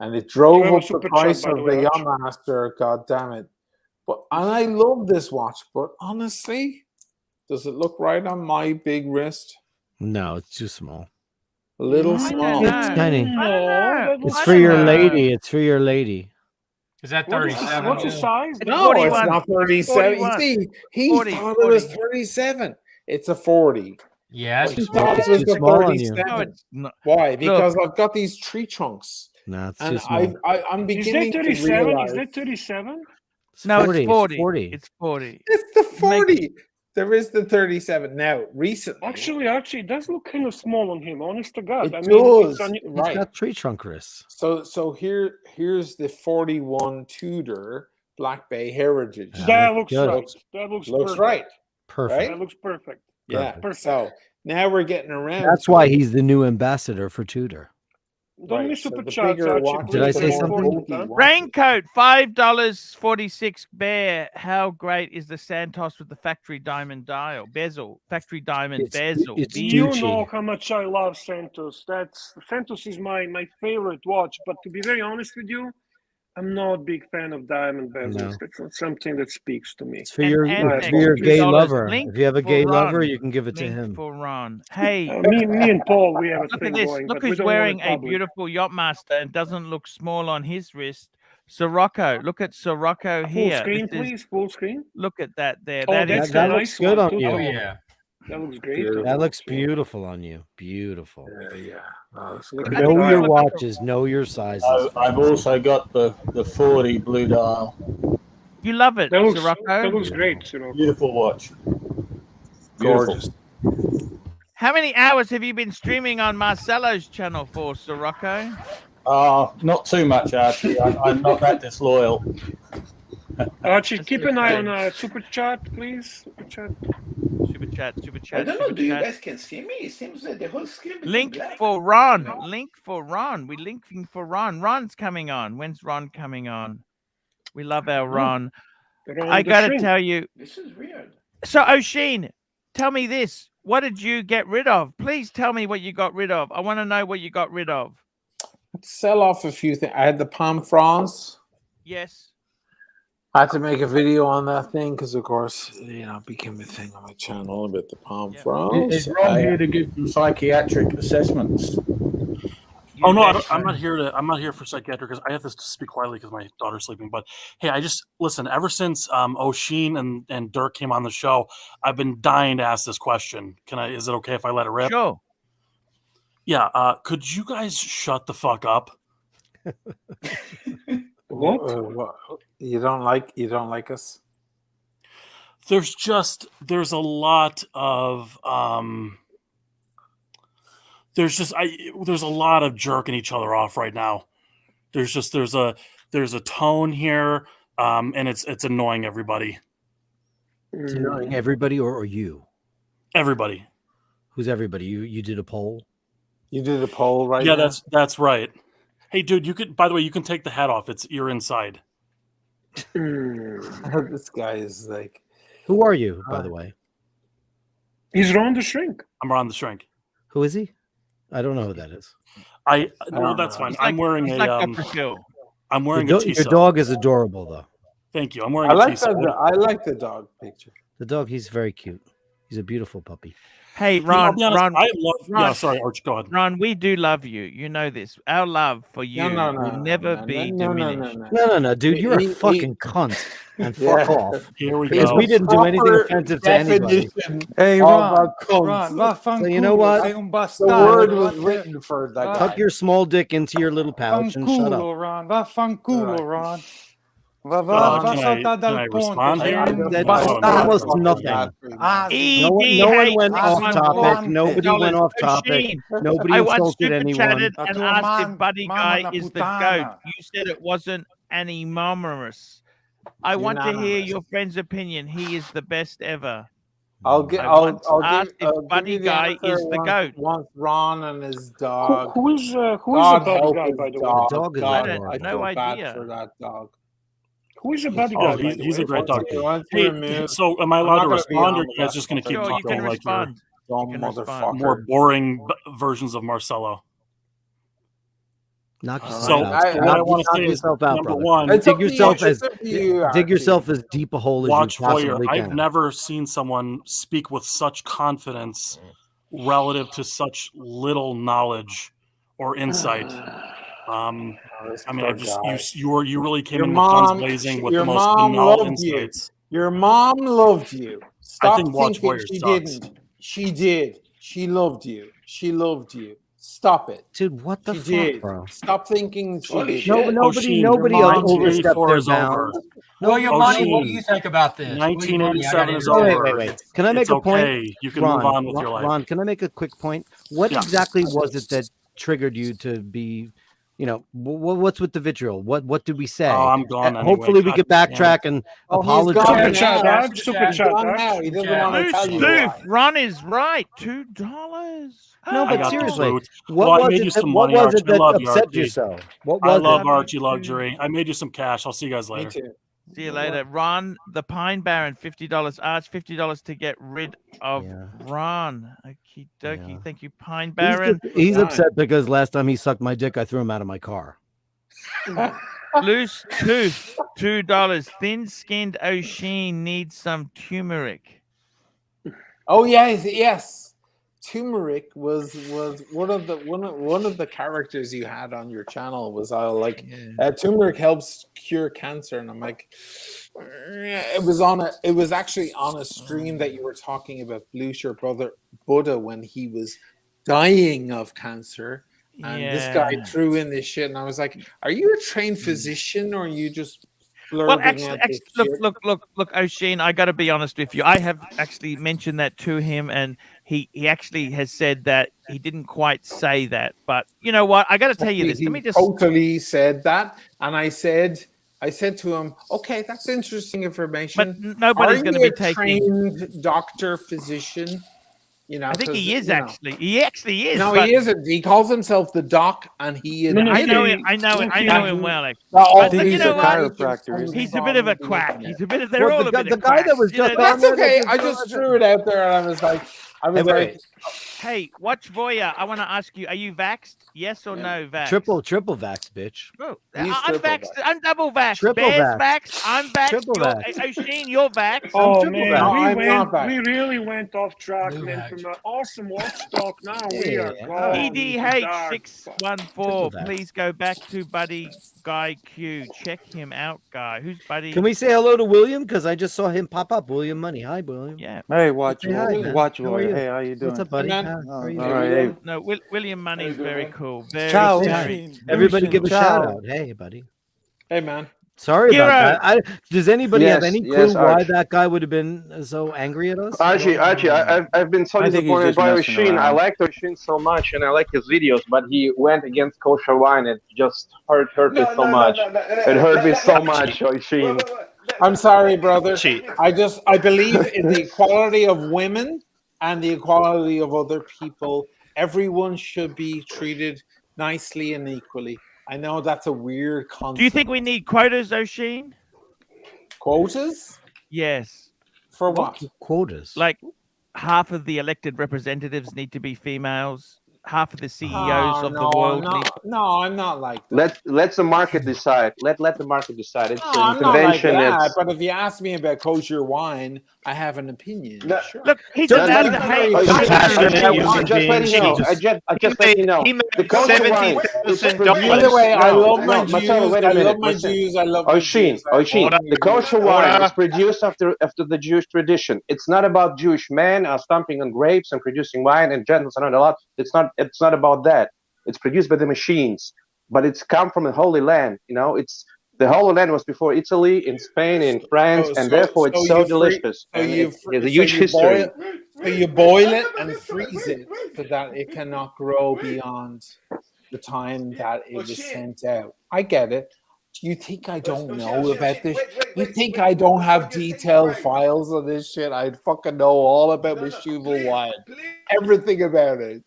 And it drove You have a up the super price chat, by of the the way, Arch. Yachtmaster. God damn it! And I love this watch, but honestly, does it look right on my big wrist? No, it's too small. A little I don't small. know. It's tiny. I don't know. that It's looks I for don't your know. lady. It's for your lady. Is that What is 37? what's the Joe? size? It's No, 41. it's not 37. 41. You see, he 40, thought it was 40. 37. It's a 40. Yeah, He it's thought it too was the small on you. 37. No, it's not. Why? Because I've got these tree trunks, No, it's and too small. I'm Is beginning that to 37? realize Is that 37? It's No, 40. it's 40. It's 40. It's 40. it's the Make- 40. There is the 37 now. Recently, Actually, Archie, it does look kind of small on him. Honest to God, it I mean, does. it's on, He's Right. got tree trunk wrists. So here's the 41 Tudor Black Bay Heritage. Yeah, that looks looks good. right. That looks Looks perfect. right. Perfect. That looks perfect. Yeah. Perfect. So now we're getting around. That's why he's the new ambassador for Tudor. Don't miss so super the chats, bigger Archie. watches, Did I Please, say the very more something? important, huh? bulky watches. Raincoat, $5.46. Bear, how great is the Santos with the factory diamond dial bezel? Factory diamond bezel. It's You Gucci. know how much I love Santos. Santos is my favorite watch. But to be very honest with you, I'm not a big fan of diamond bezels. No. That's not something that speaks to me. It's for your, And it's for your gay $2. lover. Link If you have a for gay Ron. lover, you can give it to Link him. for Ron. Hey, Me and Paul, we have a look thing at this. going, Look but we who's don't want wearing it a public. beautiful Yachtmaster and doesn't look small on his wrist. Sirocco. Look at Sirocco Full here. screen, This is- please. Full screen. Look at that there. Oh, That that's is the that nice looks good one, on too, you. Oh Tom. yeah. That looks great. Beautiful. That looks beautiful on you. Beautiful. Yeah. Look at I the think Know you your look like a- watches. Know your sizes. I've also got the 40 blue dial. You love it, That looks Sirocco. great, Sirocco. Beautiful watch. Gorgeous. How many hours have you been streaming on Marcelo's channel for, Sirocco? Not too much, Archie. I'm not that disloyal. Archie, keep an eye on super chat, please. Super chat. Super chat, super I chat. don't know. super Do you chat. guys can see me? It seems that the whole screen is Link black. for Ron. Link for Ron. We're linking for Ron. Ron's coming on. When's Ron coming on? We love our Ron. Ron I the gotta shrink. tell you. This is weird. So O'Sheen, tell me this. What did you get rid of? Please tell me what you got rid of. I want to know what you got rid of. Sell off a few things. I had the Palm France. Yes. I had to make a video on that thing because, of course, it became a thing on my channel about the Palm France. Is Ron here to give some psychiatric assessments? You Oh no, bet. I'm not here to. I'm not here for psychiatric because I have to speak quietly because my daughter's sleeping. But hey, I just listen. Ever since O'Sheen and Dirk came on the show, I've been dying to ask this question. Can I? Is it okay if I let it rip? Sure. Yeah. Could you guys shut the fuck up? What? You don't like us? There's a lot of there's a lot of jerking each other off right now. There's a tone here, and it's annoying everybody. It's annoying everybody or you? Everybody. Who's everybody? You did a poll? You did a poll, right? Yeah, now? that's right. Hey, dude, you could. By the way, you can take the hat off. You're inside. This guy is like. Who are you, by the way? He's Ron the Shrink. I'm Ron the Shrink. Who is he? I don't know who that is. Well, that's fine. He's I'm wearing he's a like Dr. Phil. I'm wearing Your a T-cell. dog is adorable, though. Thank you. I'm wearing I a like T-cell. that. I like the dog picture. The dog, he's very cute. He's a beautiful puppy. Hey, You know, I'll Ron, be honest, Ron, I love. Yeah, Ron. sorry, Arch. Go ahead. Ron, we do love you. You know this. Our love for you will never be diminished. No, dude, you're a fucking cunt. And fuck off. Here we Because go. we didn't do anything offensive to anybody. Hey, Ron, So you know what? the word was written for that guy. Tuck your small dick into your little pouch and shut up. Ron, vaffanculo, Ron. Can I respond here? That's almost nothing. No one went off topic. Nobody went off topic. Nobody I once insulted super anyone. chatted and asked if Buddy Guy is the goat. You said it wasn't anonymous. I want to hear your friend's opinion. He is the best ever. I'll give Buddy Guy is the goat. Once Ron and his dog. Who is the God Buddy help Guy, his by the way? dog. The dog is God, adorable. I No feel bad idea. for that dog. Who is the Buddy Oh, Guy? by the he's way? a great dog. Once Hey, removed, so am I I'm allowed not to gonna be respond, on or are with you guys that just going to keep Sure, you talking can like respond. dumb can motherfucker. respond. more boring versions of Marcelo? Knock yourself So out. what I want to Knock say is, yourself out, number brother. one, It's Dig up to you. yourself It's as up to you, dig Archie. yourself as deep a hole as watch you Warrior. possibly I've can. never seen someone speak with such confidence relative to such little knowledge or insight. I mean, you really came Your in with guns mom- blazing with your the most mom banal loved you. insights. Your mom loved you. Stop think Watch thinking Warrior she sucks. didn't. She did. She loved you. She loved you. Stop it. Dude, what the She fuck, did. bro? Stop thinking she Holy did. shit. Nobody Your overstepped 1984 their is over. bounds. William Money, what do you think about this? 1987 is Oh, over. wait. Can I make It's a point? okay. You can move on with your life. Ron, can I make a quick point? What Yeah. exactly was it that triggered you to be You know, what's with the vitriol? What did we say? Oh, I'm gone anyway. Hopefully, we could backtrack and Oh, he's apologize. gone Super chat, now. Arch. Super chat, Gone Arch. now. He doesn't Yeah. want to Loose tell you tooth. why. Ron is right. $2. No, I but got the seriously, truth. what Well, I was made it? you some What money, was it Archie. I that love you, upset Archie. you so? What I was love it? Archie Luxury. I made you some cash. I'll see you guys Me later. too. See you later. Ron, the Pine Baron, $50. Arch, $50 to get rid of Yeah. Ron. Okie dokie. Yeah. Thank you, Pine Baron. He's upset because last time he sucked my dick, I threw him out of my car. Loose tooth, $2. Thin-skinned O'Sheen needs some turmeric. Oh yes. Turmeric was one of the characters you had on your channel was like turmeric helps cure cancer, and I'm like, it was actually on a stream that you were talking about Blue Shirt Brother Buddha when he was dying of cancer. And this guy threw in this shit, and I was like, "Are you a trained physician, or are you just blurbing Well, out this shit?" look, O'Sheen, I got to be honest with you. I have actually mentioned that to him, and he actually has said that he didn't quite say that. But you know what? I got to tell you this. He Let me just totally said that, and I said to him, "Okay, that's interesting information." But nobody's Are going to you be a taking. trained doctor, physician. You know, I think 'cause, he is you know. actually. He actually is. No, but he isn't. He calls himself the doc, and he. I know him. I know him well. Actually. I But you know what? chiropractor. He's a bit of a quack. He's a bit of. They're Well, all a bit the of guy that quacks, was you know, just That's on there, okay. that I just threw it out there, and I was like, wait. Hey, watch Voya. I want to ask you: are you vaxxed? Yes or no? Vaxxed. Triple vax, bitch. Oh, He's I'm triple vaxxed. I'm double vaxxed. Triple Bear's vaxxed. vaxxed. I'm vaxxed. Triple You're, vaxxed. O'Sheen, you're vaxxed. Oh triple man, vaxxed. I'm not vaxxed. we really went off track, New man. vaxxed. From an awesome watch talk, now we are Yeah. going into EDH dark. 614. Triple vaxxed. Please go back to Buddy Guy Q. Check him out, guy. Who's Buddy? Can we say hello to William? Because I just saw him pop up. William Money. Hi, William. Yeah. Hey, watch Say hi, man. watch How are warrior. you? Hey, how you doing? What's up, buddy? man. How are you? All right, hey. No, William Money's very cool. Very, Ciao, very. O'Sheen. Everybody O'Sheen, give a ciao. shout out. Hey, buddy. Hey, man. Sorry about Hero. that. Does anybody have Yes, any yes, clue why Arch. that guy would have been so angry at us? Archie, I've been so I think he's disappointed just by messing O'Sheen. I around. liked O'Sheen so much, and I like his videos, but he went against kosher wine. It just hurt me so much. It hurt me so much, O'Sheen. I'm sorry, brother. Cheat. I believe in the equality of women and the equality of other people. Everyone should be treated nicely and equally. I know that's a weird concept. Do you think we need quotas, O'Sheen? Quotas? Yes. For what? Quotas. Like half of the elected representatives need to be females. Half of the CEOs of the world need. No, I'm not like that. Let the market decide. Let the market decide. It's No, an I'm not like intervention. that. It's But if you ask me about kosher wine, I have an opinion. Sure. Look, he's Just allowed let- to hate. Oh, Just just let passionate you know. human being. I just let you know. He made The kosher wine is $70,000. Either way, I love my No, Jews. Marcelo, wait a I minute. love my Listen. Jews. I love my O'Sheen, Jews. O'Sheen, the kosher wine Order. is produced after the Jewish tradition. It's not about Jewish men stomping on grapes and producing wine and gentles are not allowed. It's not about that. It's produced by the machines, but it's come from the Holy Land. You know, it's the Holy Land was before Italy, in Spain, in France, and therefore it's so delicious. And it's a huge history. So you boil it and freeze it so that it cannot grow beyond the time that it was sent out. I get it. Do you think I don't know about this? You think I don't have detailed files of this shit? I fucking know all about Meshuval wine. Everything about it.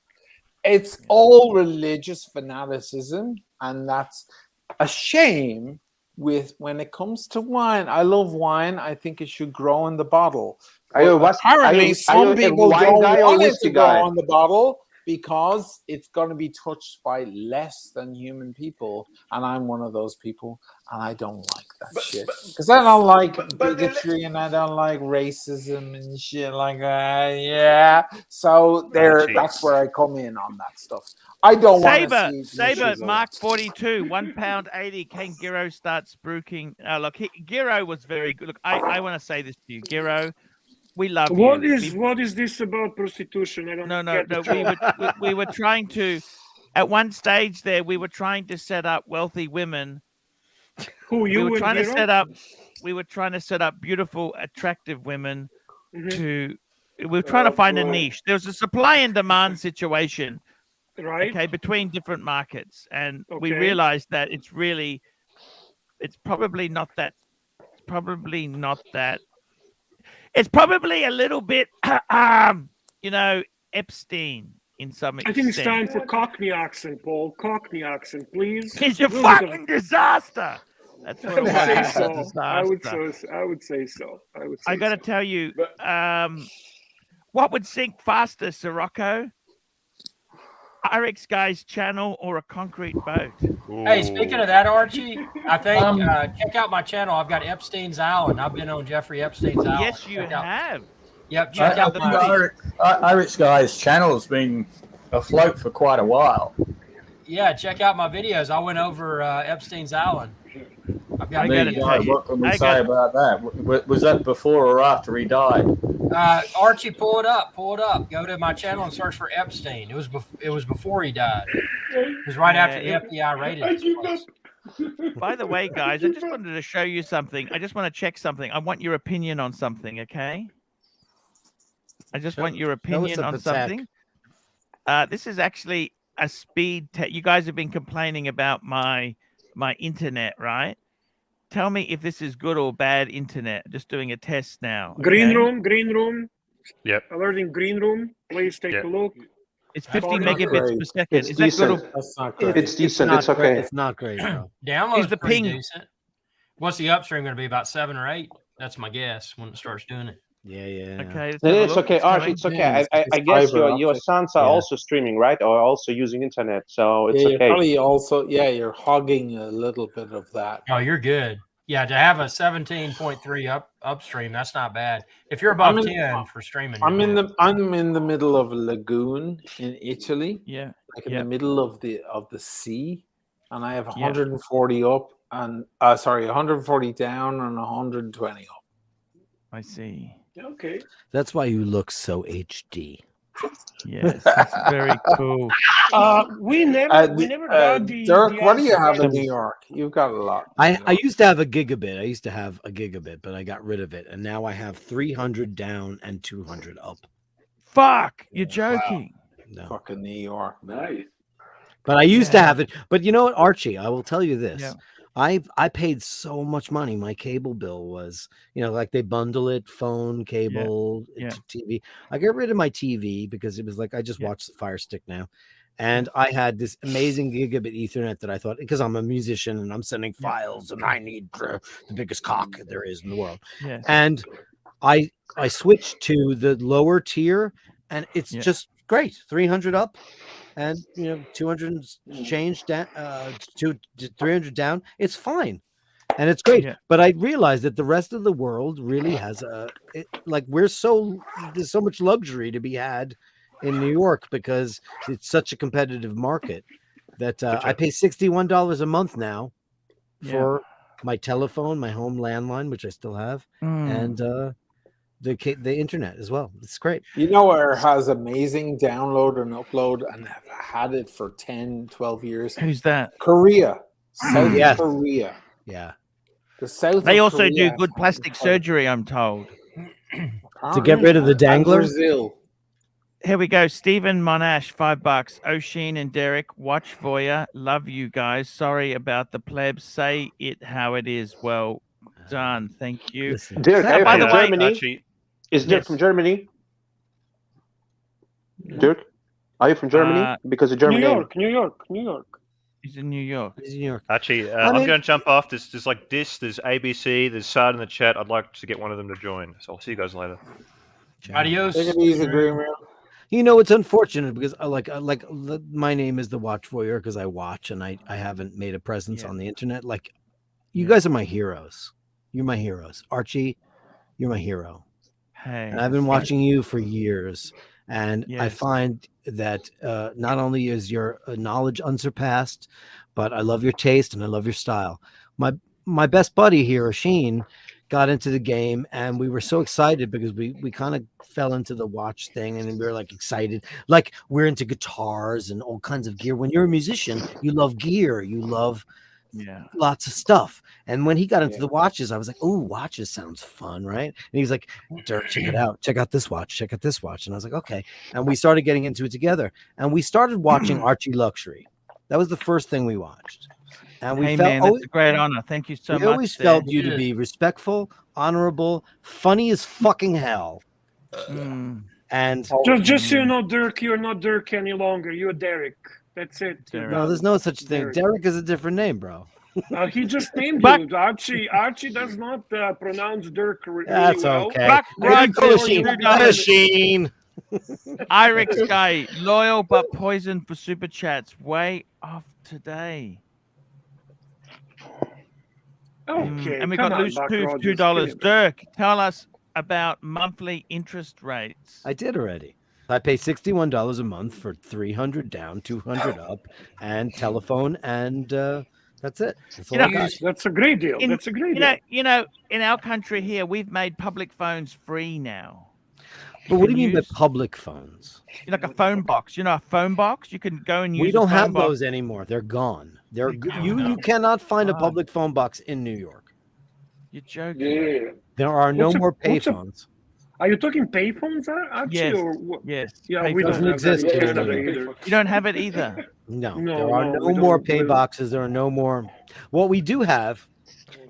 It's all religious fanaticism, and that's a shame with when it comes to wine. I love wine. I think it should grow in the bottle. Apparently, some people don't want it to grow in the bottle because it's going to be touched by less than human people, and I'm one of those people, and I don't like that shit because I don't like bigotry and I don't like racism and shit like that. Yeah, so that's where I come in on that stuff. I don't want to see Saber, Mark 42, £1.80. Can Giro start spruiking? Look, Giro was very good. Look, I want to say this to you, Giro. We love What you. what is this about prostitution? I don't No. We were trying to, at one stage there, we were trying to set up wealthy women. Who you we were and trying to Giro? set up. We were trying to set up beautiful, attractive women to. We were trying to find a niche. There was a supply and demand situation, Right. Okay, between different markets, and we Okay. realized that it's probably not that. It's probably not that. It's probably a little bit, Epstein in some I think it's time extent. for Cockney accent, Paul. Cockney accent, please. It's a little bit of- fucking disaster. That's what I it would was. say It's a so. I would disaster. say. I would say so. I would say. I got to so. tell you, what would sink faster, Sirocco? RX Guy's channel or a concrete boat? Hey, speaking of that, Archie, I think check out my channel. I've got Epstein's Island. I've been on Jeffrey Epstein's Island. Yes, you have. Yep, check out my Irish Guy's channel has been afloat for quite a while. Yeah, check out my videos. I went over Epstein's Island. I've got What can we say about that? Was that before or after he died? Archie, pull it up. Go to my channel and search for Epstein. It was before he died. It was right after the FBI raided his place. By the way, guys, I just wanted to show you something. I just want to check something. I want your opinion on something, okay? I just want your opinion on something. This is actually a speed test. You guys have been complaining about my internet, right? Tell me if this is good or bad internet. Just doing a test now. Okay? Green room. Yep. Alerting green room. Please take a look. It's 50 megabits per second. It's is that good? decent. That's not great. It's decent. It's okay. It's not great, bro. Download's the pretty ping? decent. What's the upstream going to be? About 7 or 8? That's my guess when it starts doing it. Yeah. Okay. It's okay, Archie. It's okay. I guess your sons are also streaming, right? Or also using internet, so it's you're okay. probably also you're hogging a little bit of that. Oh, you're good. Yeah, to have a 17.3 upstream, that's not bad. If you're above 10 for streaming, I'm in the middle of a lagoon in Italy. Yeah. Like in the middle of the sea, and I have 140 up and 140 down and 120 up. I see. Okay. That's why you look so HD. Yes, that's very cool. We never got the Dirk, the what do you answer. have in New York? You've got a lot. I used to have a gigabit. But I got rid of it, and now I have 300 down and 200 up. Fuck, you're joking. No. Fucking New York. Nice. But I used to have it. But you know what, Archie? I will tell you this. Yeah. I paid so much money. My cable bill was, like they bundle it, phone, cable, TV. I got rid of my TV because it was like I just watched the Fire Stick now. And I had this amazing gigabit Ethernet that I thought, because I'm a musician and I'm sending files and I need the biggest cock there is in the world. Yeah. And I switched to the lower tier, and it's just great. 300 up. And 200 change down, 300 down. It's fine, and it's great. Yeah. But I realized that the rest of the world really has there's so much luxury to be had in New York because it's such a competitive market that I pay $61 a month now for my telephone, my home landline, which I still have, and the internet as well. It's great. You know where it has amazing download and upload, and have had it for 10, 12 years? Who's that? Korea. South Korea. Yeah. The South They of also Korea do good plastic surgery, I'm told. To get rid of the dangler? Brazil. Here we go. Stephen Monash, $5. O'Sheen and Derek, watch for ya. Love you guys. Sorry about the plebs. Say it how it is. Well done. Thank you. Dirk, are you by from the way, Germany? Is Dirk from Germany? Dirk, are you from Germany? Because of German name. New York. He's in New York. Actually, I'm going to jump off. There's there's ABC, there's Sard in the chat. I'd like to get one of them to join. So I'll see you guys later. Adios. Take it easy, Green. It's unfortunate because my name is the Watch Warrior because I watch and I haven't made a presence on the internet. Like, you guys are my heroes. You're my heroes. Archie, you're my hero. Hey, and I've been watching you for years. And I find that not only is your knowledge unsurpassed, but I love your taste and I love your style. My best buddy here, Sheen, got into the game, and we were so excited because we kind of fell into the watch thing, and we were like excited, like we're into guitars and all kinds of gear. When you're a musician, you love gear, you love lots of stuff. And when he got into the watches, I was like, "Oh, watches sounds fun, right?" And he was like, "Dirk, check it out. Check out this watch. Check out this watch." And I was like, "Okay." And we started getting into it together. And we started watching ArchieLuxury. That was the first thing we watched. And we felt, man, that's a great honor. Thank you so much. We always felt you to be respectful, honorable, funny as fucking hell. And just so you know, Dirk, you're not Dirk any longer. You're Derek. That's it. No, there's no such thing. Derek is a different name, bro. He just named you. Archie does not pronounce Dirk really That's well. okay. Machine. Irix guy, loyal but poison for super chats. Way off today. Okay. And we got loose $2. Dirk, tell us about monthly interest rates. I did already. I pay $61 a month for 300 down, 200 up, and telephone, and that's it. That's a great deal. That's a great deal. You know, in our country here, we've made public phones free now. But what do you mean by public phones? Like a phone box. You know, a phone box. You can go and use. We don't have those anymore. They're gone. You cannot find a public phone box in New York. You're joking. Yeah. There are no more payphones. Are you talking payphones, Archie? Yes. Or what? Yes. Yeah, we don't exist either. You don't have it either. No, there are no more pay boxes. There are no more. What we do have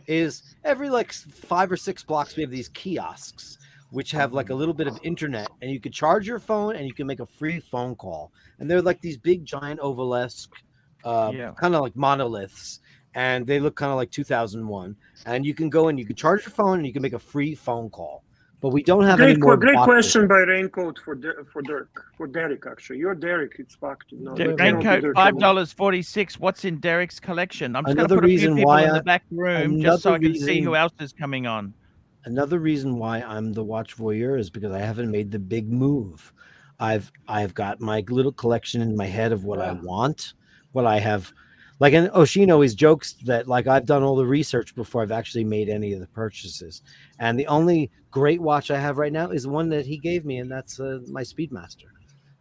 is every like 5 or 6 blocks we have these kiosks, which have like a little bit of internet, and you can charge your phone and you can make a free phone call. And they're like these big giant obelisks, kind of like monoliths, and they look kind of like 2001. And you can go and you can charge your phone and you can make a free phone call. But we don't have any more. Great question by Raincoat for Derek. Actually, you're Derek. It's fucked. No, Raincoat, $5.46. What's in Derek's collection? I'm just going to put a few people in the back room just so I can see who else is coming on. Another reason why I'm the watch voyeur is because I haven't made the big move. I've got my little collection in my head of what I want, what I have. Like, and Oshin always jokes that like I've done all the research before I've actually made any of the purchases. And the only great watch I have right now is one that he gave me, and that's my Speedmaster.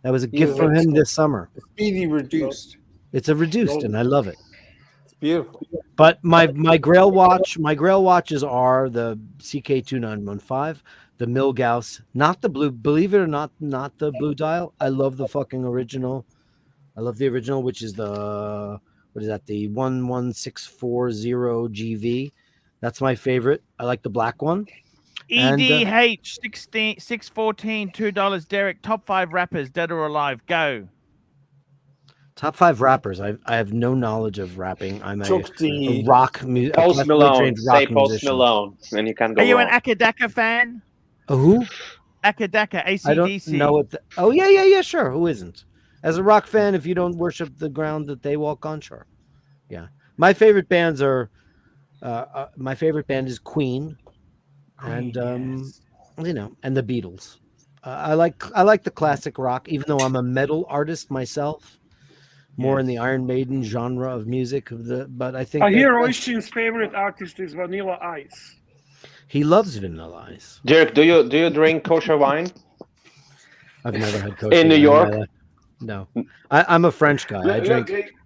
That was a gift from him this summer. Speedy reduced. It's a reduced, and I love it. It's beautiful. But my Grail watches are the CK2915, the Milgauss, not the blue. Believe it or not the blue dial. I love the fucking original. I love the original, which is the. What is that? The 11640 GV. That's my favorite. I like the black one. EDH 614 $2. Derek, top 5 rappers, dead or alive. Go. Top 5 rappers. I have no knowledge of rapping. I'm a rock music. Post Malone. Say Post Malone, and you can go. Are you wrong. an Akadaka fan? A who? Akadaka, ACDC. I don't know what. Oh yeah, sure. Who isn't? As a rock fan, if you don't worship the ground that they walk on, sure. Yeah. My favorite bands are my favorite band is Queen and you know, and the Beatles. I like the classic rock, even though I'm a metal artist myself, more in the Iron Maiden genre of music but I think I hear Oishin's favorite artist is Vanilla Ice. He loves Vanilla Ice. Derek, do you drink kosher wine? I've never had kosher in New York. No, I'm a French guy.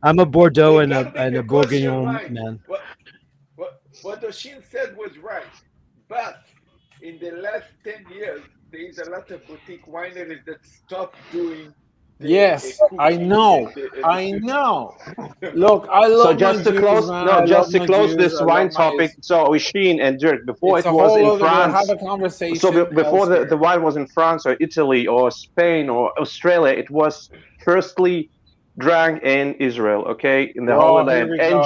I'm a Bordeaux and a Bourguignon man. What Oshin said was right, but in the last 10 years, there is a lot of boutique wineries that stopped doing. I know. Look, I love. So just to close this wine topic. So Oshin and Dirk, before it was in France. Have a conversation. So before the wine was in France or Italy or Spain or Australia, it was firstly drank in Israel, okay, in the Holy Land, and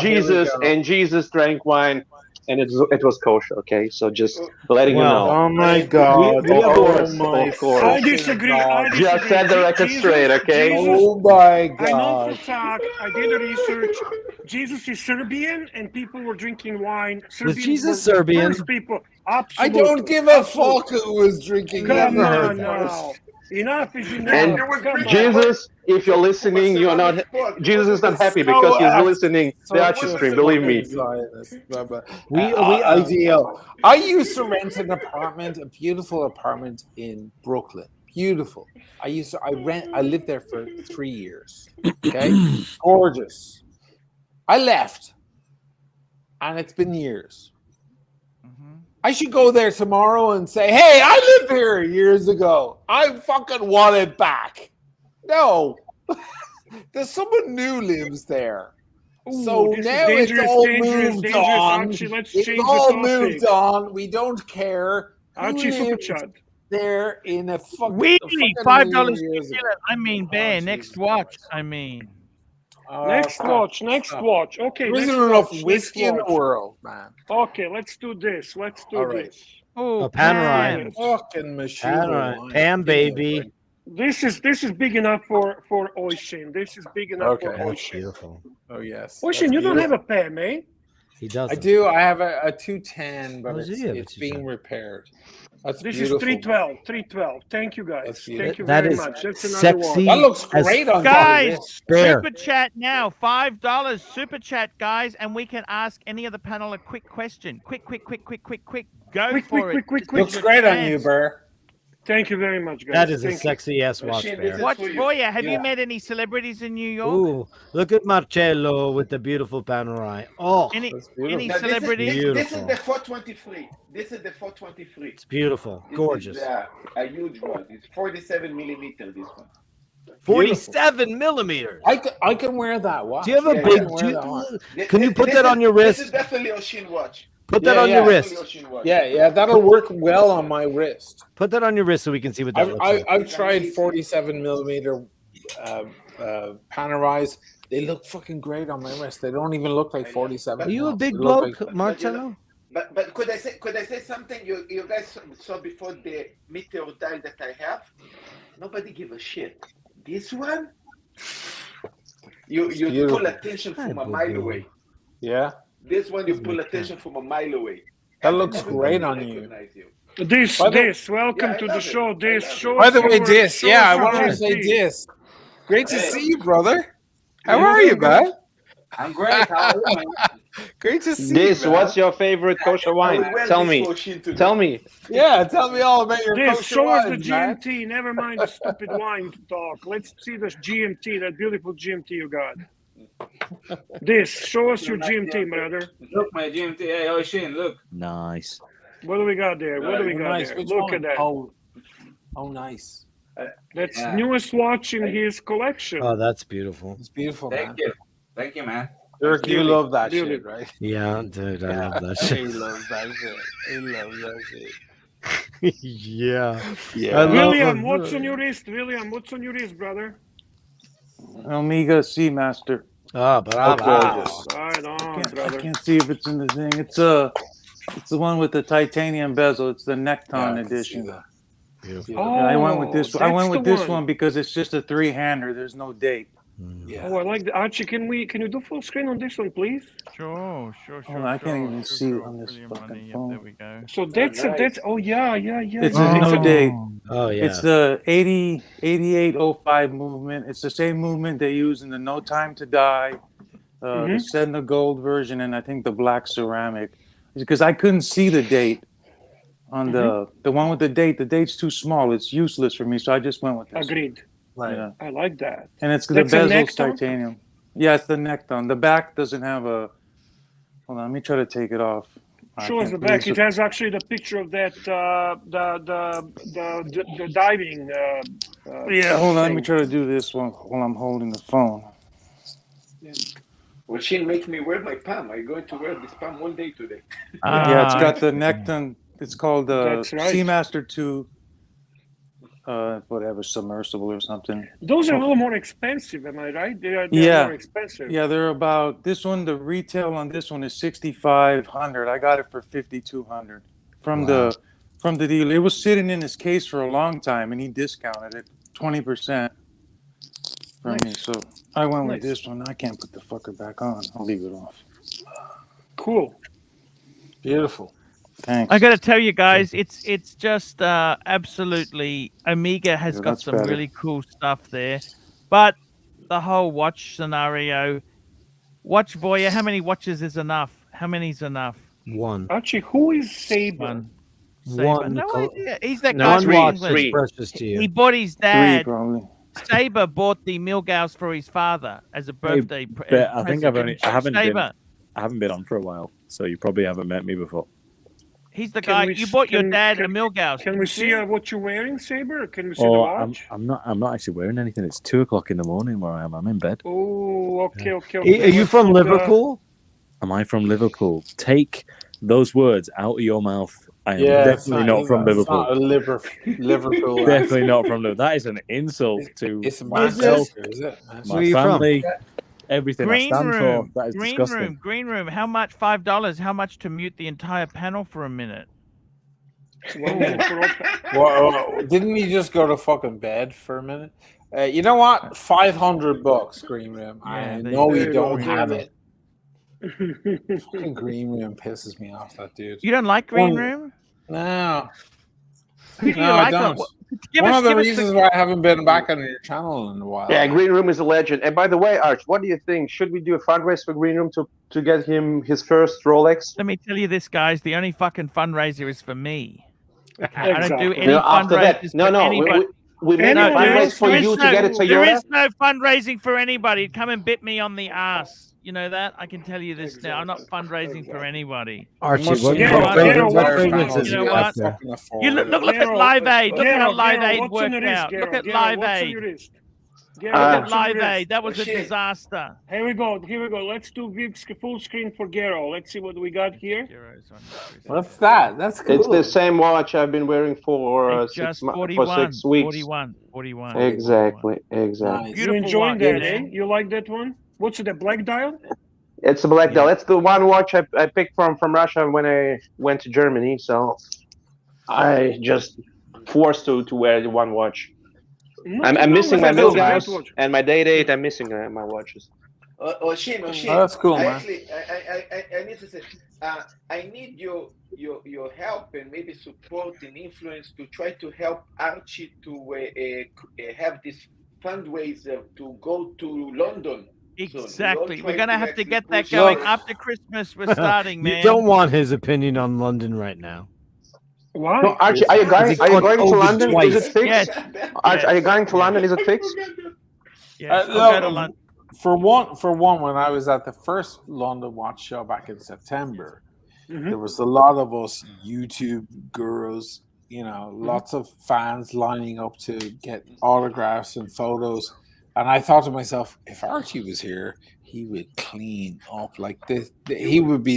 Jesus drank wine, and it was kosher, okay. So just letting you know. Oh my God! Of course. I disagree. Just set the record straight, okay. Oh my God! I know for fact. I did the research. Jesus is Serbian, and people were drinking wine. Was Jesus Serbian? People. I Absolutely. don't give a fuck who was drinking. Come on now. Enough is enough. And Jesus, if you're listening, you're not. Jesus is not happy because he's listening to the Archie stream. Believe me. I used to rent an apartment, a beautiful apartment in Brooklyn. Beautiful. I lived there for 3 years. Okay, gorgeous. I left. and it's been years. I should go there tomorrow and say, hey, I lived here years ago. I fucking want it back. No. There's someone new lives there. Ooh, So this is now it's dangerous, all dangerous, moved dangerous, on. Archie. Let's It's change the all topic. moved on. We don't care who Archie, super lived chat. there in a fucking, Really, fucking $5 million years ago. I mean, bear. Oh, Next Jesus watch. Christ. I mean. Next Stop, watch, next stop. watch. Okay, There next isn't enough watch, whiskey next in the watch. world, man. Okay, let's do this. Let's do All right. this. Oh, Panerai. Fucking machine. Panerai. Pam, baby. This is big enough for Oisin. This is big enough for That's Oisin. beautiful. Oh, yes. Oisin, you don't have a Pam, eh? He does. I do. I have a 210, but Oh, do you have a it's being 210? repaired. That's This beautiful. is 312. 312. Thank you, guys. That's Thank you That very is much. That's another sexy. one. That looks as great on Guys, Bear. super chat now. $5 super chat, guys, and we can ask any of the panel a quick question. Quick. Go Quick, for it. quick. Looks great on you, Burr. Thank you very much, guys. That is a Thank you. sexy ass watch, Machine, Bear. this is Watch, for you. Boya, have you Yeah. met any celebrities in New York? Ooh, look at Marcello with the beautiful Panerai. Oh, Any That's beautiful. any Now, celebrities? this is Beautiful. the 423. This is the 423. it's beautiful. This Gorgeous. Is, a huge one. It's 47 millimeter. This one. 47 millimeters. I can wear that watch. Do you have a Yeah, big... yeah. Wear that watch. Can you put This that is- on your This is wrist? definitely Oisin watch. Put that Yeah, on your yeah. wrist. Definitely Oisin watch. Yeah, that'll work well on my wrist. Put that on your wrist so we can see what that looks like. I've tried 47 millimeter Panerais. They look fucking great on my wrist. They don't even look like 47. Are you a mils. big They look bloke, like- Marcello? But could I say something? You guys saw before the meteor dial that I have? Nobody give a shit. This one, you beautiful. pull attention from a mile away. Yeah, This one you pull attention from a mile away. that looks Everybody great on you. recognize you. Welcome Yeah, I to the love it. show. I This love it. show. By the way, Dis, show yeah, I us your wanted to say GMT. Dis. Great to Hey. see you, brother. How are you, man? I'm great. How are you, man? Great to see This, you, man. what's your favorite kosher I wine? will wear Tell this me. for Shin today. Tell me. Yeah, tell me all about your This, kosher show us the wines, man. GMT. Never mind the stupid wine talk. Let's see the GMT, that beautiful GMT you got. This, show us your GMT, brother. Look, my GMT. Hey, Oisin, look. Nice. What do we got there? What do we Oh, got nice. there? Which Look one? at that. Oh, nice. That's Yeah. newest watch in his collection. Oh, that's beautiful. It's beautiful, man. Thank you, man. Dirk, you Beauty. love that Beauty. shit, right? Yeah, dude, I love that He shit. loves that shit. He loves that shit. Yeah. Yeah. I love William, it. what's on your wrist? William, what's on your wrist, brother? Omega Seamaster. Ah, bravo. gorgeous. Right on, I brother. can't see if it's in the thing. It's the one with the titanium bezel. It's the Necton Yeah, I can see edition. that. Beautiful. Oh, Yeah, I went with this. I that's went with the this one because it's just a 3-hander. There's no date. Yeah. Oh, I like the Archie. Can you do full screen on this one, please? Sure. I can't even see it on this Brilliant fucking money. phone. Yep, there we go. So that's oh yeah. It's yeah. no date. Oh, yeah. It's the 8805 movement. It's the same movement they use in the No Time to Die, the Sedna Gold version, and I think the black ceramic. Because I couldn't see the date on the one with the date. The date's too small. It's useless for me, so I just went with this. Agreed. Yeah. I like that. And it's the That's a bezel's Necton? titanium. Yeah, it's the Necton. The back doesn't have a. Hold on, let me try to take it off. I Show us the can't back. believe It has actually the picture of that the diving. Yeah, hold on. Let me thing. try to do this one while I'm holding the phone. Oisin makes me wear my palm. I'm going to wear this palm all day today. Yeah, it's got the Necton. It's called That's right. Seamaster 2. Whatever, submersible or something. Those are a little more expensive, am I right? They are Yeah. more expensive. Yeah, they're about this one. The retail on this one is 6,500. I got it for 5,200 from the dealer. It was sitting in his case for a long time, and he discounted it 20% from me. So I went with this one. I can't put the fucker back on. I'll leave it off. Cool. Beautiful. Thanks. I got to tell you guys, it's just absolutely Omega has Yeah, got that's some better. really cool stuff there, but the whole watch scenario, watch Voya. How many watches is enough? How many's enough? One. Actually, who is Saber? Saber. One. No Col- idea. He's that No, guy one from watch England. is precious to you. He bought his Three, dad. probably. Saber bought the Milgauss for his father as a birthday But I think present. I haven't Saber. been on for a while. so you probably haven't met me before. He's the guy you bought your dad a Milgauss. Can we see what you're wearing, Saber? Can we see the watch? I'm not actually wearing anything. It's 2:00 in the morning where I am. I'm in bed. Oh, okay. Are you from Liverpool? Am I from Liverpool? Take those words out of your mouth. I am definitely not from Liverpool. It's not Liverpool. Definitely not from Liverpool. That is an insult to myself, is it? My family, everything I stand for. That is Green disgusting. room, green room. How much? $5. How much to mute the entire panel for a minute? Well, didn't you just go to fucking bed for a minute? You know what? $500, green room. I know you don't have it. Fucking green room pisses me off. That dude. You don't like green room? No. Who do you No, like? I don't. One of the reasons why I haven't been back on your channel in a while. Yeah, Green Room is a legend. And by the way, Arch, what do you think? Should we do a fundraiser for Green Room to get him his first Rolex? Let me tell you this, guys. The only fucking fundraiser is for me. Okay? Exactly. I don't do any After that, fundraisers no, for anybody. we made a fundraiser for you to get a Toyota. There is no fundraising for anybody. Come and bit me on the ass. You know that? I can tell you this now. I'm not fundraising for anybody. Archie, what you know what? You look at Live Aid. Look at how Live Aid worked out. Look at Live Aid. Look at Live Aid. That was a disaster. Here we go. Let's do big full screen for Gero. Let's see what we got here. What's that? That's cool. It's the same watch I've been wearing for 6 weeks. 41. Exactly. You enjoying that, eh? You like that one? What's it, a black dial? It's a black dial. It's the one watch I picked from Russia when I went to Germany. So I just forced to wear the one watch. I'm missing my Milgauss and my date. I'm missing my watches. Oshin, that's cool, man. Actually, I need to say, I need your help and maybe support and influence to try to help Archie to have this fundraiser to go to London. Exactly. We're going to have to get that going after Christmas. We're starting, man. You don't want his opinion on London right now. Why? No, Archie, are you going to London? Twice. Is it fixed? Archie, are you going to London? Is it fixed? Yes, I'll go to London. For one, when I was at the first London Watch Show back in September, there was a lot of us YouTube gurus, lots of fans lining up to get autographs and photos. And I thought to myself, if Archie was here, he would clean up like this. He would be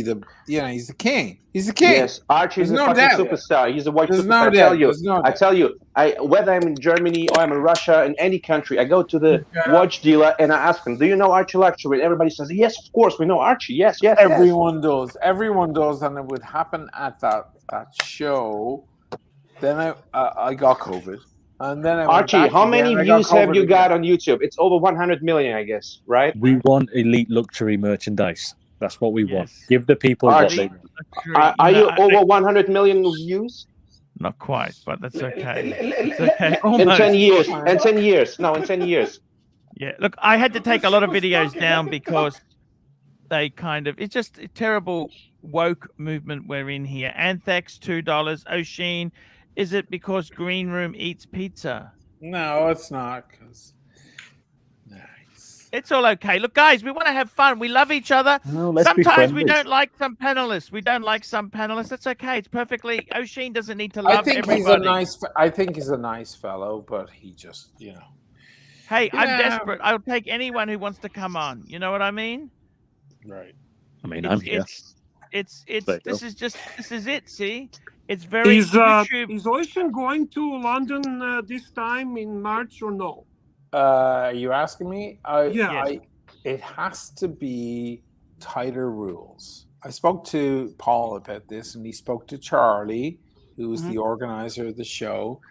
he's the king. He's the king. Yes, Archie is a fucking superstar. He's a white superstar. I tell you, whether I'm in Germany or I'm in Russia, in any country, I go to the watch dealer and I ask him, do you know ArchieLuxury? And everybody says, yes, of course, we know Archie. Yes. Everyone does. Everyone does. And it would happen at that show. Then I got COVID. And then Archie, how many views have you got on YouTube? It's over 100 million, I guess, right? We want elite luxury merchandise. That's what we want. Give the people what they want. Are you over 100 million views? Not quite, but that's okay. It's okay. In 10 years. In 10 years. No, in 10 years. Yeah, look, I had to take a lot of videos down because they it's just a terrible woke movement we're in here. Anthex, $2. Oshin. Is it because Green Room eats pizza? No, it's not. It's all okay. Look, guys, we want to have fun. We love each other. No, let's Sometimes be we don't like some panelists. That's okay. It's perfectly. Oshin doesn't need to love everybody. I think he's a nice fellow, but he just, Hey, I'm desperate. I'll take anyone who wants to come on. You know what I mean? Right. I mean, I'm here. This is it. See, it's very. Is Oshin going to London this time in March or no? Are you asking me? Yes. It has to be tighter rules. I spoke to Paul about this, and he spoke to Charlie, who was the organizer of the show.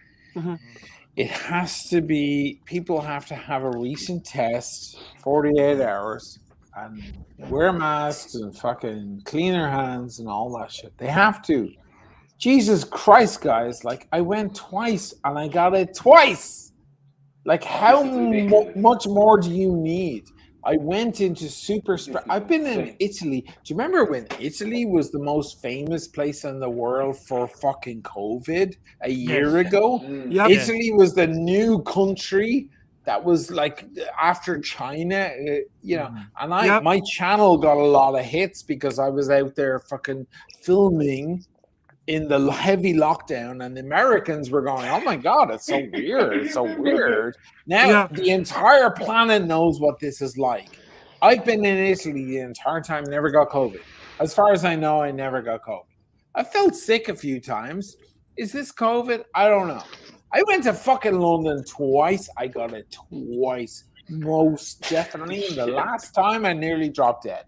It has to be, people have to have a recent test, 48 hours, and wear masks and fucking clean their hands and all that shit. They have to. Jesus Christ, guys. Like, I went twice and I got it twice. Like, how much more do you need? I went into I've been in Italy. Do you remember when Italy was the most famous place in the world for fucking COVID a year ago? Yep. Italy was the new country, that was like after China, you know, and my channel got a lot of hits because I was out there fucking filming in the heavy lockdown, and the Americans were going, "Oh my God, it's so weird, it's so weird." Now the entire planet knows what this is like. I've been in Italy the entire time, never got COVID. As far as I know, I never got COVID. I felt sick a few times. Is this COVID? I don't know. I went to fucking London twice. I got it twice. Most definitely. The last time I nearly dropped dead.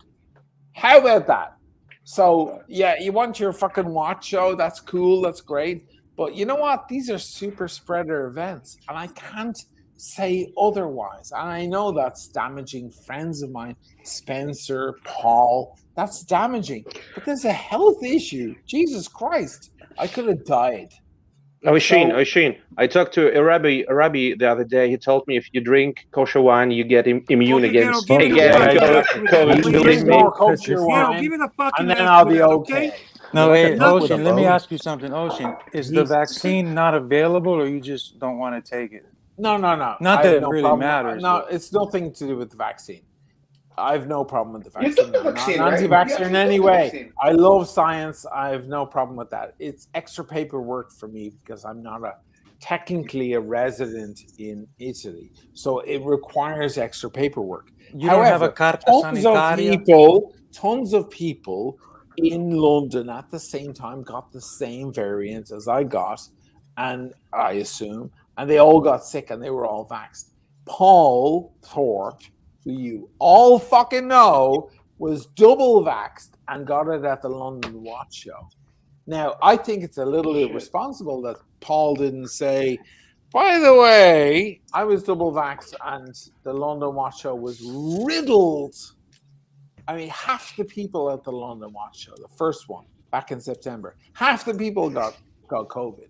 How about that? So, yeah, you want your fucking watch show. That's cool. That's great. But you know what? These are super spreader events. And I can't say otherwise. And I know that's damaging friends of mine, Spencer, Paul. That's damaging. But there's a health issue. Jesus Christ. I could have died. Oisin, I talked to Arabi the other day. He told me if you drink kosher wine, you get immune against COVID. Give it a fucking and then I'll be okay. No, hey, Ocean, let me ask you something. Ocean, is the vaccine not available, or you just don't want to take it? No. Not that it really matters. No, it's nothing to do with the vaccine. I have no problem with the vaccine. I'm not an anti-vaxxer in any way. I love science. I have no problem with that. It's extra paperwork for me because I'm not technically a resident in Italy. So it requires extra paperwork. You don't have a carta sanitaria? Tons of people in London at the same time got the same variant as I got, and I assume, and they all got sick and they were all vaxxed. Paul Thorpe, who you all fucking know, was double vaxxed and got it at the London Watch Show. Now, I think it's a little irresponsible that Paul didn't say, by the way, I was double vaxxed and the London Watch Show was riddled. I mean, half the people at the London Watch Show, the first one, back in September, half the people got COVID.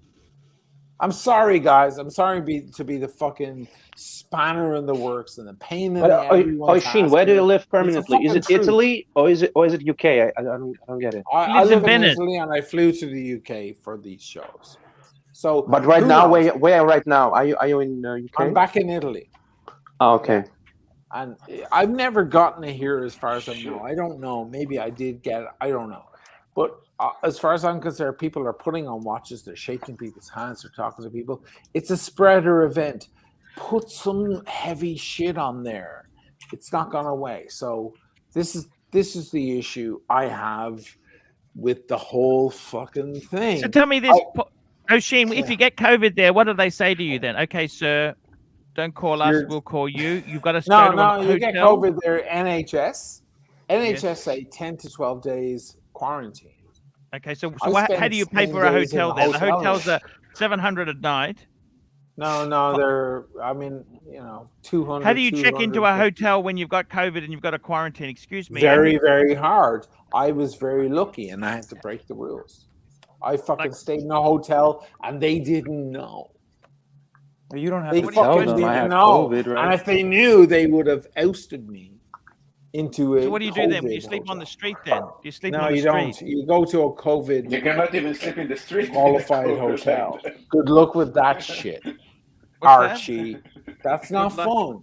I'm sorry, guys. I'm sorry to be the fucking spanner in the works and the pain in the Oisin, where do you live permanently? Is it Italy or is it UK? I don't get it. I live in Italy and I flew to the UK for these shows. So, but right now, where right now? Are you in UK? I'm back in Italy. Oh, okay. And I've never gotten it here, as far as I know. I don't know. Maybe I did get it. I don't know. But as far as I'm concerned, people are putting on watches. They're shaking people's hands. They're talking to people. It's a spreader event. Put some heavy shit on there. It's not gone away. So this is the issue I have with the whole fucking thing. So tell me this, Oisin, if you get COVID there, what do they say to you then? Okay, sir, don't call us. We'll call you. You've got to stay to a hotel. You get COVID there. NHS say 10 to 12 days quarantine. Okay, so how do you pay for a hotel there? The hotels are $700 a night. No, they're 200. How do you check into a hotel when you've got COVID and you've got a quarantine? Excuse me. Very, very hard. I was very lucky and I had to break the rules. I fucking stayed in a hotel and they didn't know. You don't have to tell them I have COVID, right? And if they knew, they would have ousted me into a. So what do you do then? Do you sleep on the street then? Do you sleep on the street? No, you don't. You go to a COVID. You cannot even sleep in the street. Qualified hotel. Good luck with that shit, Archie. That's not fun.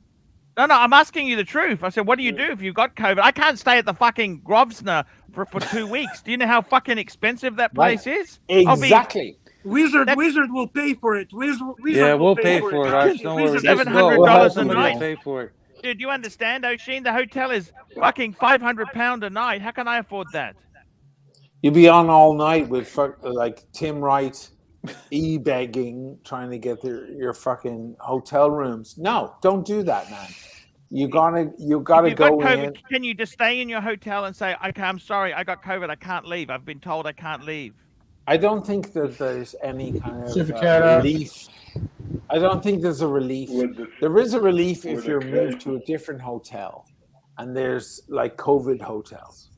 No, I'm asking you the truth. I said, what do you do if you've got COVID? I can't stay at the fucking Grosvenor for 2 weeks. Do you know how fucking expensive that place is? Exactly. Wizard will pay for it. Wizard we'll pay for it. Arch, don't worry. $700 a night. Pay for it. Dude, you understand, Oisin? The hotel is fucking £500 a night. How can I afford that? You'll be on all night with like Tim Wright e-begging, trying to get your fucking hotel rooms. No, don't do that, man. You gotta go in. Can you just stay in your hotel and say, okay, I'm sorry, I got COVID, I can't leave. I've been told I can't leave. I don't think that there's any kind of relief. I don't think there's a relief. There is a relief if you're moved to a different hotel, and there's like COVID hotels.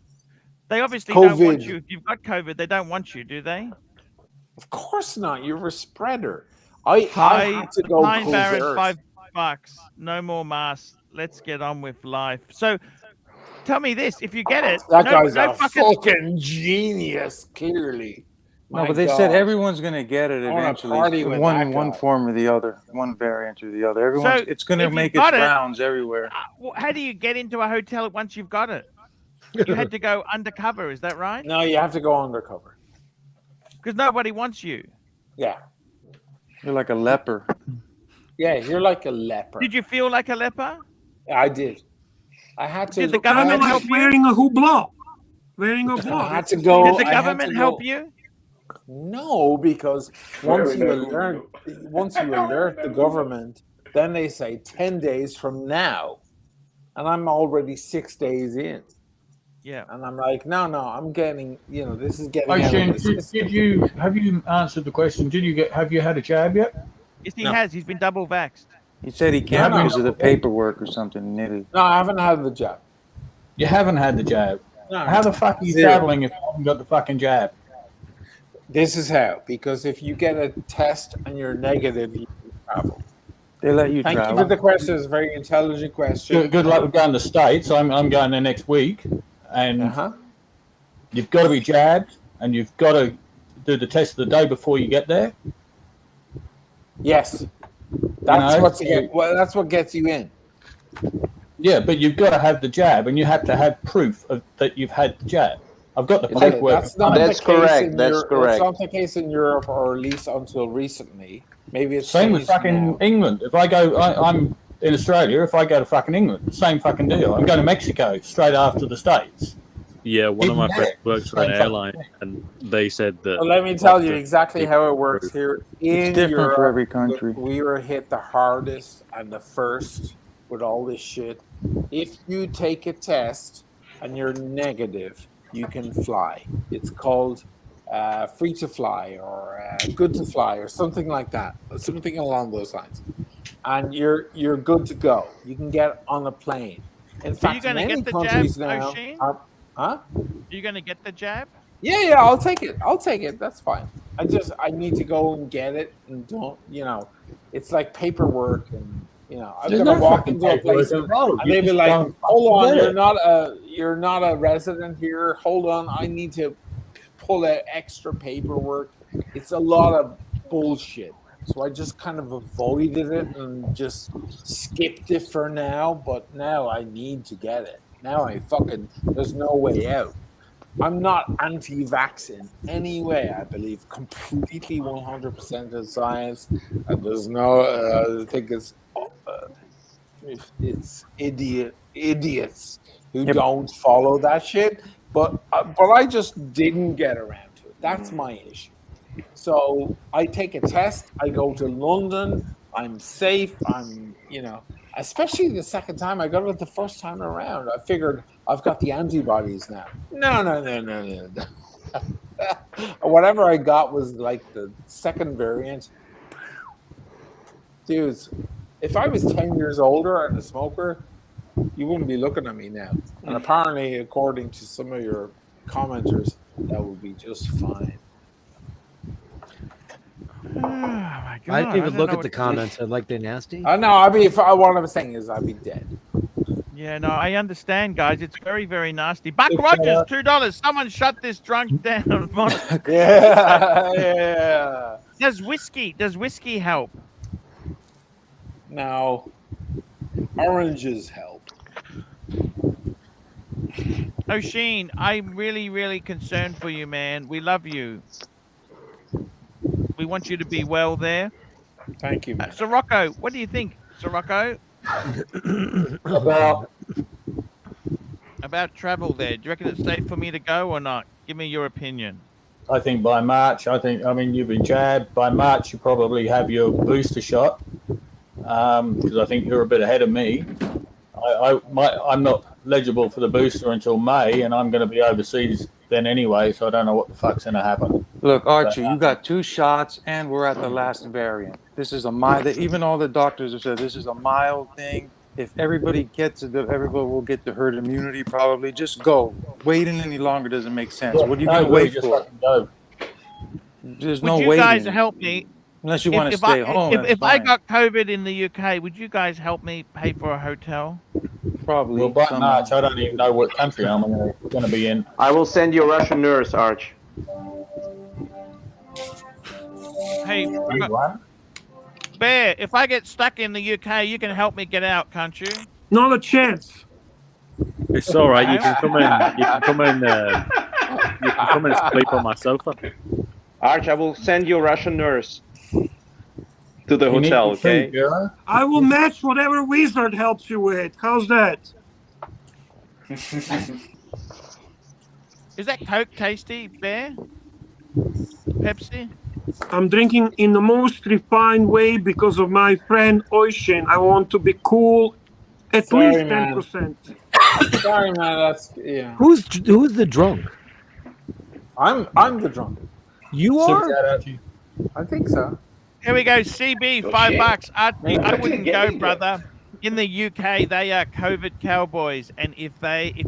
They obviously don't want you. If you've got COVID, they don't want you, do they? Of course not. You're a spreader. I had to go Pine Barrett, $5. No more masks. Let's get on with life. So tell me this: if you get it, that guy's a fucking genius. Clearly, No, but they said everyone's going to get it eventually. One form or the other, one variant or the other. Everyone's it's going to make its rounds everywhere. How do you get into a hotel once you've got it? You had to go undercover, is that right? No, you have to go undercover. Because nobody wants you. Yeah. You're like a leper. Yeah, you're like a leper. Did you feel like a leper? I did. I had to. Did the government help you? Wearing a hublot. Wearing a glove. I had to go. Did the government help you? No, because once you alert the government, then they say 10 days from now, and I'm already 6 days in. Yeah. And I'm like, no, I'm getting, this is getting. Have you answered the question? Have you had a jab yet? Yes, he has. He's been double vaxxed. He said he can't because of the paperwork or something. No, I haven't had the jab. You haven't had the jab. No. How the fuck are you traveling if you haven't got the fucking jab? This is how. Because if you get a test and you're negative, you can travel. They let you travel. Thank you for the question. It's a very intelligent question. Good luck with going to the States. I'm going there next week. And you've got to be jabbed, and you've got to do the test the day before you get there. Yes. That's that's what gets you in. Yeah, but you've got to have the jab, and you have to have proof that you've had the jab. I've got the paperwork. That's correct. That's correct. It's not the case in Europe, or at least until recently. Maybe it's same with fucking England. If I go, I'm in Australia. If I go to fucking England, same fucking deal. I'm going to Mexico straight after the States. Yeah, one of my friends works for an airline, and they said that. Well, let me tell you exactly how it works here. It's different for every country. We were hit the hardest and the first with all this shit. If you take a test and you're negative, you can fly. It's called free to fly or good to fly or something like that, something along those lines. And you're good to go. You can get on a plane. In fact, many countries now. Huh? Are you going to get the jab? Yeah, I'll take it. That's fine. I need to go and get it, and don't, it's like paperwork, and I'm gonna walk into a place and they be like, "Hold on, you're not a resident here. Hold on, I need to pull out extra paperwork." It's a lot of bullshit. So I just kind of avoided it and just skipped it for now. But now I need to get it. Now there's no way out. I'm not anti-vax in any way. I believe completely 100% in science. And there's no, I think it's idiots who don't follow that shit. But I just didn't get around to it. That's my issue. So I take a test. I go to London. I'm safe. Especially the second time. I got it the first time around. I figured I've got the antibodies now. No. Whatever I got was like the second variant. Dudes, if I was 10 years older and a smoker, you wouldn't be looking at me now. And apparently, according to some of your commenters, that would be just fine. Oh my God. I didn't even look at the comments. I'd like they're nasty. No, what I'm saying is I'd be dead. Yeah, no, I understand, guys. It's very, very nasty. Buck Rogers, $2. Someone shut this drunk down. Yeah. Does whiskey help? No. Oranges help. O'Sheen, I'm really, really concerned for you, man. We love you. We want you to be well there. Thank you. Sirocco, what do you think, Sirocco? About travel there. Do you reckon it's safe for me to go or not? Give me your opinion. I think by March, you've been jabbed. By March, you probably have your booster shot. Because I think you're a bit ahead of me. I'm not eligible for the booster until May, and I'm going to be overseas then anyway, so I don't know what the fuck's going to happen. Look, Archie, you got 2 shots, and we're at the last variant. This is a mild. Even all the doctors have said this is a mild thing. If everybody gets it, everybody will get the herd immunity. Probably just go. Waiting any longer doesn't make sense. What are you going to wait for? There's no waiting. Would you guys help me? Unless you want to stay home. If I got COVID in the UK, would you guys help me pay for a hotel? Probably. Well, by March, I don't even know what country I'm going to be in. I will send you a Russian nurse, Arch. Hey, Bear, if I get stuck in the UK, you can help me get out, can't you? Not a chance. It's all right. You can come in. You can come in. You can come and sleep on my sofa. Arch, I will send you a Russian nurse to the hotel. Okay. I will match whatever wizard helps you with. How's that? Is that Coke tasty, Bear? Pepsi? I'm drinking in the most refined way because of my friend Oishin. I want to be cool, at least 10%. Sorry, man. That's yeah. Who's the drunk? I'm the drunk. You are? I think so. Here we go. CB, $5. Archie, I wouldn't go, brother. In the UK, they are COVID cowboys, and if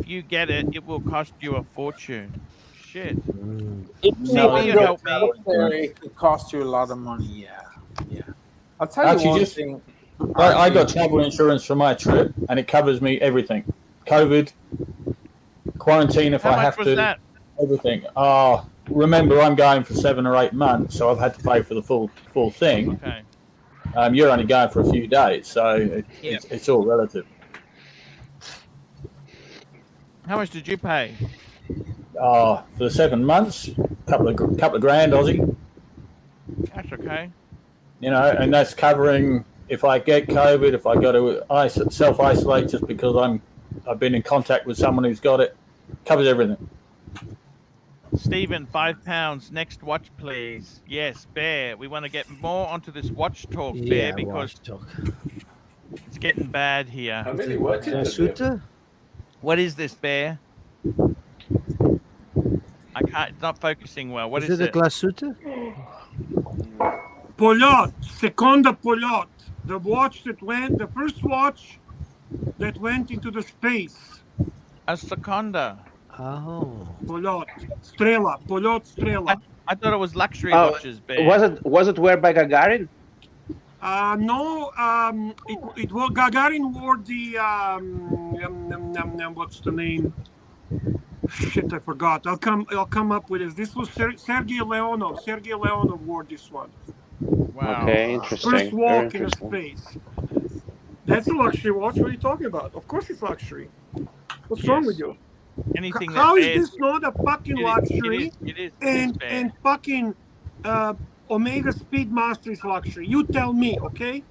you get it, it will cost you a fortune. Shit. If CB, you help me. It could cost you a lot of money. Yeah. I'll tell Actually, you one just- thing. I got travel insurance for my trip, and it covers me everything. COVID, quarantine if How I much have was to, that? everything. Remember, I'm going for 7 or 8 months, so I've had to pay for the full thing. Okay. You're only going for a few days, so it's all relative. How much did you pay? For the 7 months, couple of grand Aussie. That's okay. You know, and that's covering if I get COVID, if I got to self-isolate just because I've been in contact with someone who's got it, covers everything. Stephen, £5. Next watch, please. Yes, Bear. We want to get more onto this watch talk, Bear, because it's getting bad here. How many watches are there? What is this, Bear? I can't. It's not focusing well. What is it? Is it a glasuta? Polyot, Seconda Polyot, the first watch that went into the space. A Seconda. Oh. Polyot Strela. I thought it was luxury watches, Bear. Was it wear by Gagarin? No, it was Gagarin wore the what's the name? Shit, I forgot. I'll come up with this. This was Sergei Leonov. Sergei Leonov wore this one. Wow. Okay, interesting. First walk in a space. That's a luxury watch. What are you talking about? Of course it's luxury. What's wrong with you? Anything How that is this not a fucking luxury? It is and fucking Omega Speedmaster is luxury. You tell me, okay?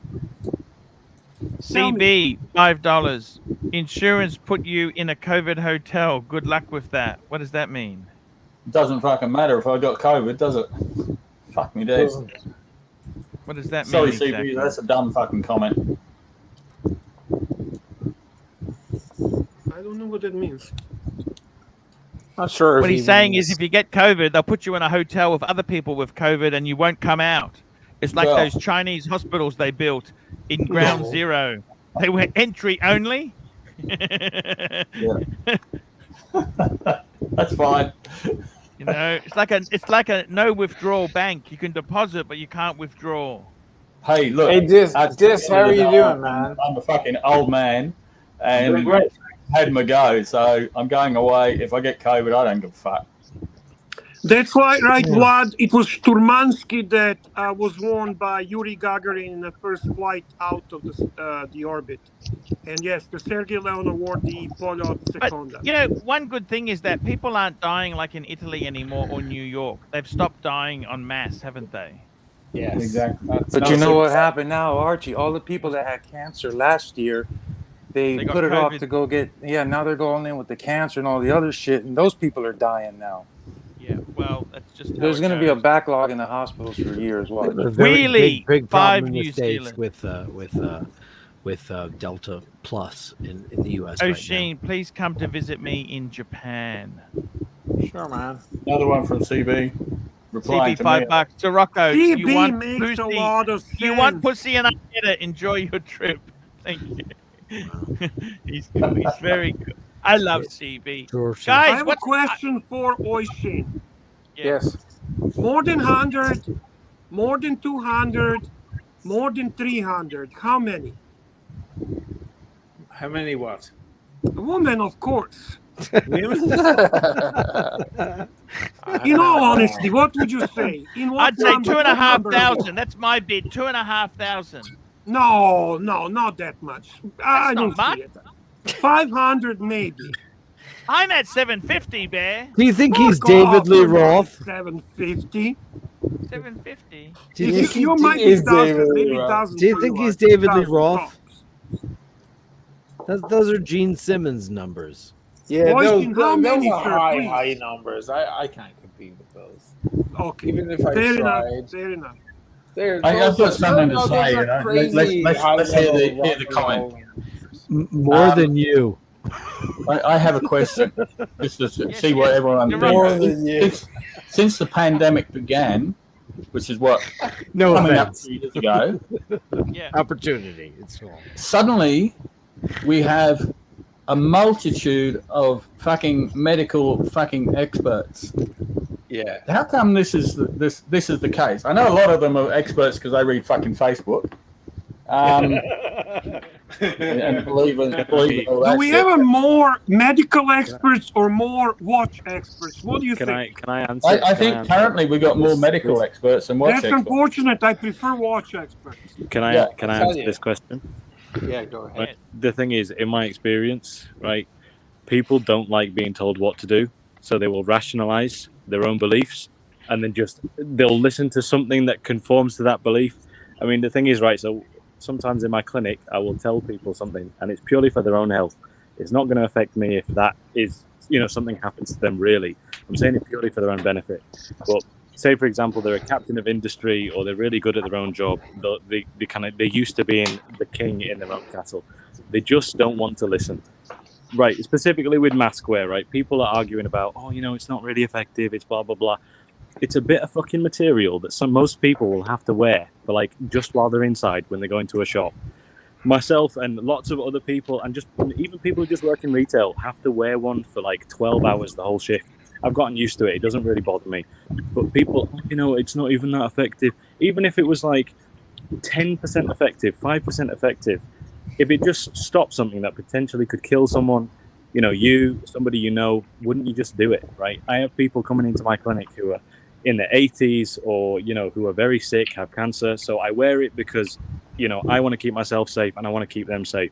CB, $5. Insurance put you in a COVID hotel. Good luck with that. What does that mean? It doesn't fucking matter if I got COVID, does it? Fuck me days. What does that mean? Sorry, exactly? CB, that's a dumb fucking comment. I don't know what that means. Not sure. What he's saying is if you get COVID, they'll put you in a hotel with other people with COVID and you won't come out. It's like those Chinese hospitals they built in Ground Zero. They were entry only. That's fine. You know, it's like a no withdrawal bank. You can deposit, but you can't withdraw. Hey, look. Hey, Dis, how are you doing, man? I'm a fucking old man, and had my go, so I'm going away. If I get COVID, I don't give a fuck. That's why, right, Vlad? It was Shturmansky that was worn by Yuri Gagarin in the first flight out of the orbit. And yes, the Sergei Leonov wore the Polyot Seconda. You know, one good thing is that people aren't dying like in Italy anymore or New York. They've stopped dying en masse, haven't they? Yes, exactly. But you know what happened now, Archie? All the people that had cancer last year, they put it off to go get. Yeah, now they're going in with the cancer and all the other shit, and those people are dying now. Yeah, well, that's just. There's going to be a backlog in the hospitals for years. Watch. Really, big five problem in the New States Zealand. with Delta Plus in the U.S. Oisin, please come to visit me in Japan. Sure, man. Another one from CB. Replying CB, to $5. So Rocco, CB you want makes pussy? a lot of sense. You want pussy and I get it. Enjoy your trip. Thank you. He's very good. I love CB. Guys, I have a question for Oisin. Yes. More than 100, more than 200, more than 300. How many? How many what? Women, of course. Women? In all honesty, what would you say? In what I'd say number? 2,500. That's my bid. 2,500. No, not that much. I don't see it. 500 maybe. I'm at 750, Bear. Do you think he's Fuck off, David Lee you're not at Roth? 750. 750. Do you think You might be is 1,000, David Lee maybe Roth? 1,000. Do you think he's David Lee Roth? Those are Gene Simmons numbers. Yeah, Boys, those in how many, are sir, please? high numbers. I can't compete with those. Okay. Even if I Fair tried. enough. Fair enough. I've got something to say. You know? Let's hear the comment. More than you. I have a question, just to see what everyone More thinks. than you. Since the pandemic began, which is what No coming up offense. 3 years ago, Yeah. Opportunity. It's wrong. suddenly we have a multitude of fucking medical fucking experts. Yeah. How come this is the case? I know a lot of them are experts because they read fucking Facebook. And believe in all that Do we shit. have more medical experts or more watch experts? What do you think? Can I answer? I think currently we've got more medical experts than watch That's experts. unfortunate. I prefer watch experts. Can I tell answer you. this question? Yeah, go ahead. Right. The thing is, in my experience, right, people don't like being told what to do, so they will rationalize their own beliefs, and then they'll listen to something that conforms to that belief. I mean, the thing is, right, so sometimes in my clinic, I will tell people something, and it's purely for their own health. It's not going to affect me if that is, something happens to them, really. I'm saying it purely for their own benefit. But say, for example, they're a captain of industry or they're really good at their own job. They're used to being the king in their own castle. They just don't want to listen. Right, specifically with mask wear, right? People are arguing about, it's not really effective, it's blah, blah, blah. It's a bit of fucking material that most people will have to wear for just while they're inside when they go into a shop. Myself and lots of other people, and even people who just work in retail, have to wear one for 12 hours the whole shift. I've gotten used to it. It doesn't really bother me. But people, it's not even that effective. Even if it was 10% effective, 5% effective, if it just stopped something that potentially could kill someone, somebody wouldn't you just do it, right? I have people coming into my clinic who are in their 80s or, who are very sick, have cancer. So I wear it because, I want to keep myself safe and I want to keep them safe.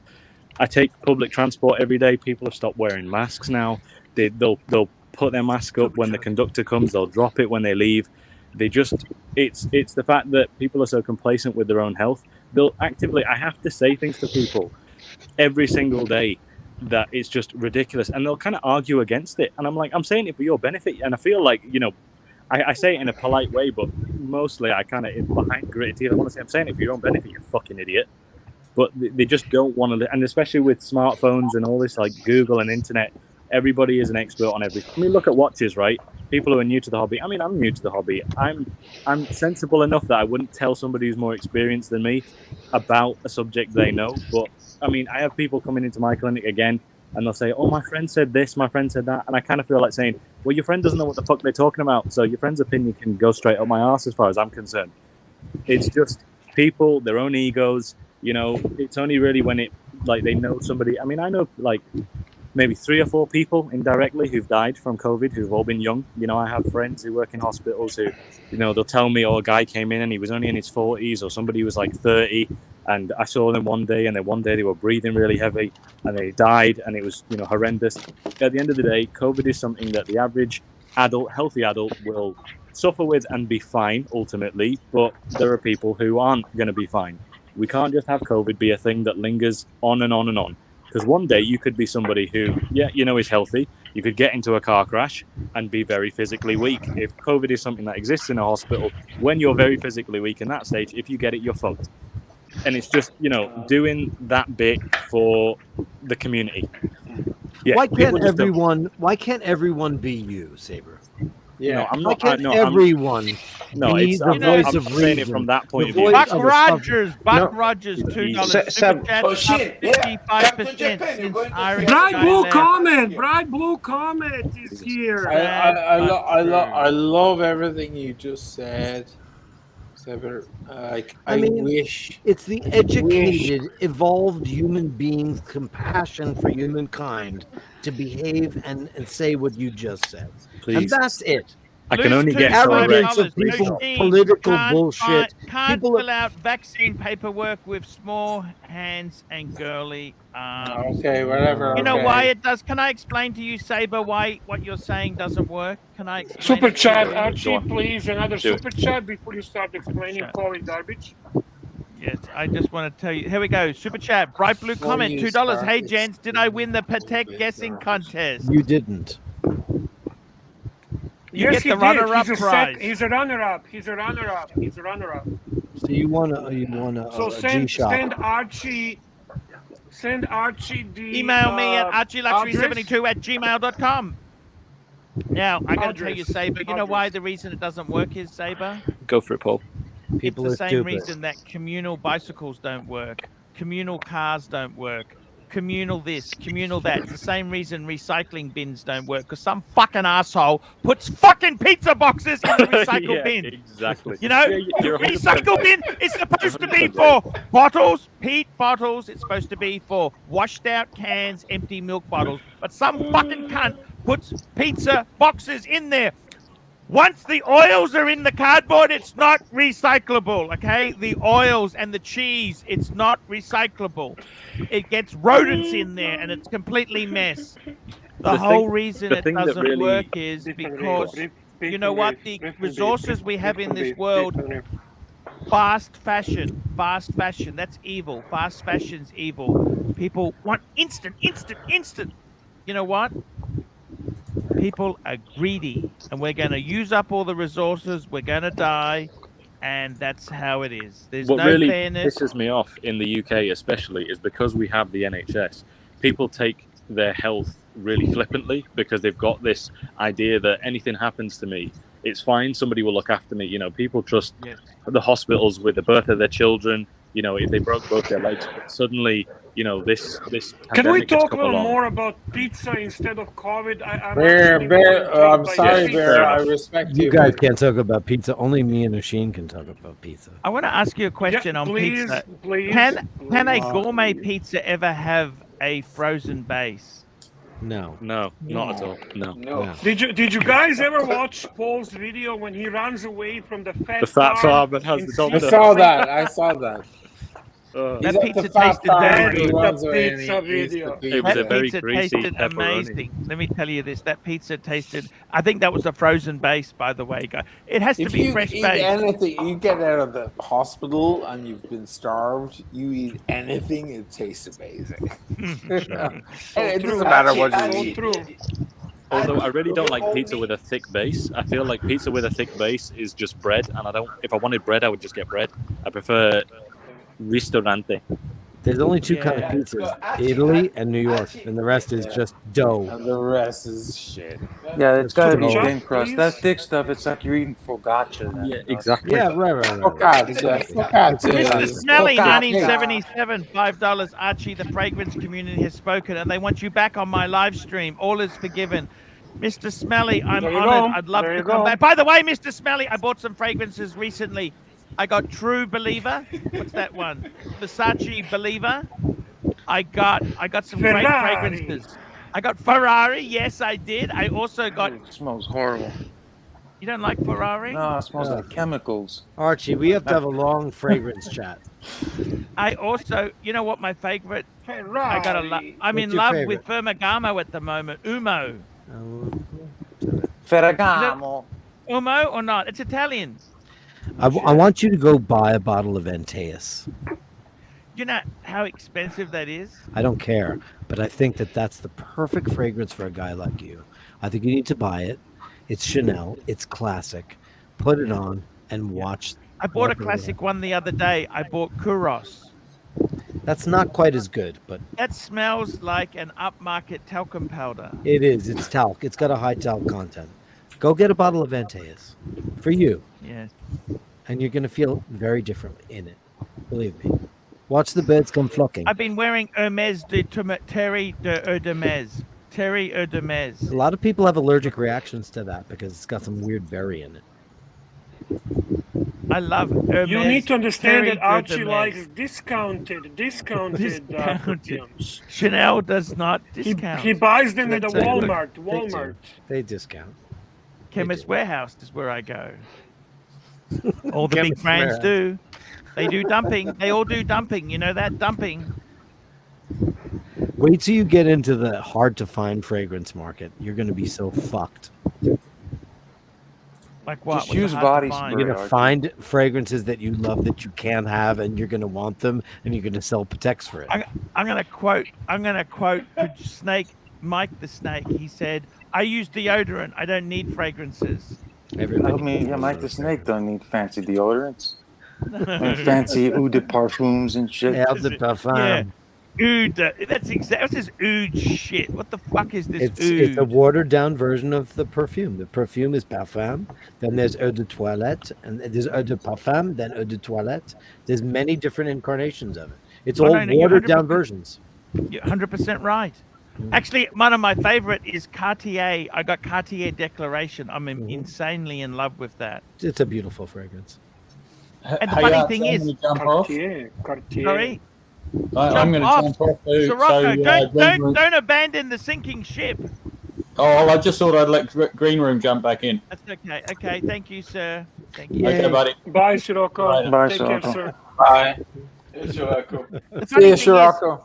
I take public transport every day. People have stopped wearing masks now. They'll put their mask up when the conductor comes. They'll drop it when they leave. It's the fact that people are so complacent with their own health. I have to say things to people every single day that it's just ridiculous. And they'll kind of argue against it. And I'm saying it for your benefit. And I feel like, I say it in a polite way, but mostly I kind of, behind gritted teeth, I want to say, I'm saying it for your own benefit, you fucking idiot. But they just don't want to, and especially with smartphones and all this, Google and internet, everybody is an expert on everything. I mean, look at watches, right? People who are new to the hobby. I mean, I'm new to the hobby. I'm sensible enough that I wouldn't tell somebody who's more experienced than me about a subject they know. But, I mean, I have people coming into my clinic again, and they'll say, my friend said this, my friend said that. And I kind of feel like saying, well, your friend doesn't know what the fuck they're talking about. So your friend's opinion can go straight up my arse as far as I'm concerned. It's just people, their own egos. It's only really when they know somebody. I mean, I know maybe 3 or 4 people indirectly who've died from COVID who've all been young. I have friends who work in hospitals who, they'll tell me, a guy came in and he was only in his 40s, or somebody was 30, and I saw them one day, and then one day they were breathing really heavy and they died, and it was, horrendous. At the end of the day, COVID is something that the average adult, healthy adult, will suffer with and be fine ultimately, but there are people who aren't going to be fine. We can't just have COVID be a thing that lingers on and on and on. Because one day you could be somebody who, is healthy. You could get into a car crash and be very physically weak. If COVID is something that exists in a hospital, when you're very physically weak in that stage, if you get it, you're fucked. And it's just, doing that bit for the community. Yeah, Why can't everyone be you, Saber? Yeah, why can't everyone be the voice of reason? Saying it from that point of view. Buck Rogers, $2 super chat, Oh shit! Yeah, 55% Irish Bright Blue Comet is here. I love everything you just said. I mean, wish it's the educated, evolved human being's compassion for humankind to behave and say what you just said. Please. And that's it. I can only get so arrogance of erect. people, political can't bullshit. Can't People fill out vaccine paperwork with small hands and girly arms. Okay, whatever. You know okay. why it does? Can I explain to you, Saber, why what you're saying doesn't work? Can I explain? Super it to chat, you? Archie, please. Another Do it. super chat before you start explaining COVID garbage. Yes, I just want to tell you. Here we go. Super chat. Bright blue Before comment. you $2. start Hey, gents, did I win the Patek guessing contest? You didn't. You Yes, get the runner-up prize. He's a runner-up. He's a runner-up. He's a runner-up. So you want a So G shot. send Archie the Email me at address. ArchieLuxury72@gmail.com. Now, I got to tell you, Address. Saber, you know why the reason it doesn't work is, Saber? Go for it, Paul. People It's the are same stupid. reason that communal bicycles don't work, communal cars don't work, communal this, communal that. It's the same reason recycling bins don't work, because some fucking asshole puts fucking pizza boxes in the recycle Yeah, bin. exactly. You know, You're the 100% recycle bin is supposed to be for bottles, PET bottles. It's supposed to be for washed out cans, empty milk bottles. But some fucking cunt puts pizza boxes in there. Once the oils are in the cardboard, it's not recyclable, okay? The oils and the cheese, it's not recyclable. It gets rodents in there, and it's completely mess. The whole reason it doesn't work is because, you know what? The resources we have in this world, fast fashion, that's evil. Fast fashion's evil. People want instant. You know what? People are greedy, and we're going to use up all the resources. We're going to die, and that's how it is. There's What no really fairness. pisses me off in the UK, especially, is because we have the NHS. People take their health really flippantly because they've got this idea that anything happens to me, it's fine. Somebody will look after me. You know, people trust the hospitals with the birth of their children. You know, if they broke both their legs, but suddenly, you know, this Can we pandemic has talk a come little along. more about pizza instead of COVID? I'm sorry, Bear. I respect you. You guys can't talk about pizza. Only me and Oshin can talk about pizza. I want to ask you a question on pizza. Please, Can a gourmet pizza ever have a frozen base? No. No, not at all. No. Did you guys ever watch Paul's video when he runs away from the fat farm and has the doctor? I saw that. That pizza tasted very good. It was a very pizza greasy tasted pepperoni. amazing. Let me tell you this: that pizza tasted. I think that was a frozen base, by the way, guy. It has to If be you fresh eat base. anything, you get out of the hospital and you've been starved, you eat anything, it tastes amazing. It doesn't matter what you eat. Although I really don't like pizza with a thick base. I feel like pizza with a thick base is just bread, and I don't. If I wanted bread, I would just get bread. I prefer ristorante. There's only two kind of pizzas: Italy and New York, and the rest is just dough. And the rest is shit. Yeah, it's got to be Dough. thin crust. That thick stuff, it's like you're eating focaccia. then. Yeah, exactly. Yeah, right. Mr. Smelly, 1977, $5. Archie, the fragrance community has spoken, and they want you back on my live stream. All is forgiven. Mr. Smelly, I'm There you honored. go. I'd love There to you come go. back. By the way, Mr. Smelly, I bought some fragrances recently. I got True Believer. What's that one? Versace Believer. I got some great Ferrari. fragrances. I got Ferrari. Yes, I did. I also got. It smells horrible. You don't like Ferrari? No, it smells like chemicals. Archie, we have to have a long fragrance chat. I also, you know what my favorite? I got I'm What's in your love favorite? with Ferragamo at the moment. Umo. Ferragamo. Umo or not? It's Italian. I want you to go buy a bottle of Antaeus. You know how expensive that is? I don't care, but I think that that's the perfect fragrance for a guy like you. I think you need to buy it. It's Chanel. It's classic. Put it on and watch. I bought a classic one the other day. I bought Kuros. That's not quite as good, but That smells like an upmarket talcum powder. it is. It's talc. It's got a high talc content. Go get a bottle of Antaeus for you, Yeah. and you're going to feel very differently in it. Believe me. Watch the birds come flocking. I've been wearing Hermes de Terry de Hermes. Terry Hermes. A lot of people have allergic reactions to that because it's got some weird berry in it. I love Hermes. You need to understand very that Archie good likes discounted perfumes. Chanel does not He discount. buys them at the They do. Walmart. They discount. Chemist Warehouse is where I go. All the big Chemist brands Warehouse. do. They do dumping. They all do dumping. You know that dumping. Wait till you get into the hard to find fragrance market. You're going to be so fucked. Like what? Just What's use hard body to find? spray. You're going to find fragrances that you love that you can't have, and you're going to want them, and you're going to sell Patex for it. I'm going to quote Snake Mike the Snake. He said, "I use deodorant. I don't need fragrances." I mean, yeah, Mike the Snake don't need fancy deodorants. And fancy eau de parfums and shit. Eau de parfum. Yeah. Oud. That's exactly. What's this oud shit? What the fuck is this oud? It's a watered down version of the perfume. The perfume is parfum. Then there's eau de toilette, and there's eau de parfum. Then eau de toilette. There's many different incarnations of it. It's all watered down versions. You're 100% right. Actually, one of my favorite is Cartier. I got Cartier Declaration. I'm insanely in love with that. It's a beautiful fragrance. And the funny thing is, Cartier. Sorry. I'm going to jump off. Sirocco, don't abandon the sinking ship. Oh, I just thought I'd let Green Room jump back in. That's okay. Okay, thank you, sir. Thank you. Okay, buddy. Bye, Sirocco. Bye, Take care, Sirocco. sir. Bye. The See funny you, thing Sirocco. is, Sirocco.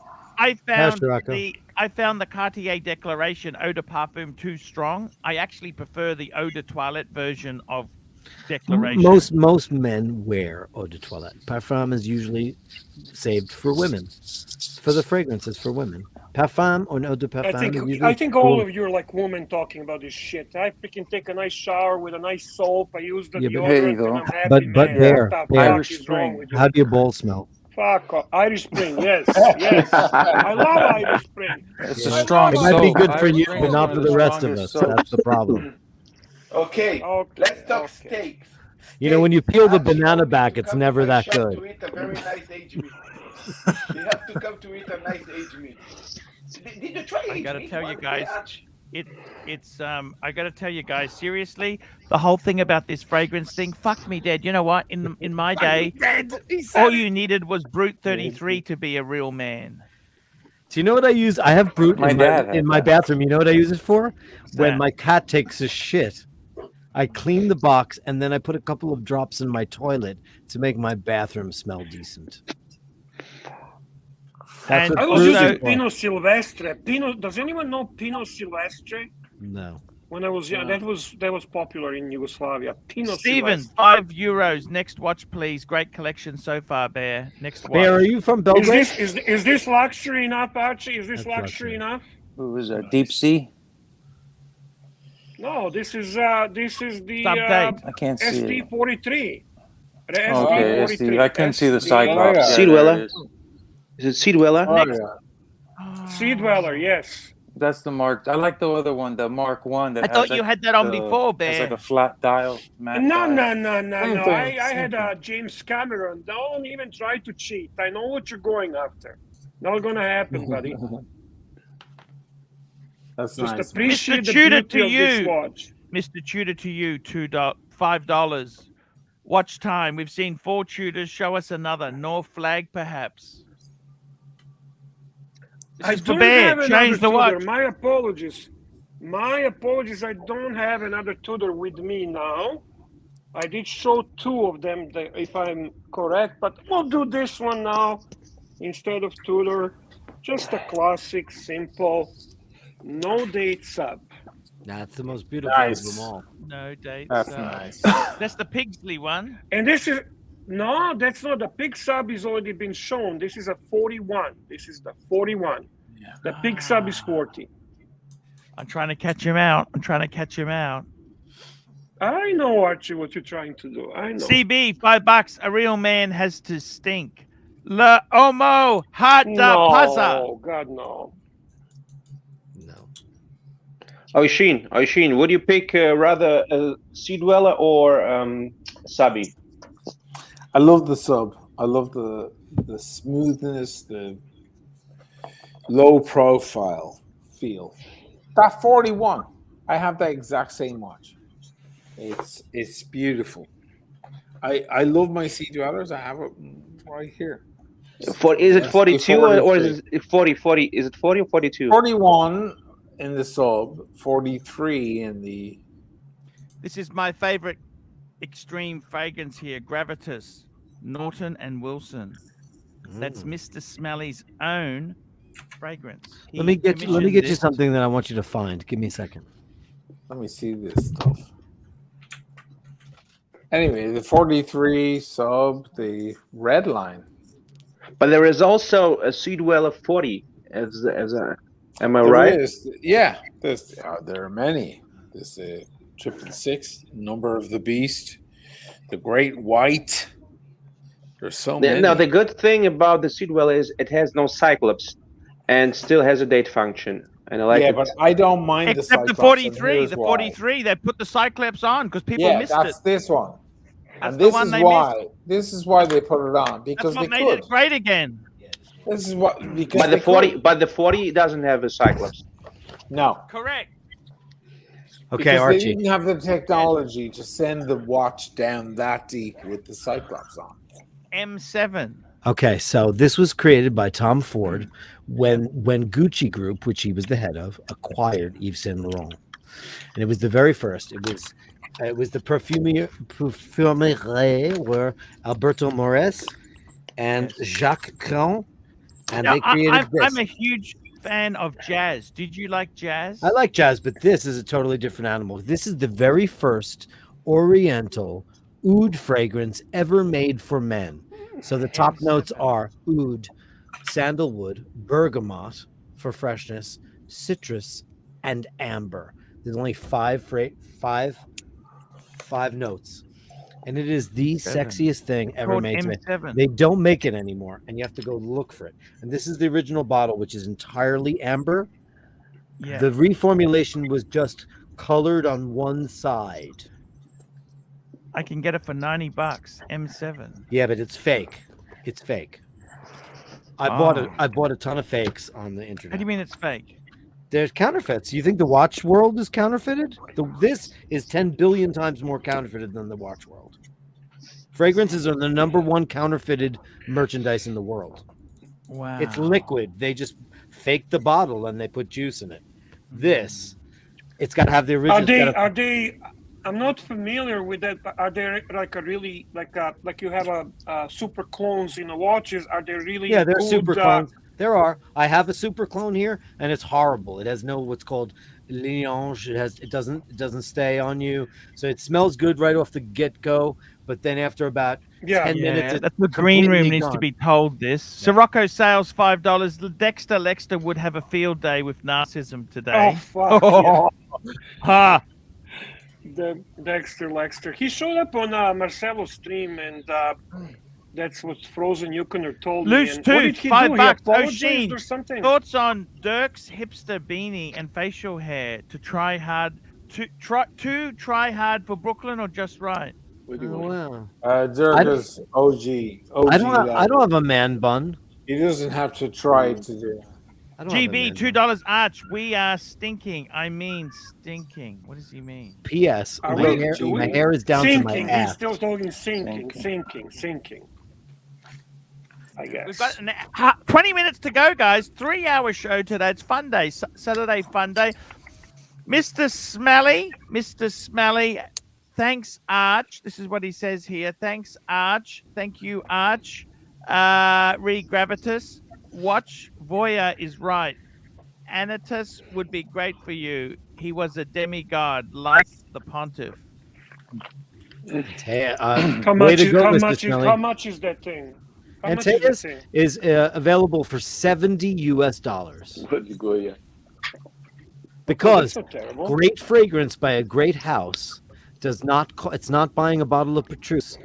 I found the Cartier Declaration Eau de Parfum too strong. I actually prefer the Eau de Toilette version of Declaration. Most men wear eau de toilette. Parfum is usually saved for women. For the fragrances for women. Parfum or eau de parfum. I think all of you are like women talking about this shit. I freaking take a nice shower with a nice soap. I use the deodorant and I'm happy. But man. there, What the fuck is wrong with you? how do your balls smell? Fuck off. Irish Spring, yes, yes. I love Irish Spring. It's a strong It might be soap. good for Irish you, Spring but is not one for of the the rest of us. strongest That's the problem. Okay, let's talk steaks. You know, when you peel the banana back, it's never that To good. eat a very nice aged meat. You have to come to eat a nice aged meat. Did you try I aged gotta meat tell you once, guys, Arch? I gotta tell you guys, seriously, the whole thing about this fragrance thing, fuck me dead. You know what? In my day, all you needed was Brute 33 to be a real man. Do you know what I use? I have Brute My dad had in my that. bathroom. You know what I use it for? When that? my cat takes a shit, I clean the box and then I put a couple of drops in my toilet to make my bathroom smell decent. That's And I what was Brute using is for. Pinot Silvestre. Does anyone know Pinot Silvestre? No. When I was young, that was popular in Yugoslavia. Pinot Steven, Silvestre. €5. Next watch, please. Great collection so far, Bear. Next watch. Bear, are you from Belgrade? Is this luxury enough, Archie? Is this luxury enough? Who is that? Deep Sea? No, this is the I can't see it. ST43. Okay, ST. I couldn't see the Cyclops. Yeah. Sea Dweller? Is it Sea Dweller? Sea Dweller, yes. That's the Mark. I like the other one, the Mark 1. That I thought you had that on before, Bear. It's like a flat dial. Matte No. dial. I had James Cameron. Don't even try to cheat. I know what you're going after. Not gonna happen, buddy. That's Just nice. appreciate Mr. the Tudor beauty to of this you. watch. Mr. Tudor to you, $5. Watch time. We've seen 4 Tudors. Show us another. North flag, perhaps. This I is for don't Bear. have another Change the Tudor. watch. My apologies. My apologies. I don't have another Tudor with me now. I did show 2 of them, if I'm correct, but we'll do this one now instead of Tudor. Just a classic, simple, no date sub. That's the most beautiful of them all. No dates. That's nice. That's the Pigsley one. And this is no, that's not the pig sub. Is already been shown. This is a 41. This is the 41. Yeah. The pig sub is 40. I'm trying to catch him out. I know, Archie, what you're trying to do. I know. CB, $5. A real man has to stink. Le homo hat da pazza. No, God, no. No. Oishin, would you pick rather a Sea Dweller or Sabi? I love the sub. I love the smoothness, the low profile feel. That 41, I have that exact same watch. It's beautiful. I love my sea dwellers. I have it right here. Is it 42 or is it 40? 40? Is it 40 or 42? 41 in the sub, 43 in the. This is my favorite extreme fragrance here, Gravitas, Norton and Wilson. That's Mr. Smelly's own fragrance. Let me get you something that I want you to find. Give me a second. Let me see this stuff. Anyway, the 43 sub, the red line. But there is also a Sea Dweller 40 as a. Am I There right? is, yeah. There are many. There's the 666, Number of the Beast, the Great White. There's so many. Now the good thing about the Sea Dweller is it has no Cyclops, and still has a date function. And I like it. But I don't mind Except the 43. The 43, they put the Cyclops on because people missed that's it. this one. That's And the this one is they why. missed. This is why they put it on because That's what they made could. it great again. This is what because But the they 40, could. but the 40 doesn't have a Cyclops. No. Correct. Okay, Because Archie. they didn't have the technology to send the watch down that deep with the Cyclops on. M7. Okay, so this was created by Tom Ford when Gucci Group, which he was the head of, acquired Yves Saint Laurent, and it was the very first. It was the perfumerie were Alberto Mores and Jacques Cran, and Now, they created this. I'm a huge fan of jazz. Did you like jazz? I like jazz, but this is a totally different animal. This is the very first Oriental oud fragrance ever made for men. So the top notes are oud, sandalwood, bergamot for freshness, citrus, and amber. There's only five notes. And it is the sexiest thing ever called made. M7. They don't make it anymore, and you have to go look for it. And this is the original bottle, which is entirely amber. Yeah. The reformulation was just colored on one side. I can get it for $90. M7. Yeah, but it's fake. It's fake. I bought a ton of fakes on the internet. How do you mean it's fake? There's counterfeits. You think the watch world is counterfeited? This is 10 billion times more counterfeited than the watch world. Fragrances are the #1 counterfeited merchandise in the world. Wow. It's liquid. They just fake the bottle and they put juice in it. This, it's got to have the original. Are they? I'm not familiar with that. But are they like a really like you have a super clones in the watches? Are they really? Yeah, they're good, super clones. There are. I have a super clone here, and it's horrible. It has no what's called lignage. It doesn't stay on you, so it smells good right off the get go. But then after about 10 minutes, that's the green room completely needs to gone. be told this. Sirocco sales $5. Dexter Lexter would have a field day with narcissism today. Oh fuck! Ha! The Dexter Lexter. He showed up on Marcelo's stream, and that's what Frozen Yukoner told me. Loose And what did tooth, he $5. do? He apologized O'Sheen, or something? thoughts on Dirk's hipster beanie and facial hair to try hard for Brooklyn or just right? Wow. Dirk is OG. I don't have a man bun. He doesn't have to try to do. GB $2 Arch. We are stinking. I mean stinking. What does he mean? P.S. Are My we- hair is down sinking. to my He's ass. still talking sinking. I guess. We've got 20 minutes to go, guys. 3-hour show today. It's Funday, Saturday Funday. Mr. Smelly. Thanks, Arch. This is what he says here. Thanks, Arch. Thank you, Arch. Re Gravitas. Watch Voya is right. Anatus would be great for you. He was a demigod, like the pontiff. How much is that thing? How much is that Antaeus thing? is available for $70 US. Because that's not terrible. great fragrance by a great house does not. It's not buying a bottle of Petrus.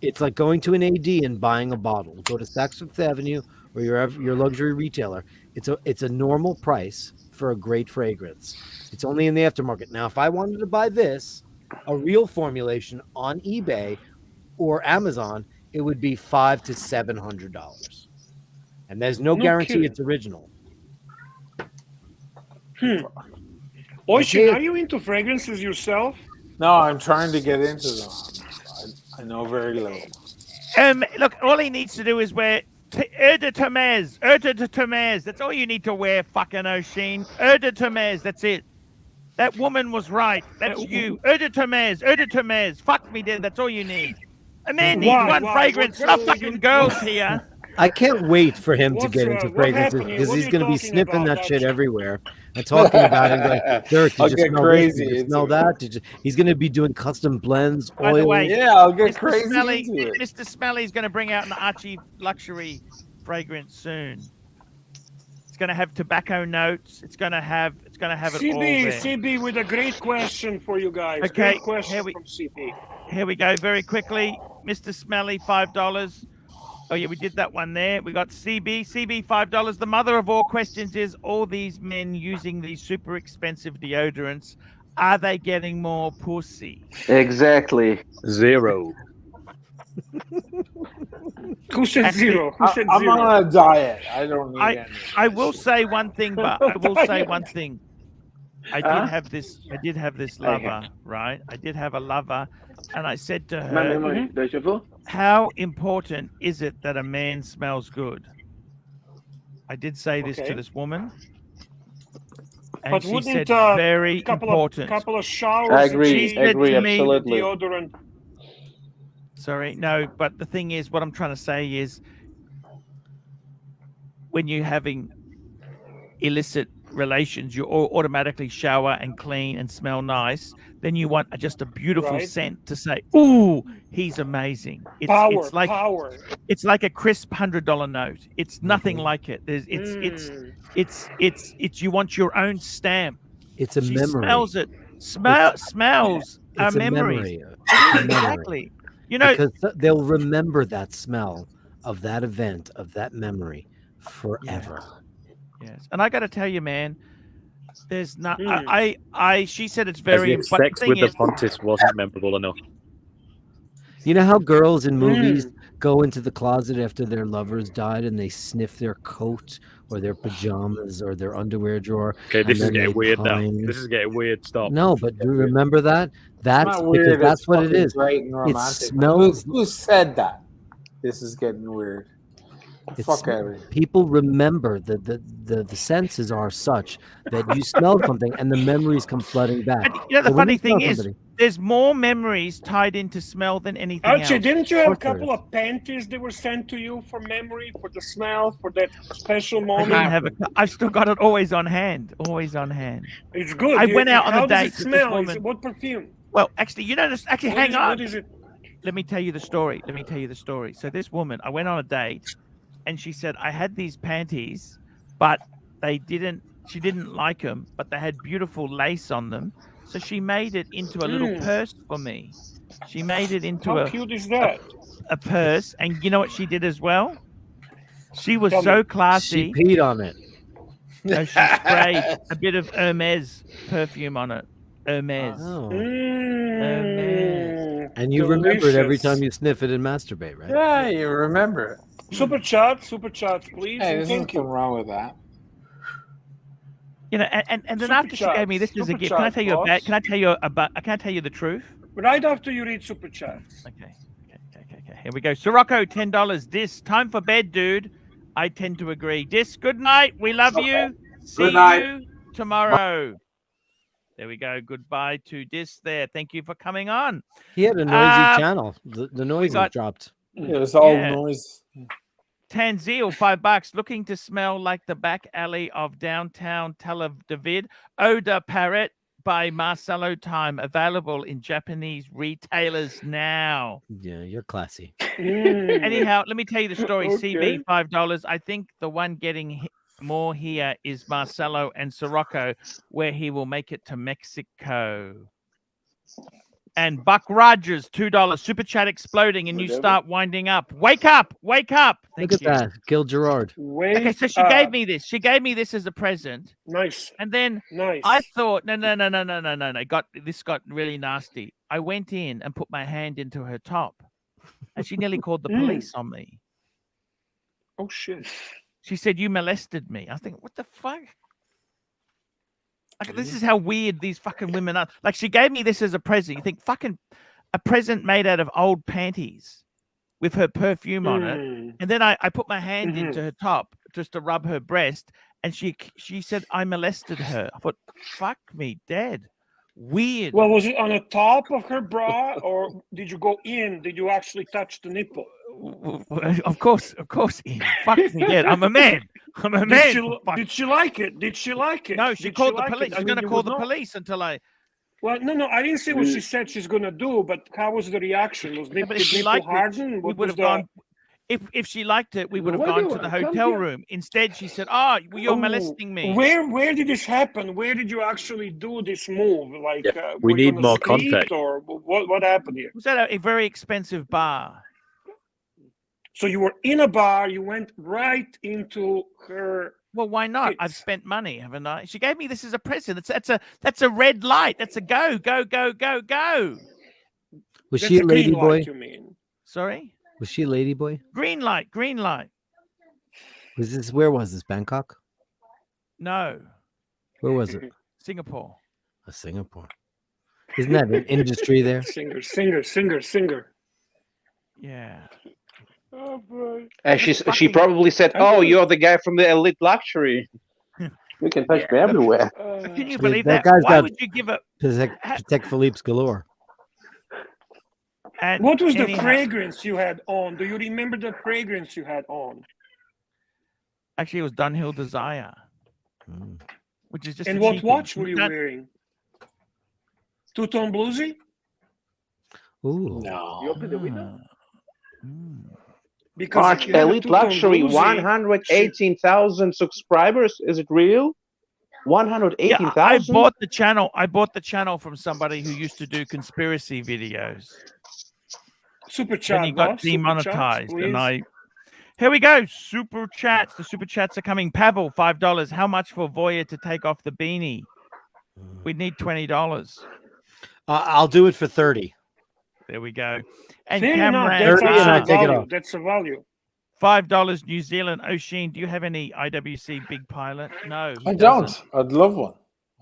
It's like going to an AD and buying a bottle. Go to Saks Fifth Avenue or your luxury retailer. It's a normal price for a great fragrance. It's only in the aftermarket. Now, if I wanted to buy this, a real formulation on eBay or Amazon, it would be $500 to $700, and there's no guarantee kidding. it's original. Oishin, are you into fragrances yourself? No, I'm trying to get into them. I know very little. Look, all he needs to do is wear Eau de Tomez. That's all you need to wear, fucking O'Sheen. Eau de Tomez. That's it. That woman was right. That's you. Eau de Tomez. Fuck me, dead. That's all you need. A man needs one fragrance, not fucking girls here. I can't wait for him to get into what fragrances happened here? because What he's are you going to be talking sniffing about, that shit Archie? everywhere and talking about it. Going, Dirk, did I'll you get smell crazy this? Did you into smell it. that? He's going to be doing custom blends, By the way, oils. Yeah, I'll get Mr. crazy Smelly, into it. Mr. Smelly's going to bring out an ArchieLuxury fragrance soon. It's going to have tobacco notes. It's going to have it all there. CB with a great question for you guys. Okay, Great question from CB. Here we go, very quickly. Mr. Smelly, $5. Oh yeah, we did that one there. We got CB $5. The mother of all questions is: all these men using these super expensive deodorants, are they getting more pussy? Exactly. 0. Who said zero? Who said I'm zero? on a diet. I don't need any. I will say one thing, but I will say one thing. I did have this lover, right? I did have a lover, and I said to her, how important is it that a man smells good? I did say this to this woman, and But she wouldn't said very important. couple of showers? I agree. She said to me, Absolutely. Deodorant. Sorry, no, but the thing is, what I'm trying to say is, when you're having illicit relations, you automatically shower and clean and smell nice. Then you want just a beautiful scent to say, "Ooh, he's amazing." It's like power. It's like a crisp $100 note. It's nothing like it. It's you want your own stamp. It's a She memory. Smells it. Smells It's a a memory. memory. Exactly. You know, because they'll remember that smell of that event, of that memory forever. Yes, and I got to tell you, man, there's not. She said it's As very if sex with the Pontiff wasn't memorable enough. You know how girls in movies go into the closet after their lovers died and they sniff their coat or their pajamas or their underwear drawer? Okay, this is and then getting they weird now. pine. This is getting weird. Stop. No, but do you remember that? That's not because weird. that's It's what it fucking is. Great and It romantic. smells. Who said that? This is getting weird. Fuck everything. People remember the senses are such that you smell something and the memories come flooding back. You know, the So when funny you smell thing is, somebody- there's more memories tied into smell than anything Archie, else. didn't you have a couple of panties that were sent to you for memory, for the smell, for that special I moment? didn't have I've still got it always on hand. Always on hand. It's good. I went out on How a does date it with this smell? woman. What perfume? Well, actually, you know, actually, hang on. What is it? Let me tell you the story. So this woman, I went on a date, and she said, I had these panties, but she didn't like them, but they had beautiful lace on them. So she made it into a little purse for me. She made it into How cute is that? a purse. And you know what she did as well? She was Tell so me. classy. She peed on it. No, she sprayed a bit of Hermes perfume on it. Hermes. Oh. Hermes. And you remember it every Delicious. time you sniff it and masturbate, right? Yeah, you remember it. Super chats, please. Hey, and there's thank nothing you. wrong with that. You know, and then Super after she gave me this as a Super gift, can I chat, tell you boss. about? Can I tell you the truth? Right after you read super chats. Okay. Here we go. Sirocco, $10. Dis, time for bed, dude. I tend to agree. Dis, good night. We love you. See Good night. you tomorrow. There we go. Goodbye to Dis there. Thank you for coming on. He had a noisy channel. The noise got- was dropped. It was all Yeah. noise. Tanzil, $5. Looking to smell like the back alley of downtown Tel Aviv. Oda Parrot by Marcelo Time. Available in Japanese retailers now. Yeah, you're classy. Anyhow, let me tell you the story. Okay. CB, $5. I think the one getting more here is Marcelo and Sirocco, where he will make it to Mexico. And Buck Rogers, $2. Super chat exploding, and you start winding up. Wake up! Wake up! Thank Look at you. that. Gil Gerard. Okay, so she gave me this. She gave me this as a present. Nice. And then Nice. I thought, no. This got really nasty. I went in and put my hand into her top, and she nearly called the police on me. Oh shit. She said, "You molested me." I think, what the fuck? Like, this is how weird these fucking women are. Like, she gave me this as a present. You think fucking a present made out of old panties with her perfume on it. And then I put my hand into her top just to rub her breast. And she said I molested her. I thought, fuck me dead. Weird. Well, was it on the top of her bra, or did you go in? Did you actually touch the nipple? Of course, Ian. Fuck me dead. I'm a man. I'm a man. Did she like it? Did she like it? No, she called the police. She's going to call the police until I. Well, no, I didn't say what she said she's going to do, but how was the reaction? Was But if she liked it, we would have gone. If she liked it, we would have gone to the hotel room. Instead, she said, "Oh, you're molesting me." Where did this happen? Where did you actually do this move? Like, we need more context. Or what happened here? Was that a very expensive bar? So you were in a bar. You went right into her. Well, why not? I've spent money, haven't I? She gave me this as a present. That's a red light. That's a go. Was she a lady boy? You mean? Sorry. Was she a lady boy? Green light. Where was this? Bangkok? No. Where was it? Singapore. Singapore. Isn't that an industry there? Singer. Yeah. Oh boy. And she probably said, "Oh, you're the guy from the Elite Luxury. You can touch me everywhere." Can you believe that? Guy's Why got would you give up? Patek Philippe's galore. And what was the fragrance you had on? Do you remember the fragrance you had on? Actually, it was Dunhill Desire, which is just. And what watch were you wearing? Two-tone bluesy? Ooh. No. You open the window? Because Elite Luxury, 118,000 subscribers. Is it real? 118,000. Yeah, I bought the channel from somebody who used to do conspiracy videos. Super chat. And he got demonetized, and here we go. Super chats. The super chats are coming. Pavel, $5. How much for Voya to take off the beanie? We need $20. I'll do it for 30. There we go. And Cameron, 30, and I take it off. That's a value. $5 New Zealand. Oshin, do you have any IWC Big Pilot? No, I don't. I'd love one.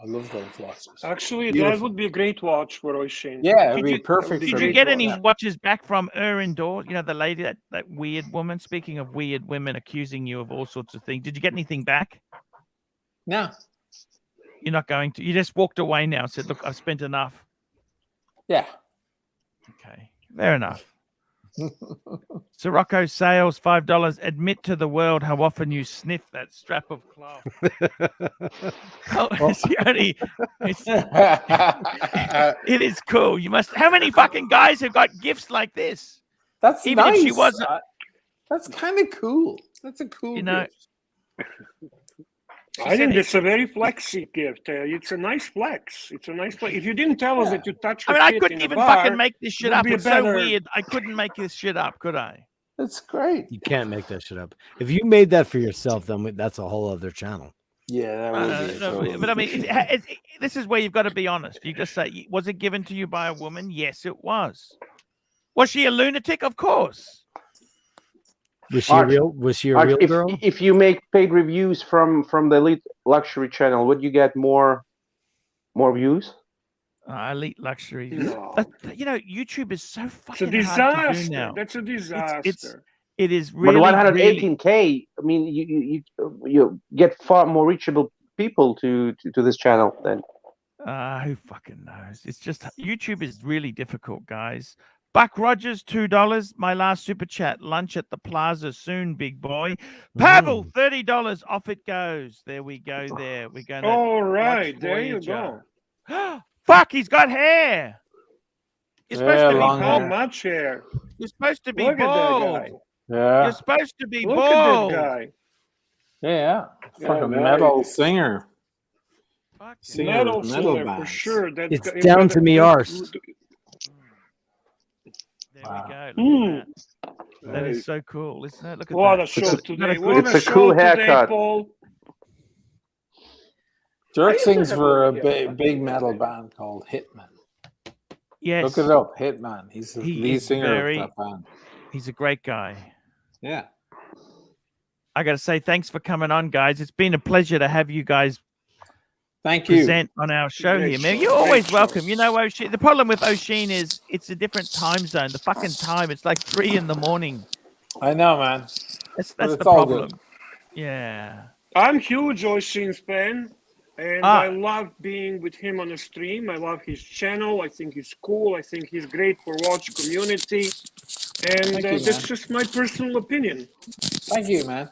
I love those watches. Actually, that would be a great watch for Oshin. Yeah, it'd be perfect. Did you get any watches back from Indoor? You know, the lady, that weird woman. Speaking of weird women accusing you of all sorts of things, did you get anything back? No. You're not going to. You just walked away now and said, "Look, I've spent enough." Yeah. Okay, fair enough. Sirocco sales, $5. Admit to the world how often you sniff that strap of cloth. It is cool. You must. How many fucking guys have got gifts like this? That's even nice. if she wasn't. That's kind of cool. That's a cool gift. I think it's a very flexy gift. It's a nice flex. It's a nice flex. If you didn't tell us that you touched the I couldn't even fucking make this shit up. It's so weird. I couldn't make this shit up, could I? That's great. You can't make that shit up. If you made that for yourself, then that's a whole other channel. Yeah, that would be. But I mean, this is where you've got to be honest. You just say, was it given to you by a woman? Yes, it was. Was she a lunatic? Of course. Was she real? Was she a real girl? If you make paid reviews from the Elite Luxury channel, would you get more views? Elite Luxury. No. YouTube is so fucking it's a hard to do disaster. now. That's a disaster. It is really. But 118K. I mean, you get far more reachable people to this channel then. Who fucking knows? It's just YouTube is really difficult, guys. Buck Rogers, $2. My last super chat. Lunch at the plaza soon, big boy. Pavel, $30. Off it goes. There we go. There we're going. All right, there you go. Fuck, he's got hair. You're supposed to be bald. How much hair? You're supposed to be Look bald. at that guy. Yeah. You're supposed to be Look bald. at that guy. Yeah. Fucking nice. metal singer. Metal singer band. for sure. It's down to me arse. There we go. Look at that. That is so cool, isn't it? Look at What that. a show today. It's a cool haircut. Dirk sings for a big metal band called Hitman. Yes. Look it up, Hitman. He's the lead singer of that band. He's a great guy. Yeah. I got to say thanks for coming on, guys. It's been a pleasure to have you guys Thank you. present on our show here, man. You're always welcome. You know, Oshin. The problem with Oshin is it's a different time zone. The fucking time. It's like 3 a.m. I know, man. That's But the it's all problem. good. Yeah. I'm huge Oshin's fan, and I love being with him on the stream. I love his channel. I think he's cool. I think he's great for watch community, and that's just my personal opinion. Thank you, man.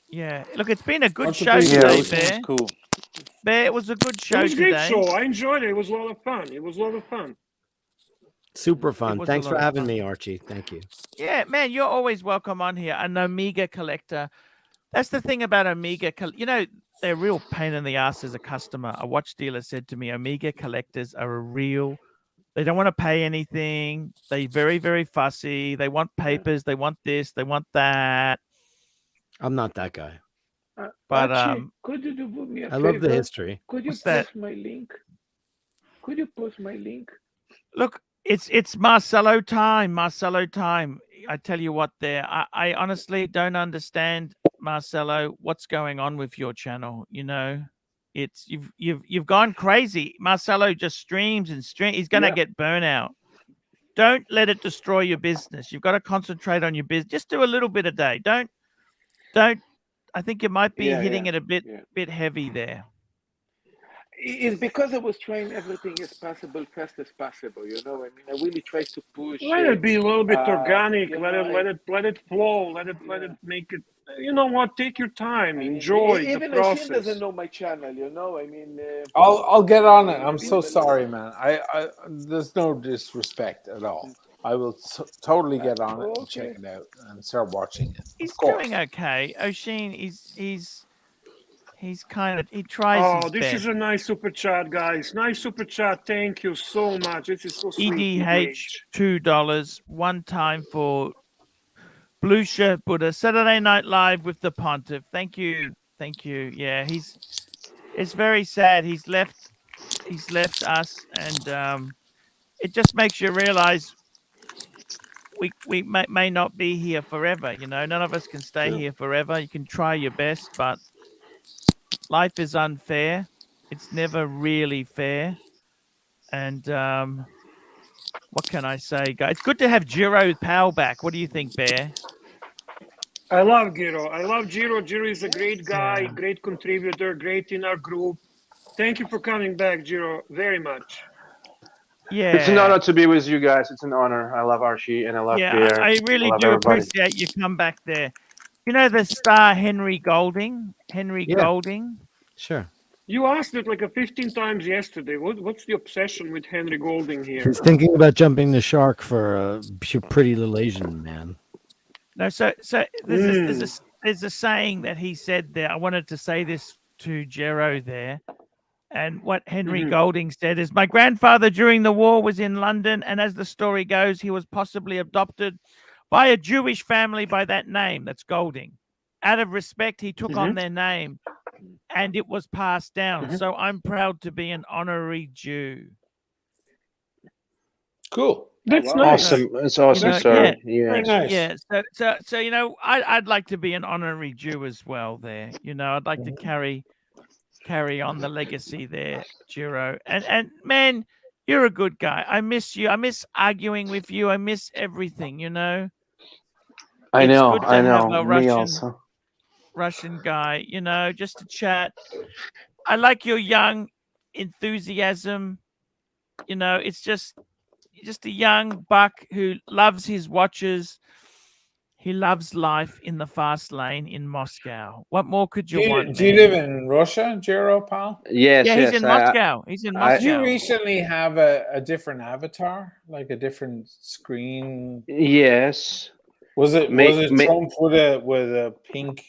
Yeah. Look, it's been a good Much show appreciated. today, Yeah, Oshin's Bear. cool. Bear, it was a good show It was a great today. show. I enjoyed it. It was a lot of fun. It was a lot of fun. Super fun. was Thanks a for lot of having fun. me, Archie. Thank you. Yeah, man, you're always welcome on here. An Omega collector. That's the thing about Omega. You know, they're a real pain in the ass as a customer. A watch dealer said to me, Omega collectors are a real. They don't want to pay anything. They're very, very fussy. They want papers. They want this. They want that. I'm not that guy. But Archie, could you do me a I favor? love the history. Could you What's that? post my link? Could you post my link? Look, it's Marcelo time. Marcelo time. I tell you what, there. I honestly don't understand, Marcelo, what's going on with your channel. You know, it's you've gone crazy. Marcelo just streams and streams. He's gonna get burnout. Don't let it destroy your business. You've got to concentrate on your business. Just do a little bit a day. Don't. I think you might be hitting it a bit heavy there. It's because I was trying everything as possible, fast as possible. You know, I mean, I really try to push. Let it be a little bit organic. you Let know, it flow. Let it make it. You know what? Take your time. Enjoy the even process. Oshin doesn't know my channel. You know, I mean. I'll get on it. I'm so sorry, man. I there's no disrespect at all. I will totally get on it and check it out and start watching it. He's doing okay. Oshin, he's kind of he tries his this best. is a nice super chat, guys. Nice super chat. Thank you so much. This is so sweet. EDH $2, one time for Blue Shirt Buddha. Saturday Night Live with the Pontiff. Thank you. Yeah, it's very sad. He's left us, and it just makes you realize we may not be here forever. You know, none of us can stay here forever. You can try your best, but life is unfair. It's never really fair. And what can I say, guys? It's good to have Jiro Powell back. What do you think, Bear? I love Giro. I love Giro. Giro is a great guy, great contributor, great in our group. Thank you for coming back, Giro, very much. Yeah. It's an honor to be with you guys. It's an honor. I love Archie and I love Pierre. I really love do everybody. appreciate you come back there. You know the star Henry Golding? Golding? Sure. You asked it like 15 times yesterday. What's the obsession with Henry Golding here? He's thinking about jumping the shark for a pretty little Asian man. No, so there's a saying that he said there. I wanted to say this to Jero there. And what Henry Golding said is, my grandfather during the war was in London, and as the story goes, he was possibly adopted by a Jewish family by that name. That's Golding. Out of respect, he took on their name, and it was passed down. So I'm proud to be an honorary Jew. Cool. That's nice. Awesome. It's awesome, sir. Yeah. Nice. Yeah. So you know, I'd like to be an honorary Jew as well. There, you know, I'd like to carry on the legacy there, Jiro. And man, you're a good guy. I miss you. I miss arguing with you. I miss everything. You know. I It's know. good to I have know. a Me also. Russian guy, you know, just to chat. I like your young enthusiasm. You know, it's just a young buck who loves his watches. He loves life in the fast lane in Moscow. What more could you want? Do you live in Russia, Jero, pal? Yes. Yeah, he's in Moscow. He's in Moscow. Did you recently have a different avatar, like a different screen? Yes. Was it Trump with a pink?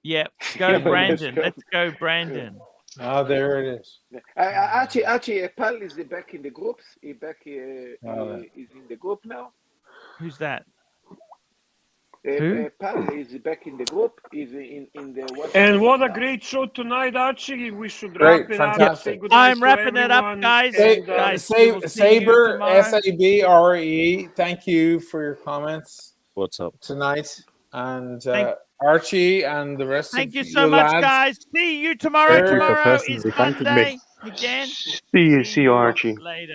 Yeah, go Brandon. Let's go, Brandon. Oh, there it is. Archie, Pal is back in the groups. He's in the group now. Who's that? Pal is back in the group. He's in the WhatsApp. And what a great show tonight, Archie. We should wrap it up. Say good night I'm wrapping it up, everyone. guys. Saber, SABRE, thank you for your comments. What's up tonight? And Archie and the rest Thank of you so you much, lads. guys. See you tomorrow. Tomorrow is Funday. again. See you, Archie. Later.